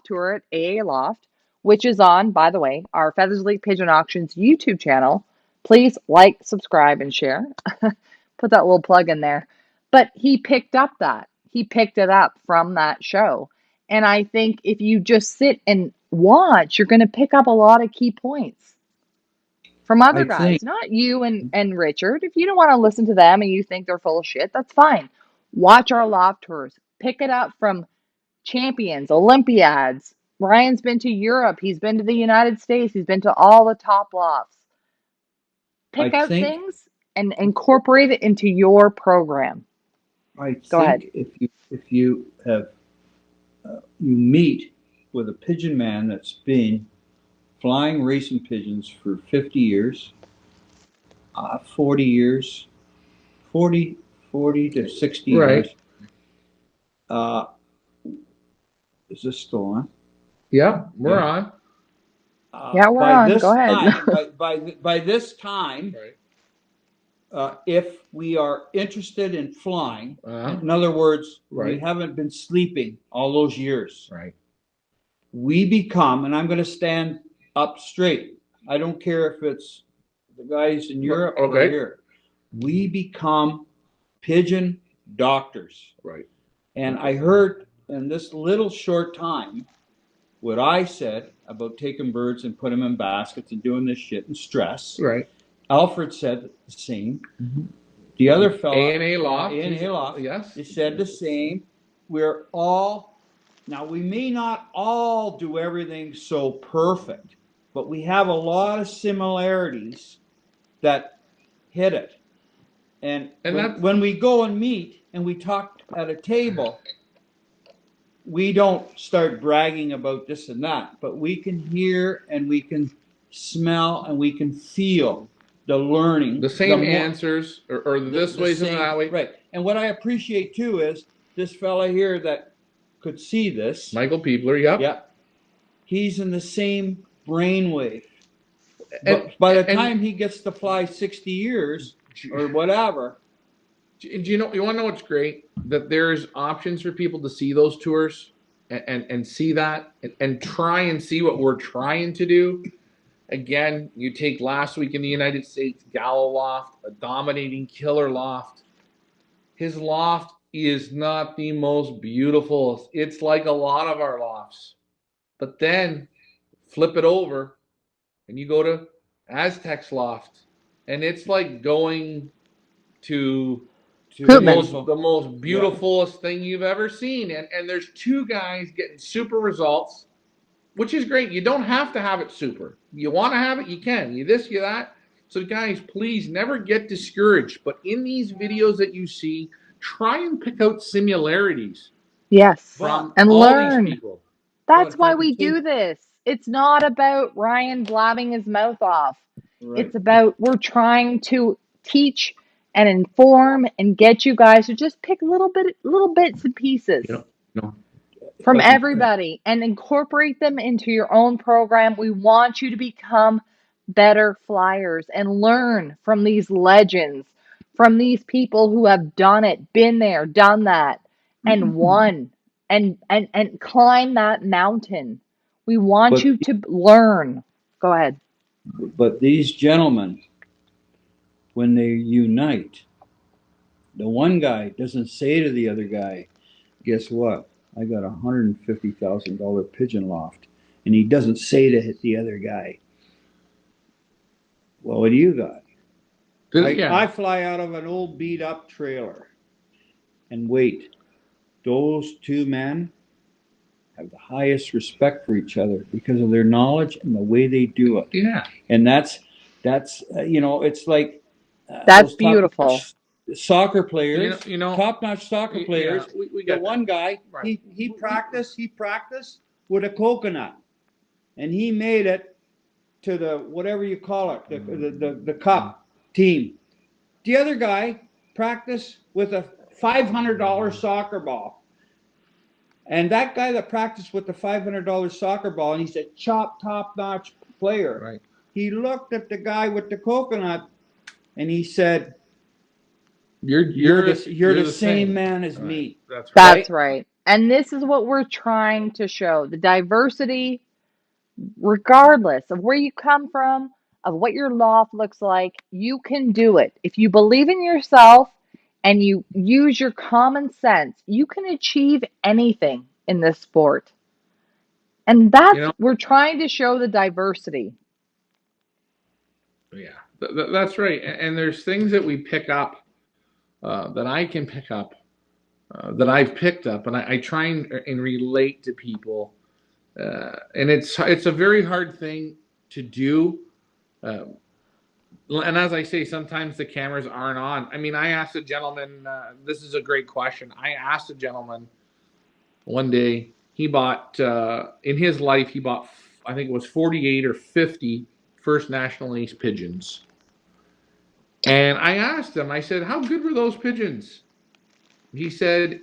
A: tour at AA Loft, which is on, by the way, our Feathers League Pigeon Auctions YouTube channel. Please like, subscribe, and share. Put that little plug in there. But he picked up that. He picked it up from that show. And I think if you just sit and watch, you're going to pick up a lot of key points from other
C: I
A: guys,
C: think,
A: not you and Richard. If you don't want to listen to them and you think they're full of shit, that's fine. Watch our loft tours. Pick it up from champions, Olympiads. Ryan's been to Europe. He's been to the United States. He's been to all the top lofts.
C: I
A: Pick out
C: think,
A: things and incorporate it into your program.
C: I
A: Go ahead.
C: think if you have, you meet with a pigeon man that's been flying racing pigeons for 50 years, 40 years, 40 to 60
B: Right.
C: years. Is this still on?
B: Yeah, we're
C: Yeah.
B: on.
A: Yeah, we're
C: by
A: on. Go
C: this
A: ahead.
C: time, by this time,
B: Right.
C: if we are interested in flying,
B: Uh-huh.
C: in other words, we
B: Right.
C: haven't been sleeping all those years,
B: Right.
C: we become, and I'm going to stand up straight. I don't care if it's the guys in Europe or
B: Okay.
C: here. We become pigeon doctors.
B: Right.
C: And I heard in this little short time what I said about taking birds and putting them in baskets and doing this shit and stress.
B: Right.
C: Alfred said the same. The other fellow,
B: A&A Loft.
C: A&A Loft,
B: Yes.
C: he said the same. We're all, now we may not all do everything so perfect, but we have a lot of similarities that hit it. And when we go and meet and we talk at a table, we don't start bragging about this and that, but we can hear and we can smell and we can feel the learning.
B: The same answers, or this way and that way.
C: Right. And what I appreciate too is this fella here that could see this.
B: Michael Piebler, yep.
C: Yep. He's in the same brainwave. But by the time he gets to fly 60 years or whatever.
B: Do you want to know what's great? That there's options for people to see those tours and see that and try and see what we're trying to do. Again, you take last week in the United States, Gallo Loft, a dominating killer loft. His loft is not the most beautiful. It's like a lot of our lofts. But then flip it over and you go to Aztec's loft. And it's like going to the most beautifulest thing you've ever seen. And there's two guys getting super results, which is great. You don't have to have it super. You want to have it, you can. You this, you that. So guys, please never get discouraged. But in these videos that you see, try and pick out similarities.
A: Yes.
B: From
A: and
B: all
A: learn.
B: these people.
A: That's why we do this. It's not about Ryan blabbing his mouth off. Right. It's about we're trying to teach and inform and get you guys to just pick little bits and pieces from everybody and incorporate them into your own program. We want you to become better flyers and learn from these legends, from these people who have done it, been there, done that, and won and climb that mountain. We want you to learn. Go ahead.
C: But these gentlemen, when they unite, the one guy doesn't say to the other guy, guess what? I got $150,000 pigeon loft. And he doesn't say to the other guy, well, what do you got? I fly out of an old beat up trailer. And wait, those two men have the highest respect for each other because of their knowledge and the way they do it.
B: Yeah.
C: And that's it's like
A: that's beautiful.
C: Soccer players, top-notch soccer players. We got one guy, right. he practiced with a coconut, and he made it to the whatever you call it, the cup team. The other guy practiced with a $500 soccer ball. And that guy that practiced with the $500 soccer ball, and he's a top-notch player.
B: Right.
C: He looked at the guy with the coconut, and he said, "You're the same man as me."
A: That's right. And this is what we're trying to show: the diversity, regardless of where you come from, of what your loft looks like. You can do it if you believe in yourself and you use your common sense. You can achieve anything in this sport. And that's we're trying to show the diversity.
B: Yeah, that's right. And there's things that we pick up that I can pick up, that I've picked up, and I try and relate to people. And it's a very hard thing to do. And as I say, sometimes the cameras aren't on. I mean, I asked a gentleman, this is a great question. I asked a gentleman one day, he bought, in his life, he bought, I think it was 48 or 50 First National Ace pigeons. And I asked him, I said, how good were those pigeons? He said,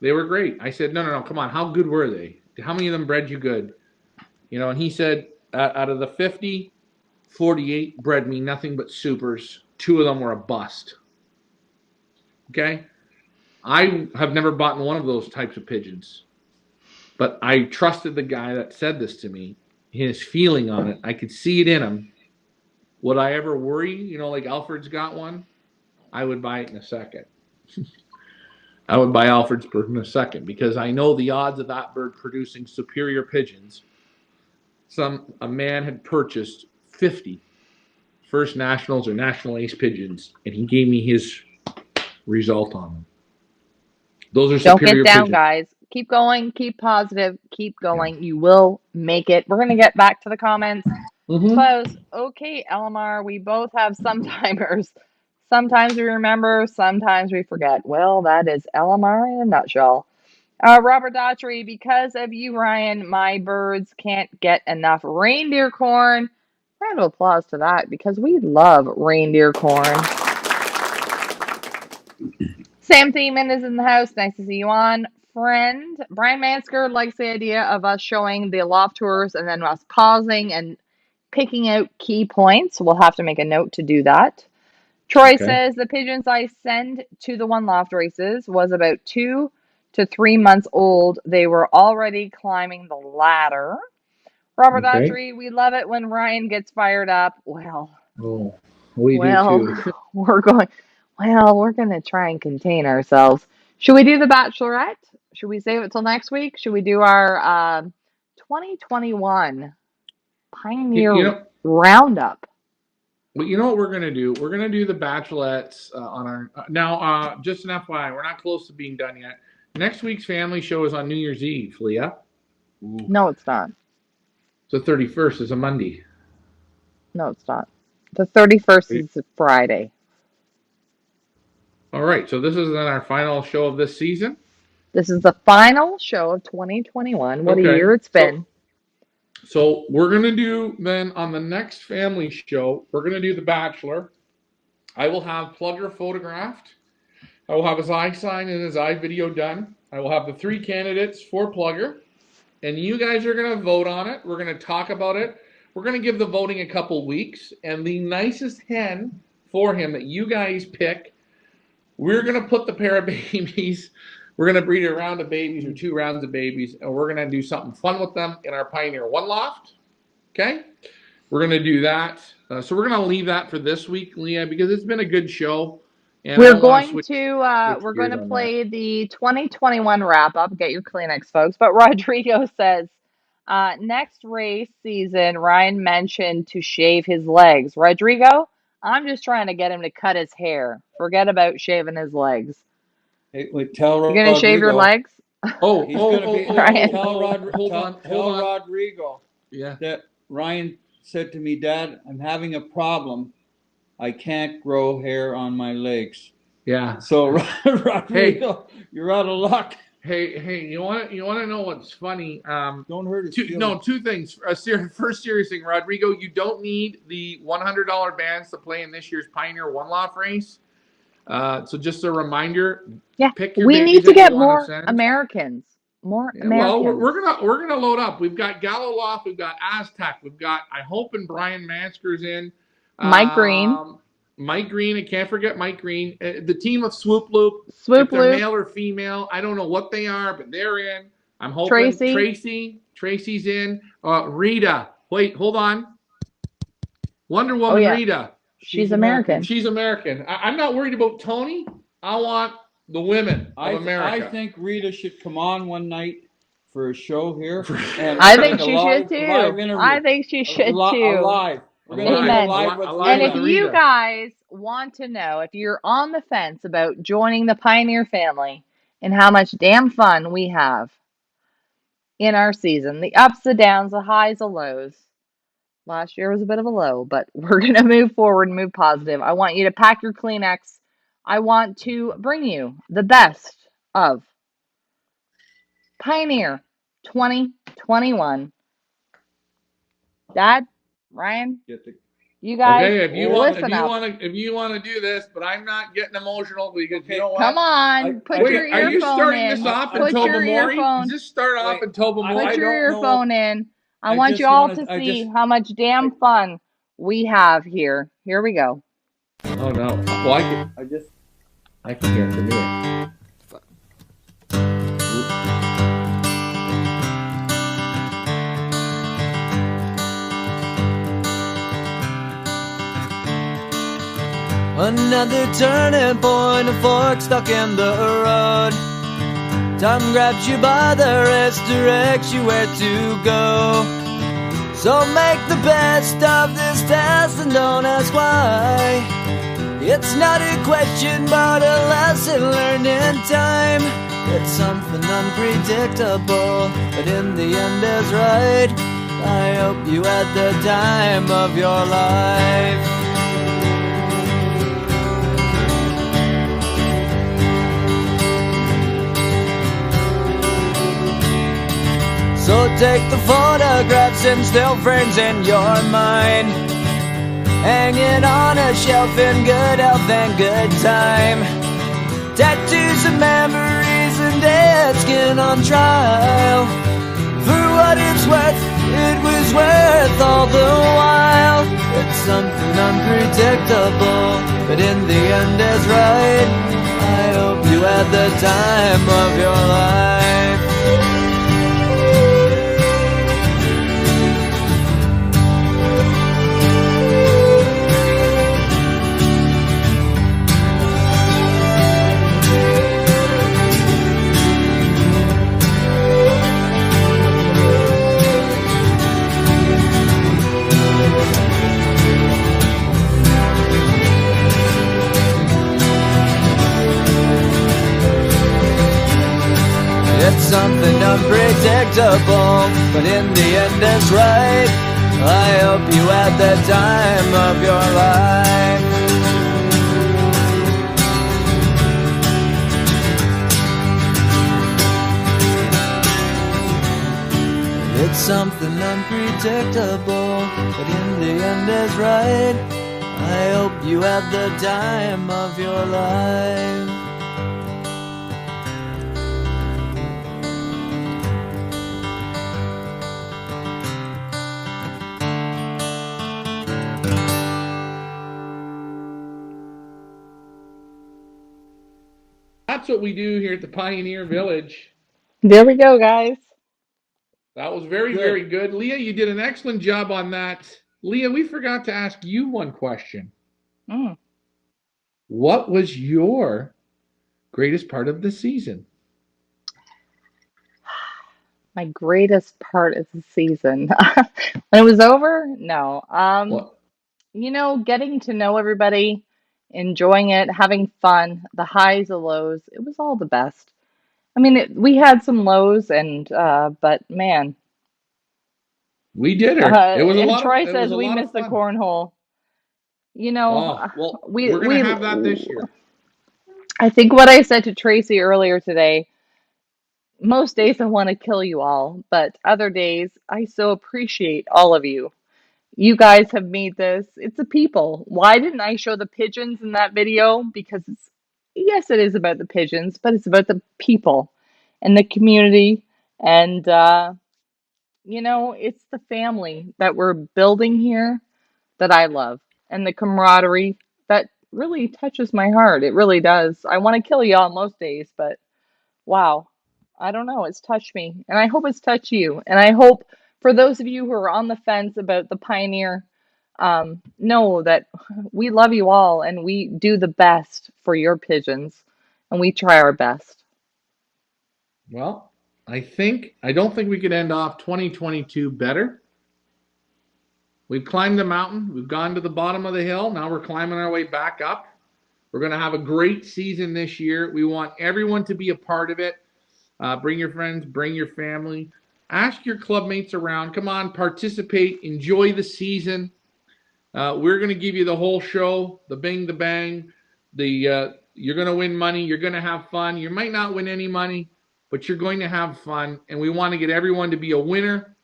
B: they were great. I said, no, come on. How good were they? How many of them bred you good? And he said, Out of the 50, 48 bred me nothing but supers. 2 of them were a bust. Okay? I have never bought one of those types of pigeons. But I trusted the guy that said this to me. His feeling on it, I could see it in him. Would I ever worry? Like Alfred's got one? I would buy it in a second. I would buy Alfred's bird in a second because I know the odds of that bird producing superior pigeons. A man had purchased 50 First Nationals or National Ace pigeons, and he gave me his result on them. Those are
A: Don't get
B: superior
A: down,
B: pigeons.
A: guys. Keep going. Keep positive. Keep going. You will make it. We're going to get back to the comments. Close. Okay, Elmar, we both have sometimers. Sometimes we remember, sometimes we forget. Well, that is Elmar in a nutshell. Robert Daughtry, because of you, Ryan, my birds can't get enough reindeer corn. Round of applause to that because we love reindeer corn. Sam Thiemann is in the house. Nice to see you on. Friend, Brian Mansker likes the idea of us showing the loft tours and then us pausing and picking out key points. We'll have to make a note to do that. Troy says the pigeons I send to the one loft races was about 2 to 3 months old. They were already climbing the ladder. Robert Daughtry, we love it when Ryan gets fired up. Well,
B: we do too.
A: we're going to try and contain ourselves. Should we do the Bachelorette? Should we save it till next week? Should we do our 2021 Pioneer Roundup?
B: Well, you know what we're going to do? We're going to do the Bachelorettes on our... now, just an FYI, we're not close to being done yet. Next week's family show is on New Year's Eve, Leah.
A: No, it's not.
B: The 31st is a Monday.
A: No, it's not. The 31st is a Friday.
B: All right, so this is then our final show of this season?
A: This is the final show of 2021. What a year it's been.
B: So we're going to do, then, on the next family show, we're going to do The Bachelor. I will have Plugger photographed. I will have his eye sign and his eye video done. I will have the 3 candidates for Plugger. And you guys are going to vote on it. We're going to talk about it. We're going to give the voting a couple weeks. And the nicest hen for him that you guys pick, we're going to put the pair of babies. We're going to breed a round of babies or 2 rounds of babies. And we're going to do something fun with them in our Pioneer 1 loft. Okay? We're going to do that. So we're going to leave that for this week, Leah, because it's been a good show. And
A: we're going to play the 2021 wrap up. Get your Kleenex, folks. But Rodrigo says, next race season, Ryan mentioned to shave his legs. Rodrigo, I'm just trying to get him to cut his hair. Forget about shaving his legs.
C: Hey, tell
A: You're going to shave your legs?
C: Tell Rodrigo
B: Yeah.
C: that Ryan said to me, Dad, I'm having a problem. I can't grow hair on my legs.
B: Yeah.
C: So Rodrigo, you're out of luck.
B: Hey, you want to know what's funny?
C: Don't hurt his feelings.
B: No, 2 things. First serious thing, Rodrigo, you don't need the $100 bands to play in this year's Pioneer 1 loft race. So just a reminder.
A: Yeah,
B: pick your
A: we need to get more Americans. Americans.
B: Well, we're gonna load up. We've got Gallo Loft, we've got Aztec, we've got I hope and Brian Mansker's in.
A: Mike Green.
B: Mike Green, I can't forget Mike Green. The team of Swoop Loop. If they're male or female, I don't know what they are, but they're in. I'm hoping Tracy's in. Rita. Wait, hold on. Wonder Woman Rita.
A: She's American.
B: She's American. I'm not worried about Tony. I want the women of America.
C: I think Rita should come on one night for a show here. And
A: I think she should too. I think she should too.
C: Live.
A: Amen. And if you guys want to know, if you're on the fence about joining the Pioneer family and how much damn fun we have in our season, the ups, the downs, the highs, the lows. Last year was a bit of a low, but we're going to move forward and move positive. I want you to pack your Kleenex. I want to bring you the best of Pioneer 2021. Dad, Ryan, you guys,
B: okay, if you want to do this, but I'm not getting emotional because you know what?
A: Come on, put your earphone in.
B: Are you starting this off in Tobermory? Does this start off in Tobermory?
A: Put your earphone in. I want you all to see how much damn fun we have here. Here we go.
B: Oh no! Well, I can hear it from here.
D: Another turning point, a fork stuck in the road. Time grabs you by the wrist, directs you where to go. So make the best of this test and don't ask why. It's not a question but a lesson learned in time. It's something unpredictable, but in the end is right. I hope you had the time of your life. So take the photographs and still frames in your mind, hanging on a shelf in good health and good time. Tattoos of memories and dead skin on trial. For what it's worth, it was worth all the while. It's something unpredictable, but in the end is right. I hope you had the time of your life. It's something unpredictable, but in the end it's right. I hope you had the time of your life. It's something unpredictable, but in the end is right. I hope you had the time of your life.
B: That's what we do here at the Pioneer Village.
A: There we go, guys.
B: That was very, very good. Leah, you did an excellent job on that. Leah, we forgot to ask you one question.
A: Mm.
B: What was your greatest part of the season?
A: My greatest part of the season. When it was over? No.
B: What?
A: Getting to know everybody, enjoying it, having fun, the highs, the lows, it was all the best. I mean, we had some lows but man,
B: We did her. It was a lot of
A: Troy
B: it was
A: says
B: a
A: we
B: lot of
A: missed the
B: fun.
A: cornhole.
B: Oh, well,
A: We
B: we're gonna
A: we
B: have that this year.
A: I think what I said to Tracy earlier today, most days I want to kill you all, but other days I so appreciate all of you. You guys have made this. It's a people. Why didn't I show the pigeons in that video? Because yes, it is about the pigeons, but it's about the people and the community. And, it's the family that we're building here that I love and the camaraderie that really touches my heart. It really does. I want to kill y'all most days, but wow. I don't know. It's touched me. And I hope it's touched you. And I hope for those of you who are on the fence about the Pioneer, know that we love you all and we do the best for your pigeons and we try our best.
B: Well, I don't think we could end off 2022 better. We've climbed the mountain. We've gone to the bottom of the hill. Now we're climbing our way back up. We're going to have a great season this year. We want everyone to be a part of it. Bring your friends, bring your family. Ask your club mates around. Come on, participate. Enjoy the season. We're going to give you the whole show, the bing, the bang. You're going to win money. You're going to have fun. You might not win any money, but you're going to have fun. And we want to get everyone to be a winner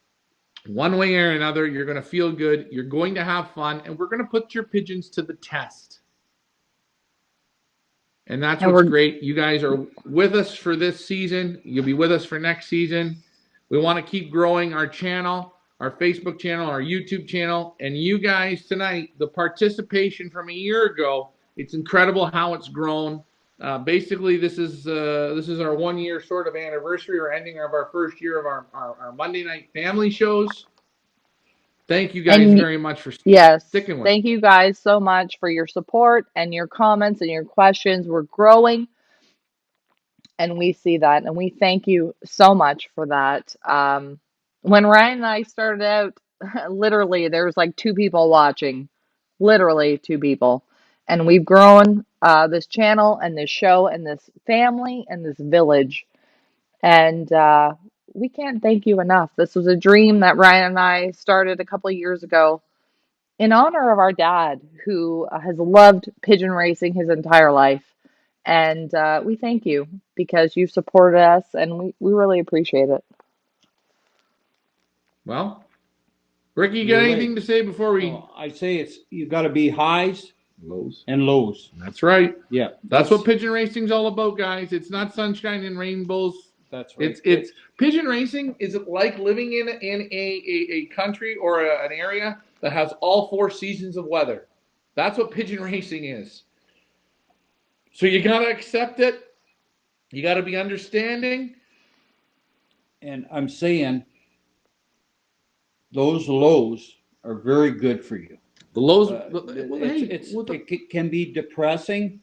B: one way or another. You're going to feel good. You're going to have fun. And we're going to put your pigeons to the test. And that's
A: And
B: what's
A: we're
B: great. You guys are with us for this season. You'll be with us for next season. We want to keep growing our channel. our Facebook channel, our YouTube channel, and you guys tonight, the participation from a year ago, it's incredible how it's grown. Basically, this is our 1 year sort of anniversary or ending of our first year of our Monday night family shows. Thank you guys
A: And
B: very much for
A: yes,
B: sticking with.
A: thank you guys so much for your support and your comments and your questions. We're growing, and we see that, and we thank you so much for that. When Ryan and I started out, literally there was like two people watching, literally two people, and we've grown this channel and this show and this family and this village, and we can't thank you enough. This was a dream that Ryan and I started a couple of years ago in honor of our dad, who has loved pigeon racing his entire life. And we thank you because you supported us, and we really appreciate it.
B: Well, Ricky, you
C: You're
B: got
C: right.
B: anything to say before we?
C: No, I say you got to be highs
B: Lows.
C: and lows.
B: That's right.
C: Yeah,
B: That's what pigeon racing's all about, guys. It's not sunshine and rainbows.
C: That's right.
B: It's pigeon racing is like living in a country or an area that has all 4 seasons of weather. That's what pigeon racing is. So you gotta accept it. You gotta be understanding.
C: And I'm saying those lows are very good for you.
B: The lows.
C: It can be depressing,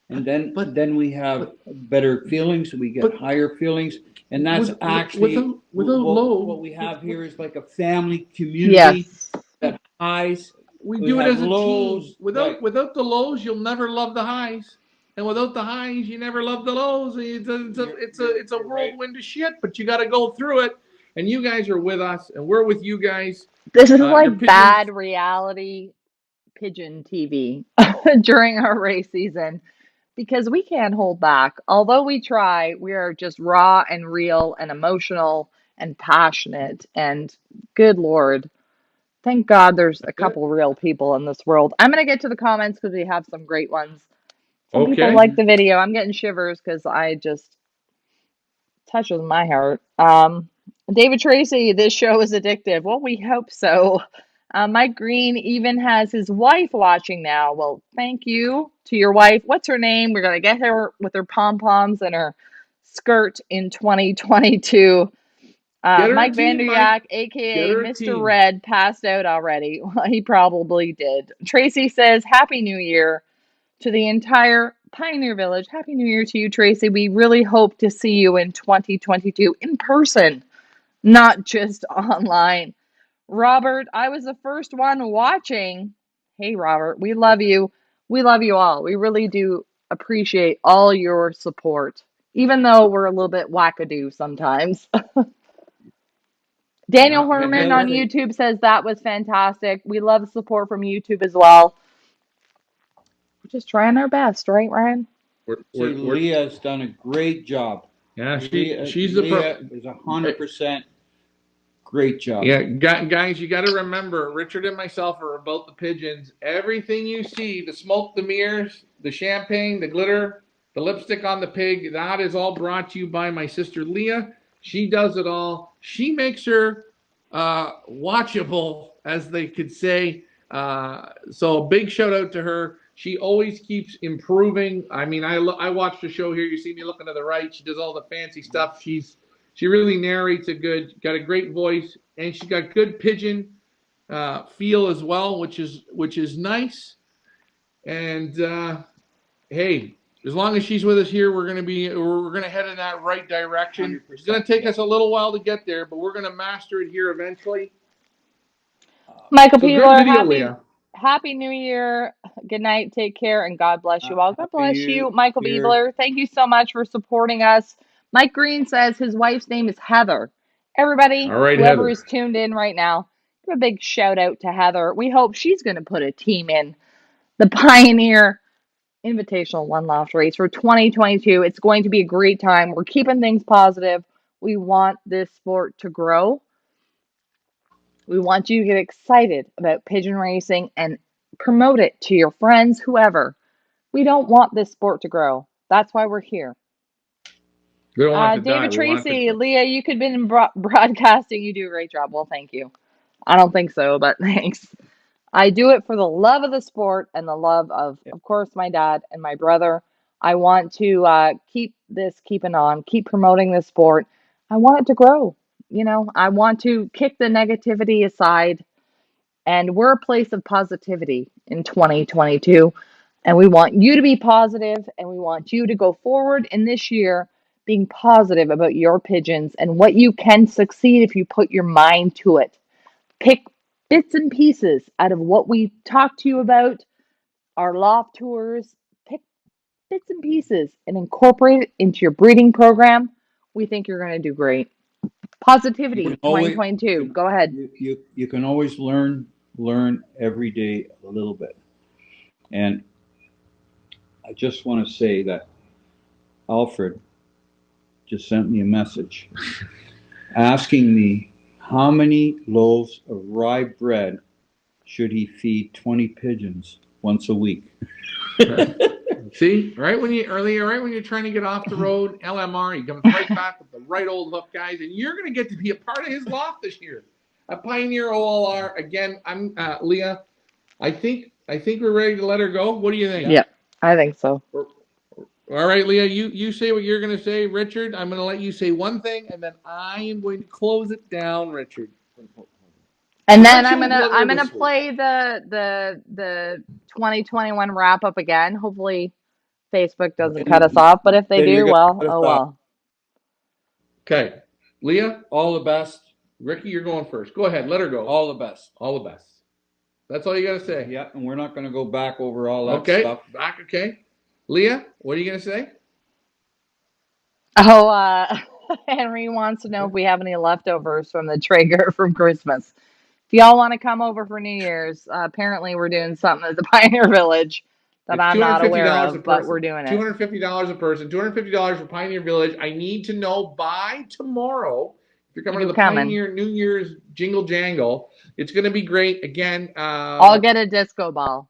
C: and then we have better feelings. We get higher feelings, and that's actually what we have here is like a family community
A: Yes.
C: that highs.
B: We do it
C: have
B: as a
C: lows,
B: team. Without the lows, you'll never love the highs, and without the highs, you never love the lows. It's a whirlwind of shit, but you got to go through it. And you guys are with us, and we're with you guys.
A: This is like bad reality pigeon TV during our race season because we can't hold back. Although we try, we are just raw and real and emotional and passionate. And good Lord, thank God there's a couple real people in this world. I'm going to get to the comments because we have some great ones. Some people like the video. I'm getting shivers because I just touches my heart. David Tracy, this show is addictive. Well, we hope so. Mike Green even has his wife watching now. Well, thank you to your wife. What's her name? We're going to get her with her pom-poms and her skirt in 2022. Mike Vanderyak, aka Mr. Red, passed out already. Well, he probably did. Tracy says, Happy New Year to the entire Pioneer Village. Happy New Year to you, Tracy. We really hope to see you in 2022 in person, not just online. Robert, I was the first one watching. Hey, Robert, we love you. We love you all. We really do appreciate all your support, even though we're a little bit wackadoo sometimes. Daniel Herman on YouTube says that was fantastic. We love support from YouTube as well. We're just trying our best, right, Ryan?
C: Leah's done a great job.
B: Yeah, she's
C: Leah is 100% great job.
B: Yeah, guys, you got to remember, Richard and myself are about the pigeons. Everything you see, the smoke, the mirrors, the champagne, the glitter, the lipstick on the pig, that is all brought to you by my sister Leah. She does it all. She makes her watchable, as they could say. So a big shout out to her. She always keeps improving. I mean, I watched the show here. You see me looking to the right. She does all the fancy stuff. She really narrates got a great voice, and she got good pigeon feel as well, which is nice. And hey, as long as she's with us here, we're gonna head in that right direction. It's gonna take us a little while to get there, but we're gonna master it here eventually.
A: Michael Peebler, happy New Year. Good night. Take care, and God bless you all. God bless you, Michael Peebler. Thank you so much for supporting us. Mike Green says his wife's name is Heather. Everybody, whoever Heather is tuned in right now, give a big shout out to Heather. We hope she's going to put a team in the Pioneer Invitational One Loft Race for 2022. It's going to be a great time. We're keeping things positive. We want this sport to grow. We want you to get excited about pigeon racing and promote it to your friends, whoever. We don't want this sport to grow. That's why we're here. David Tracy, Leah, you could have been in broadcasting. You do a great job. Well, thank you. I don't think so, but thanks. I do it for the love of the sport and the love of course, my dad and my brother. I want to keep this keeping on, keep promoting this sport. I want it to grow. I want to kick the negativity aside, and we're a place of positivity in 2022. And we want you to be positive, and we want you to go forward in this year being positive about your pigeons and what you can succeed if you put your mind to it. Pick bits and pieces out of what we talked to you about, our loft tours. Pick bits and pieces and incorporate it into your breeding program. We think you're going to do great.
C: You
A: Positivity
C: can always
A: 2022. Go ahead.
C: you can always learn every day a little bit. And I just want to say that Alfred just sent me a message asking me how many loaves of rye bread should he feed 20 pigeons once a week.
B: See, right when you're trying to get off the road, LMR, he comes right back with the right old hook, guys, and you're going to get to be a part of his loft this year. A Pioneer OLR again. I'm Leah. I think we're ready to let her go. What do you think?
A: Yeah, I think so.
B: All right, Leah, you say what you're going to say. Richard, I'm going to let you say one thing, and then I am going to close it down, Richard.
A: And then I'm gonna play the 2021 wrap up again. Hopefully Facebook doesn't cut us off, but if they do, well, oh well.
B: Okay, Leah, all the best. Ricky, you're going first. Go ahead, let her go.
C: All the best.
B: All the best. That's all you got to say.
C: Yeah, and we're not going to go back over all that stuff.
B: Okay. Leah, what are you going to say?
A: Oh, Henry wants to know if we have any leftovers from the Traeger from Christmas. If y'all want to come over for New Year's, apparently we're doing something at the Pioneer Village that I'm not aware of, but we're doing it.
B: $250 a person, $250 for Pioneer Village. I need to know by tomorrow if you're coming to the Pioneer New Year's Jingle Jangle. It's going to be great. Again,
A: I'll get a disco ball.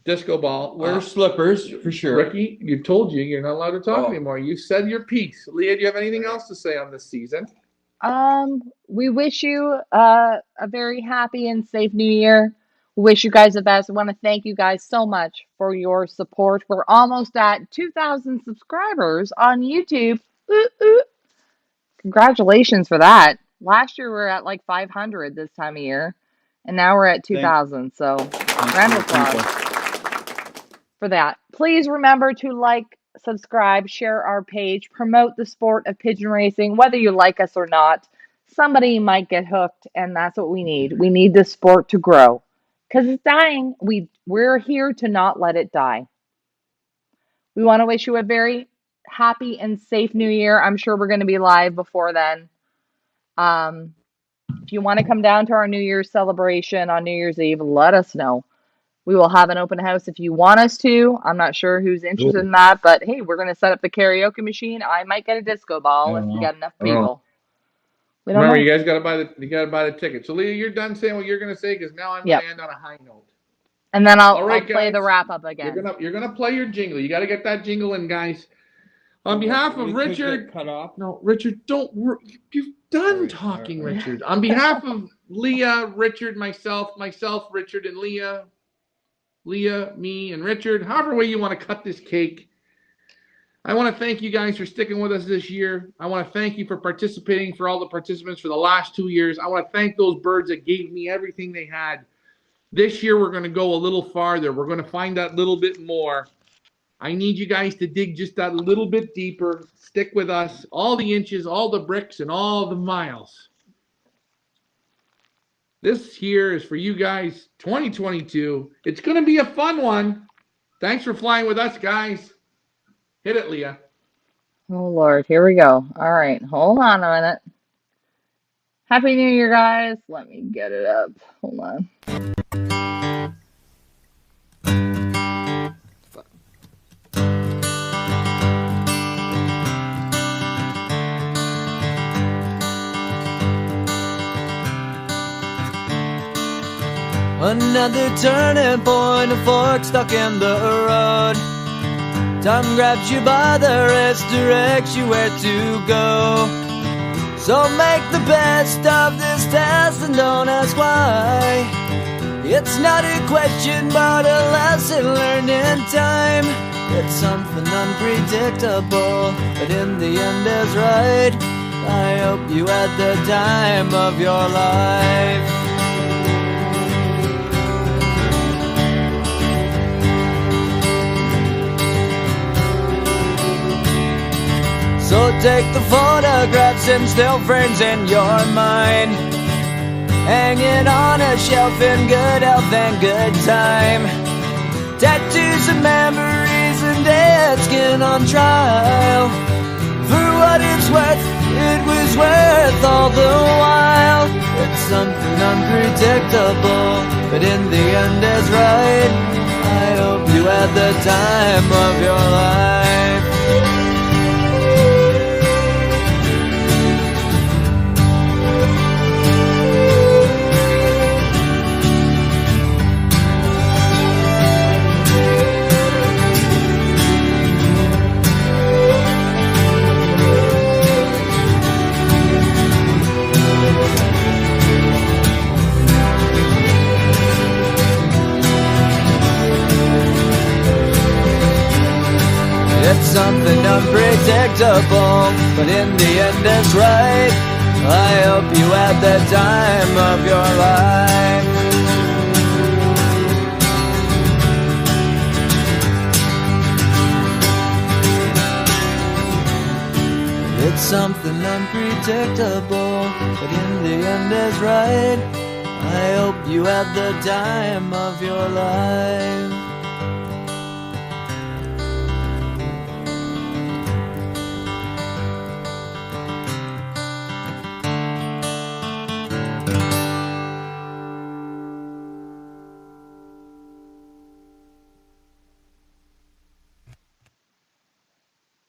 B: Disco ball.
C: Wear slippers for sure.
B: Ricky, you told you're not allowed to talk anymore. You said your piece. Leah, do you have anything else to say on this season?
A: We wish you a very happy and safe New Year. We wish you guys the best. I want to thank you guys so much for your support. We're almost at 2,000 subscribers on YouTube. Ooh, ooh. Congratulations for that. Last year we were at like 500 this time of year, and now we're at 2,000. So round of applause for that. Please remember to like, subscribe, share our page, promote the sport of pigeon racing, whether you like us or not. Somebody might get hooked, and that's what we need. We need this sport to grow because it's dying. We're here to not let it die. We want to wish you a very happy and safe New Year. I'm sure we're going to be live before then. If you want to come down to our New Year's celebration on New Year's Eve, let us know. We will have an open house if you want us to. I'm not sure who's interested in that, but hey, we're going to set up the karaoke machine. I might get a disco ball if we get enough people.
B: Remember, you guys got to buy the ticket. So, Leah, you're done saying what you're going to say because now I'm going to end on a high note.
A: And then I'll play the wrap up again.
B: You're gonna play your jingle. You got to get that jingle in, guys. On behalf of Richard,
C: cut off.
B: No, Richard, you've done talking, Richard. On behalf of Leah, Richard, myself, Richard, and Leah, me, and Richard, however way you want to cut this cake, I want to thank you guys for sticking with us this year. I want to thank you for participating, for all the participants for the last 2 years. I want to thank those birds that gave me everything they had. This year, we're going to go a little farther. We're going to find that little bit more. I need you guys to dig just that little bit deeper. Stick with us. All the inches, all the bricks, and all the miles. This here is for you guys, 2022. It's going to be a fun one. Thanks for flying with us, guys. Hit it, Leah.
A: Oh, Lord. Here we go. All right. Hold on a minute. Happy New Year, guys. Let me get it up. Hold on.
D: Another turning point, a fork stuck in the road. Time grabs you by the wrist, directs you where to go. So make the best of this test and don't ask why. It's not a question but a lesson learned in time. It's something unpredictable, but in the end is right. I hope you had the time of your life. So take the photographs and still frames in your mind, hanging on a shelf in good health and good time. Tattoos and memories and dead skin on trial. For what it's worth, it was worth all the while. It's something unpredictable, but in the end is right. I hope you had the time of your life. It's something unpredictable, but in the end it's right. I hope you had the time of your life. It's something unpredictable, but in the end is right. I hope you had the time of your life.